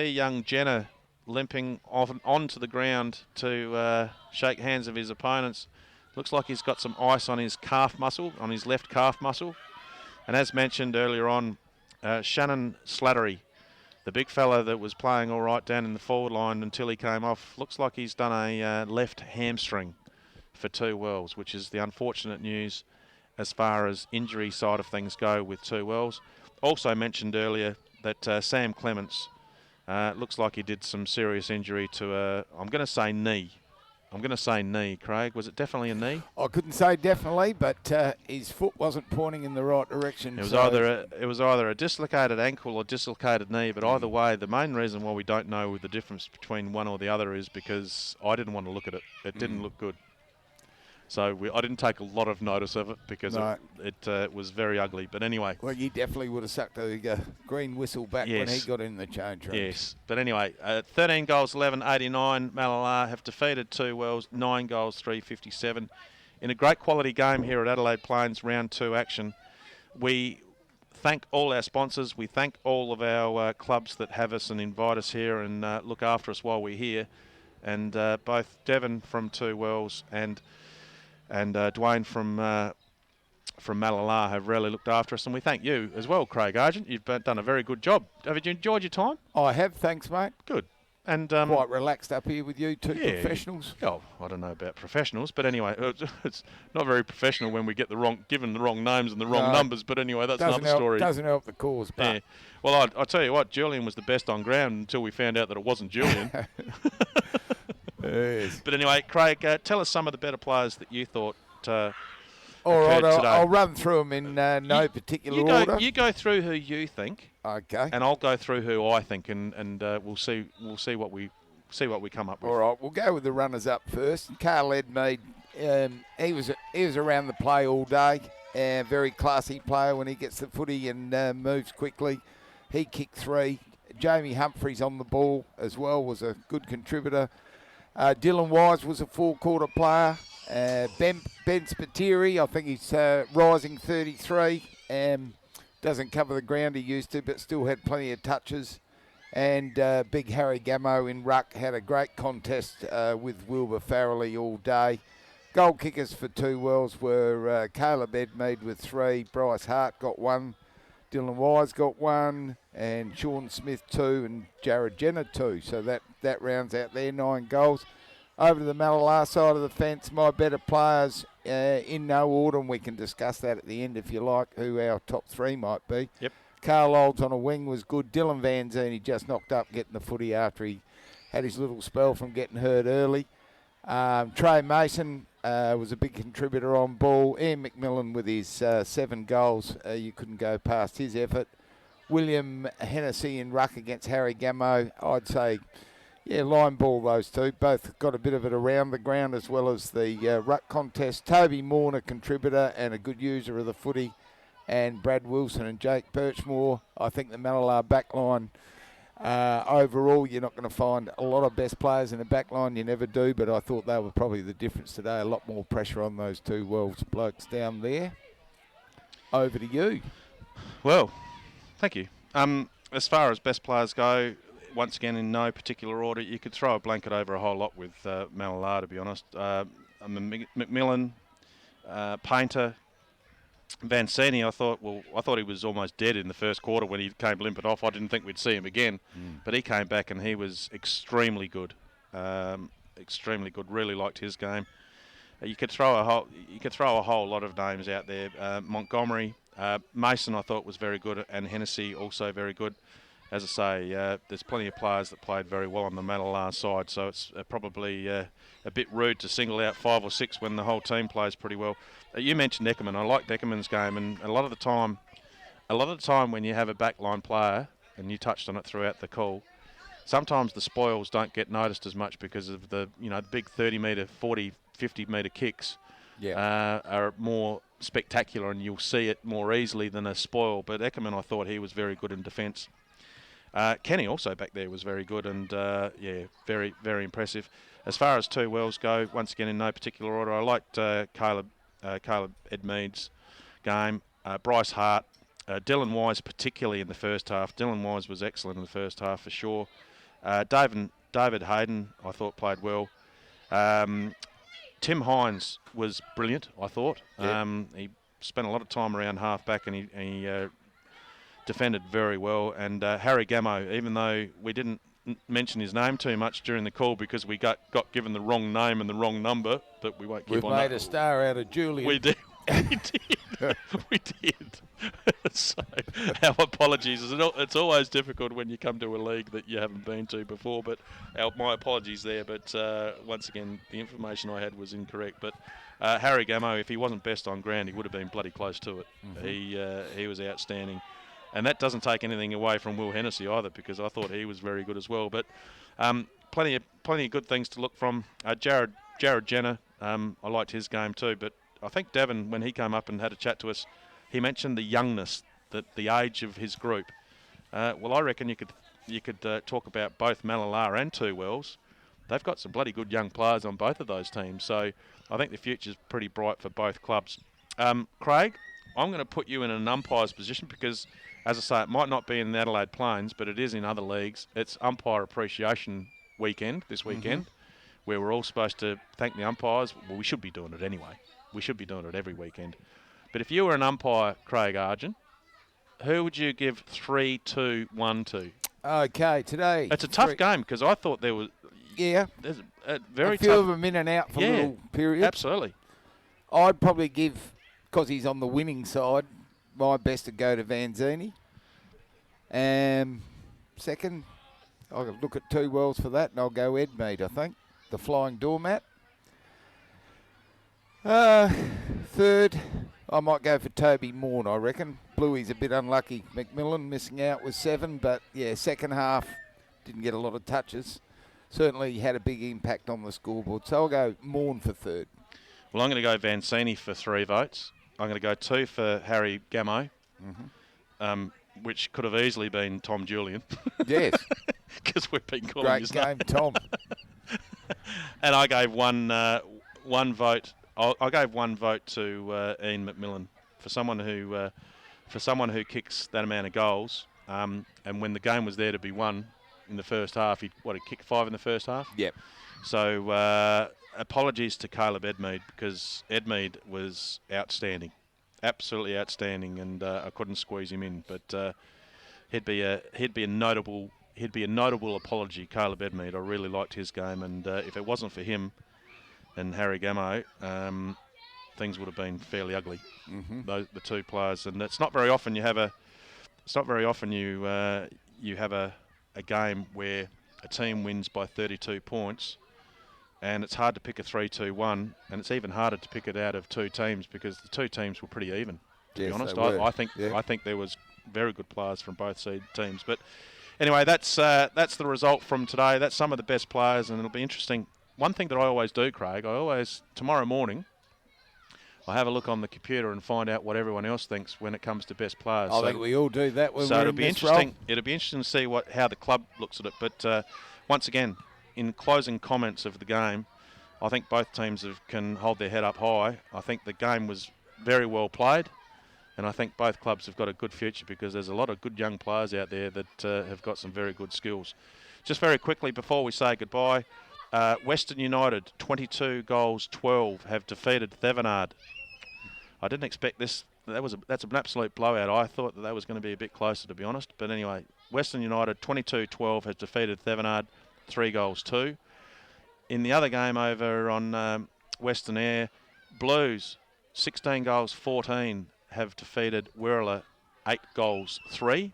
young Jenner limping onto the ground to shake hands of his opponents. Looks like he's got some ice on his calf muscle, on his left calf muscle. And as mentioned earlier on, Shannon Slattery, the big fella that was playing all right down in the forward line until he came off, looks like he's done a left hamstring for 2 wells, which is the unfortunate news as far as injury side of things go with 2 wells. Also mentioned earlier that Sam Clements looks like he did some serious injury to I'm going to say knee. I'm going to say knee, Craig. Was it definitely a knee? I couldn't say definitely, but his foot wasn't pointing in the right direction. It was either a dislocated ankle or dislocated knee, but either way, the main reason why we don't know the difference between one or the other is because I didn't want to look at it. It didn't look good. So I didn't take a lot of notice of it because it was very ugly. But anyway. Well, you definitely would have sucked the green whistle back when he got in the change room. Yes. But anyway, 13 goals, 11.89. Mallala have defeated 2 Wells, 9 goals, 3.57. In a great quality game here at Adelaide Plains, round 2 action. We thank all our sponsors. We thank all of our clubs that have us and invite us here and look after us while we're here. And both Devon from 2 Wells and Dwayne from Mallala have really looked after us, and we thank you as well, Craig Argent. You've done a very good job. Have you enjoyed your time? I have, thanks, mate. Good. And quite relaxed up here with you two professionals. Oh, I don't know about professionals, but anyway, it's not very professional when we get given the wrong names and the wrong numbers. But anyway, that's another story. Doesn't help the cause. But yeah. Well, I tell you what, Julian was the best on ground until we found out that it wasn't Julian. Yes. But anyway, Craig, tell us some of the better players that you thought. All right, I'll run through them in no particular order. You go through who you think. Okay. And I'll go through who I think, and we'll see what we come up with. All right, we'll go with the runners up first. Carl Edmead, he was around the play all day. Very classy player when he gets the footy and moves quickly. He kicked 3. Jamie Humphries on the ball as well was a good contributor. Dylan Wise was a 4-quarter player. Ben Spiteri, I think he's rising 33. Doesn't cover the ground he used to, but still had plenty of touches. And big Harry Gamo in ruck had a great contest with Wilbur Farrelly all day. Goal kickers for 2 Wells were Caleb Edmead with 3, Bryce Hart got 1, Dylan Wise got 1, and Sean Smith 2, and Jared Jenner 2. So that rounds out their 9 goals. Over to the Mallala side of the fence, my better players in no order, and we can discuss that at the end if you like, who our top 3 might be. Yep. Carl Olds on a wing was good. Dylan Van Zeen, just knocked up getting the footy after he had his little spell from getting hurt early. Trey Mason was a big contributor on ball. Ian McMillan with his 7 goals. You couldn't go past his effort. William Hennessy in ruck against Harry Gamo. I'd say, line ball those two. Both got a bit of it around the ground as well as the ruck contest. Toby Morn, a contributor and a good user of the footy. And Brad Wilson and Jake Birchmore. I think the Mallala backline, overall, you're not going to find a lot of best players in the backline. You never do, but I thought they were probably the difference today. A lot more pressure on those 2 Wells blokes down there. Over to you. Well, thank you. As far as best players go, once again, in no particular order, you could throw a blanket over a whole lot with Mallala, to be honest. McMillan, Painter, Vancini, I thought he was almost dead in the first quarter when he came limping off. I didn't think we'd see him again, but he came back and he was extremely good. Extremely good. Really liked his game. You could throw a whole lot of names out there. Montgomery, Mason, I thought was very good, and Hennessy also very good. As I say, there's plenty of players that played very well on the Mallala side, so it's probably a bit rude to single out 5 or 6 when the whole team plays pretty well. You mentioned Eckerman. I like Eckerman's game, and a lot of the time when you have a backline player, and you touched on it throughout the call, sometimes the spoils don't get noticed as much because of the big 30-metre, 40, 50-metre kicks are more spectacular, and you'll see it more easily than a spoil. But Eckerman, I thought he was very good in defence. Kenny also back there was very good, and very, very impressive. As far as 2 Wells go, once again in no particular order, I liked Caleb Edmead's game, Bryce Hart, Dylan Wise particularly in the first half. Dylan Wise was excellent in the first half for sure. David Hayden, I thought, played well. Tim Hines was brilliant, I thought. He spent a lot of time around half-back, and he defended very well. And Harry Gamo, even though we didn't mention his name too much during the call because we got given the wrong name and the wrong number, but we won't keep on that. We've made a star out of Julian. We did. We did. So our apologies. It's always difficult when you come to a league that you haven't been to before, but my apologies there. But once again, the information I had was incorrect. But Harry Gamo, if he wasn't best on ground, he would have been bloody close to it. He was outstanding. And that doesn't take anything away from Will Hennessy either, because I thought he was very good as well. But plenty of good things to look from. Jared Jenner I liked his game too, but I think Devon, when he came up and had a chat to us, he mentioned the youngness, the age of his group. Well, I reckon you could talk about both Mallala and Two Wells. They've got some bloody good young players on both of those teams, so I think the future's pretty bright for both clubs. Craig, I'm going to put you in an umpire's position because, as I say, it might not be in the Adelaide Plains, but it is in other leagues. It's Umpire Appreciation Weekend this weekend, where we're all supposed to thank the umpires. Well, we should be doing it anyway. We should be doing it every weekend. But if you were an umpire, Craig Argent, who would you give 3, 2, 1 to? Okay, today. It's a tough game because I thought there was... Yeah. There's a very a few tough... of them in and out for little periods. Absolutely. I'd probably give, because he's on the winning side, my best to go to Vanzini. Second, I'll look at Two Wells for that, and I'll go Edmead, I think. The Flying Doormat. Third, I might go for Toby Morn, I reckon. Bluey's a bit unlucky. McMillan missing out with 7, but yeah, second half didn't get a lot of touches. Certainly had a big impact on the scoreboard. So I'll go Morn for third. Well, I'm going to go Vancini for 3 votes. I'm going to go 2 for Harry Gamo, which could have easily been Tom Julian. Yes. Because we've been calling his Great game, Tom. And I gave one vote. I gave 1 vote to Ian McMillan for someone who kicks that amount of goals. And when the game was there to be won in the first half, he kicked 5 in the first half. Yep. So apologies to Caleb Edmead because Edmead was outstanding, absolutely outstanding, and I couldn't squeeze him in. But he'd be a notable apology, Caleb Edmead. I really liked his game, and if it wasn't for him and Harry Gamo, things would have been fairly ugly. The two players, and it's not very often you have a game where a team wins by 32 points, and it's hard to pick a 3-2-1, and it's even harder to pick it out of 2 teams because the 2 teams were pretty even. To be honest, I think there was very good players from both seed teams. But anyway, that's the result from today. That's some of the best players, and it'll be interesting. One thing that I always do, Craig, tomorrow morning, I have a look on the computer and find out what everyone else thinks when it comes to best players. I think we all do that when so we're it'll in be this interesting. role. It'll be interesting to see how the club looks at it. But once again, in closing comments of the game, I think both teams can hold their head up high. I think the game was very well played, and I think both clubs have got a good future because there's a lot of good young players out there that have got some very good skills. Just very quickly before we say goodbye, Western United 22-12 have defeated Thevenard. I didn't expect this. That's an absolute blowout. I thought that was going to be a bit closer, to be honest. But anyway, Western United 22-12 has defeated Thevenard 3-2. In the other game over on Western Air, Blues 16-14 have defeated Wirrala 8-3.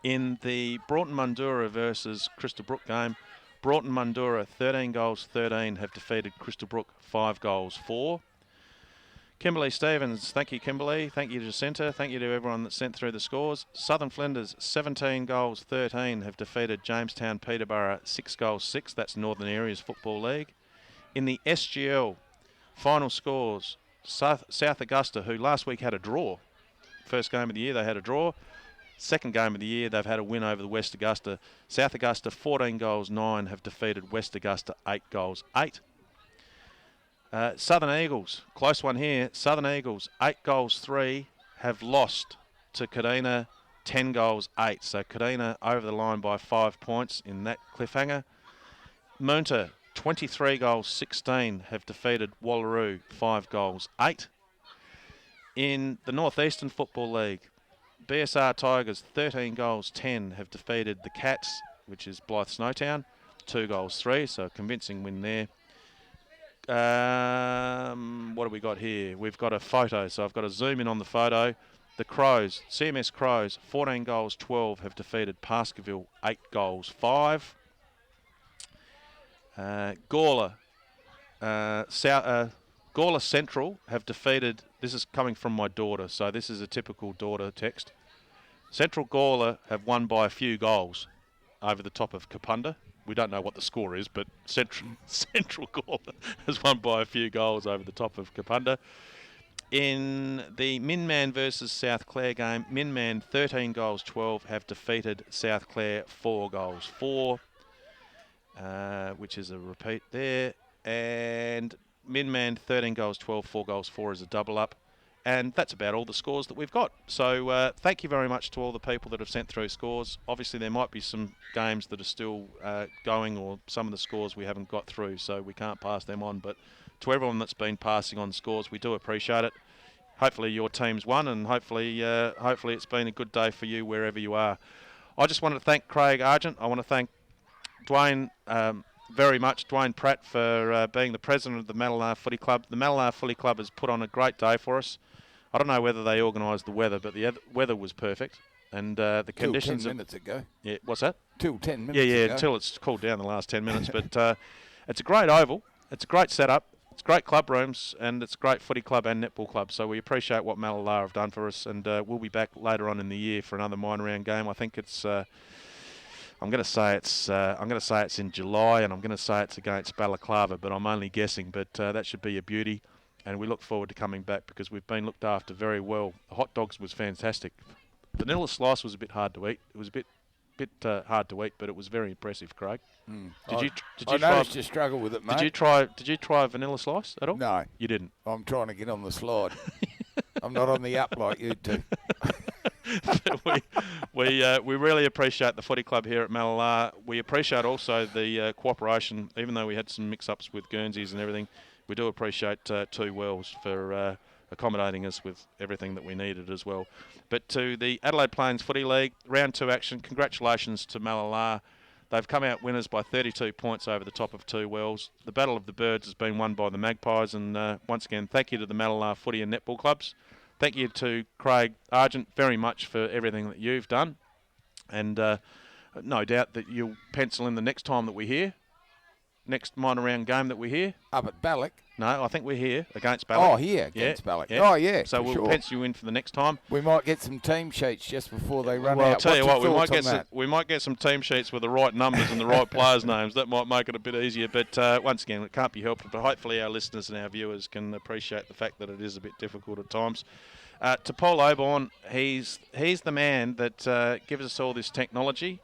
In the Broughton Mundura versus Crystal Brook game, Broughton Mundura 13-13 have defeated Crystal Brook 5-4. Kimberley Stevens, thank you, Kimberley. Thank you, Jacinta. Thank you to everyone that sent through the scores. Southern Flinders 17-13 have defeated Jamestown Peterborough 6-6. That's Northern Areas Football League. In the SGL final scores, South Augusta, who last week had a draw. First game of the year they had a draw. Second game of the year they've had a win over the West Augusta. South Augusta 14-9 have defeated West Augusta 8-8. Southern Eagles, close one here. Southern Eagles 8-3 have lost to Kadina 10-8. So Kadina over the line by 5 points in that cliffhanger. Moonta 23-16 have defeated Wallaroo 5-8. In the Northeastern Football League, BSR Tigers 13-10 have defeated the Cats, which is Blythe Snowtown, 2-3. So a convincing win there. What have we got here? We've got a photo, so I've got to zoom in on the photo. The Crows, CMS Crows, 14-12 have defeated Pascaville 8-5. Gawler Central have defeated, this is coming from my daughter, so this is a typical daughter text. Central Gawler have won by a few goals over the top of Kapunda, we don't know what the score is, but Central Corps has won by a few goals over the top of Kapunda. In the Minman versus South Clare game, Minman 13 goals 12 have defeated South Clare 4 goals 4, which is a repeat there. And Minman 13 goals 12, 4 goals 4 is a double up. And that's about all the scores that we've got. So thank you very much to all the people that have sent through scores. Obviously, there might be some games that are still going, or some of the scores we haven't got through, so we can't pass them on. But to everyone that's been passing on scores, we do appreciate it. Hopefully your team's won, and hopefully it's been a good day for you wherever you are. I just want to thank Craig Argent. I want to thank Dwayne very much, Dwayne Pratt, for being the president of the Mallala Footy Club. The Mallala Footy Club has put on a great day for us. I don't know whether they organised the weather, but the weather was perfect. And the conditions... Till 10 minutes ago. Yeah, what's that? Till 10 minutes ago. Yeah, until it's cooled down the last 10 minutes. But it's a great oval. It's a great setup. It's great club rooms, and it's a great footy club and netball club. So we appreciate what Mallala have done for us, and we'll be back later on in the year for another minor round game. I think it's... I'm going to say it's in July, and I'm going to say it's against Balaclava, but I'm only guessing. But that should be a beauty, and we look forward to coming back because we've been looked after very well. The hot dogs was fantastic. Vanilla slice was a bit hard to eat. It was a bit hard to eat, but it was very impressive, Craig. Did you I noticed you struggle with it, mate. Did you try a vanilla slice at all? No. You didn't? I'm trying to get on the slide. I'm not on the up like you two. we really appreciate the footy club here at Mallala. We appreciate also the cooperation, even though we had some mix-ups with Guernseys and everything. We do appreciate Two Wells for accommodating us with everything that we needed as well. But to the Adelaide Plains Footy League, round 2 action, congratulations to Mallala. They've come out winners by 32 points over the top of Two Wells. The Battle of the Birds has been won by the Magpies, and once again, thank you to the Mallala Footy and Netball Clubs. Thank you to Craig Argent very much for everything that you've done. And no doubt that you'll pencil in the next time that we're here. Next minor round game that we're here. Up at Ballock? No, I think we're here against Ballock. Oh, here against Ballock. Yeah. Oh, yeah. So we'll pencil you in for the next time. We might get some team sheets just before they run out. Well, I'll tell you what, we might get some team sheets with the right numbers and the right players' names. That might make it a bit easier. But once again, it can't be helped. But hopefully our listeners and our viewers can appreciate the fact that it is a bit difficult at times. To Paul Oborn, he's the man that gives us all this technology.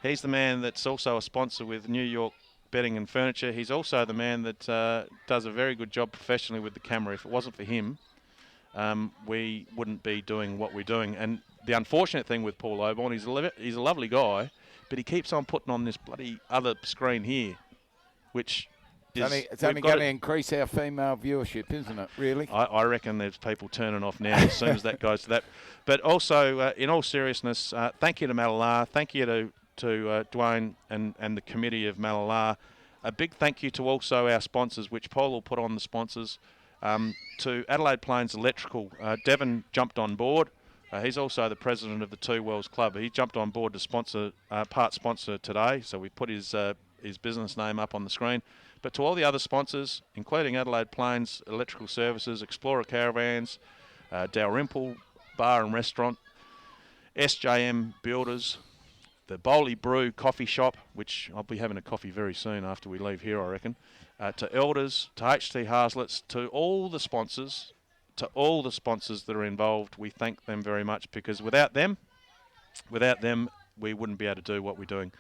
He's the man that's also a sponsor with New York Bedding and Furniture. He's also the man that does a very good job professionally with the camera. If it wasn't for him, we wouldn't be doing what we're doing. And the unfortunate thing with Paul Oborn, he's a lovely guy, but he keeps on putting on this bloody other screen here, which... It's only going to increase our female viewership, isn't it, really? I reckon there's people turning off now as soon as that goes to that. But also, in all seriousness, thank you to Mallala. Thank you to Dwayne and the committee of Mallala. A big thank you to also our sponsors, which Paul will put on the sponsors. To Adelaide Plains Electrical, Devon jumped on board. He's also the president of the Two Wells Club. He jumped on board to sponsor, part sponsor today, so we put his business name up on the screen. But to all the other sponsors, including Adelaide Plains Electrical Services, Explorer Caravans, Dalrymple Bar and Restaurant, SJM Builders, the Bowley Brew Coffee Shop, which I'll be having a coffee very soon after we leave here, I reckon, to Elders, to HT Hazlitt's, to all the sponsors that are involved, we thank them very much, because without them, we wouldn't be able to do what we're doing.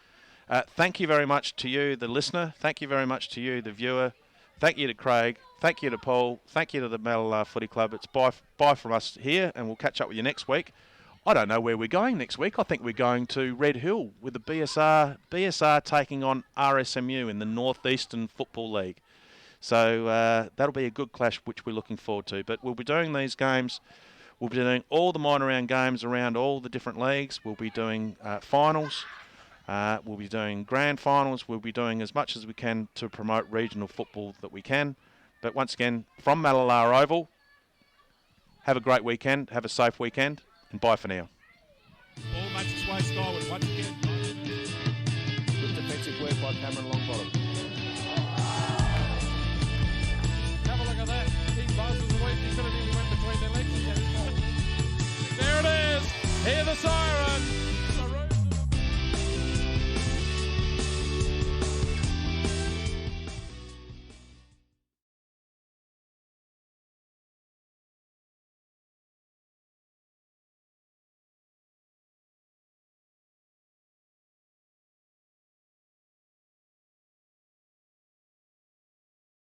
Thank you very much to you, the listener. Thank you very much to you, the viewer. Thank you to Craig. Thank you to Paul. Thank you to the Mallala Footy Club. It's bye from us here, and we'll catch up with you next week. I don't know where we're going next week. I think we're going to Red Hill with the BSR taking on RSMU in the Northeastern Football League. So that'll be a good clash, which we're looking forward to. But we'll be doing these games. We'll be doing all the minor round games around all the different leagues. We'll be doing finals. We'll be doing grand finals. We'll be doing as much as we can to promote regional football that we can. But once again, from Mallala Oval, have a great weekend, have a safe weekend, and bye for now. All makes its way skyward once again. Good defensive work by Cameron Longbottom. Have a look at that. He buzzes away. He could have even went between their legs. There it is. Hear the siren.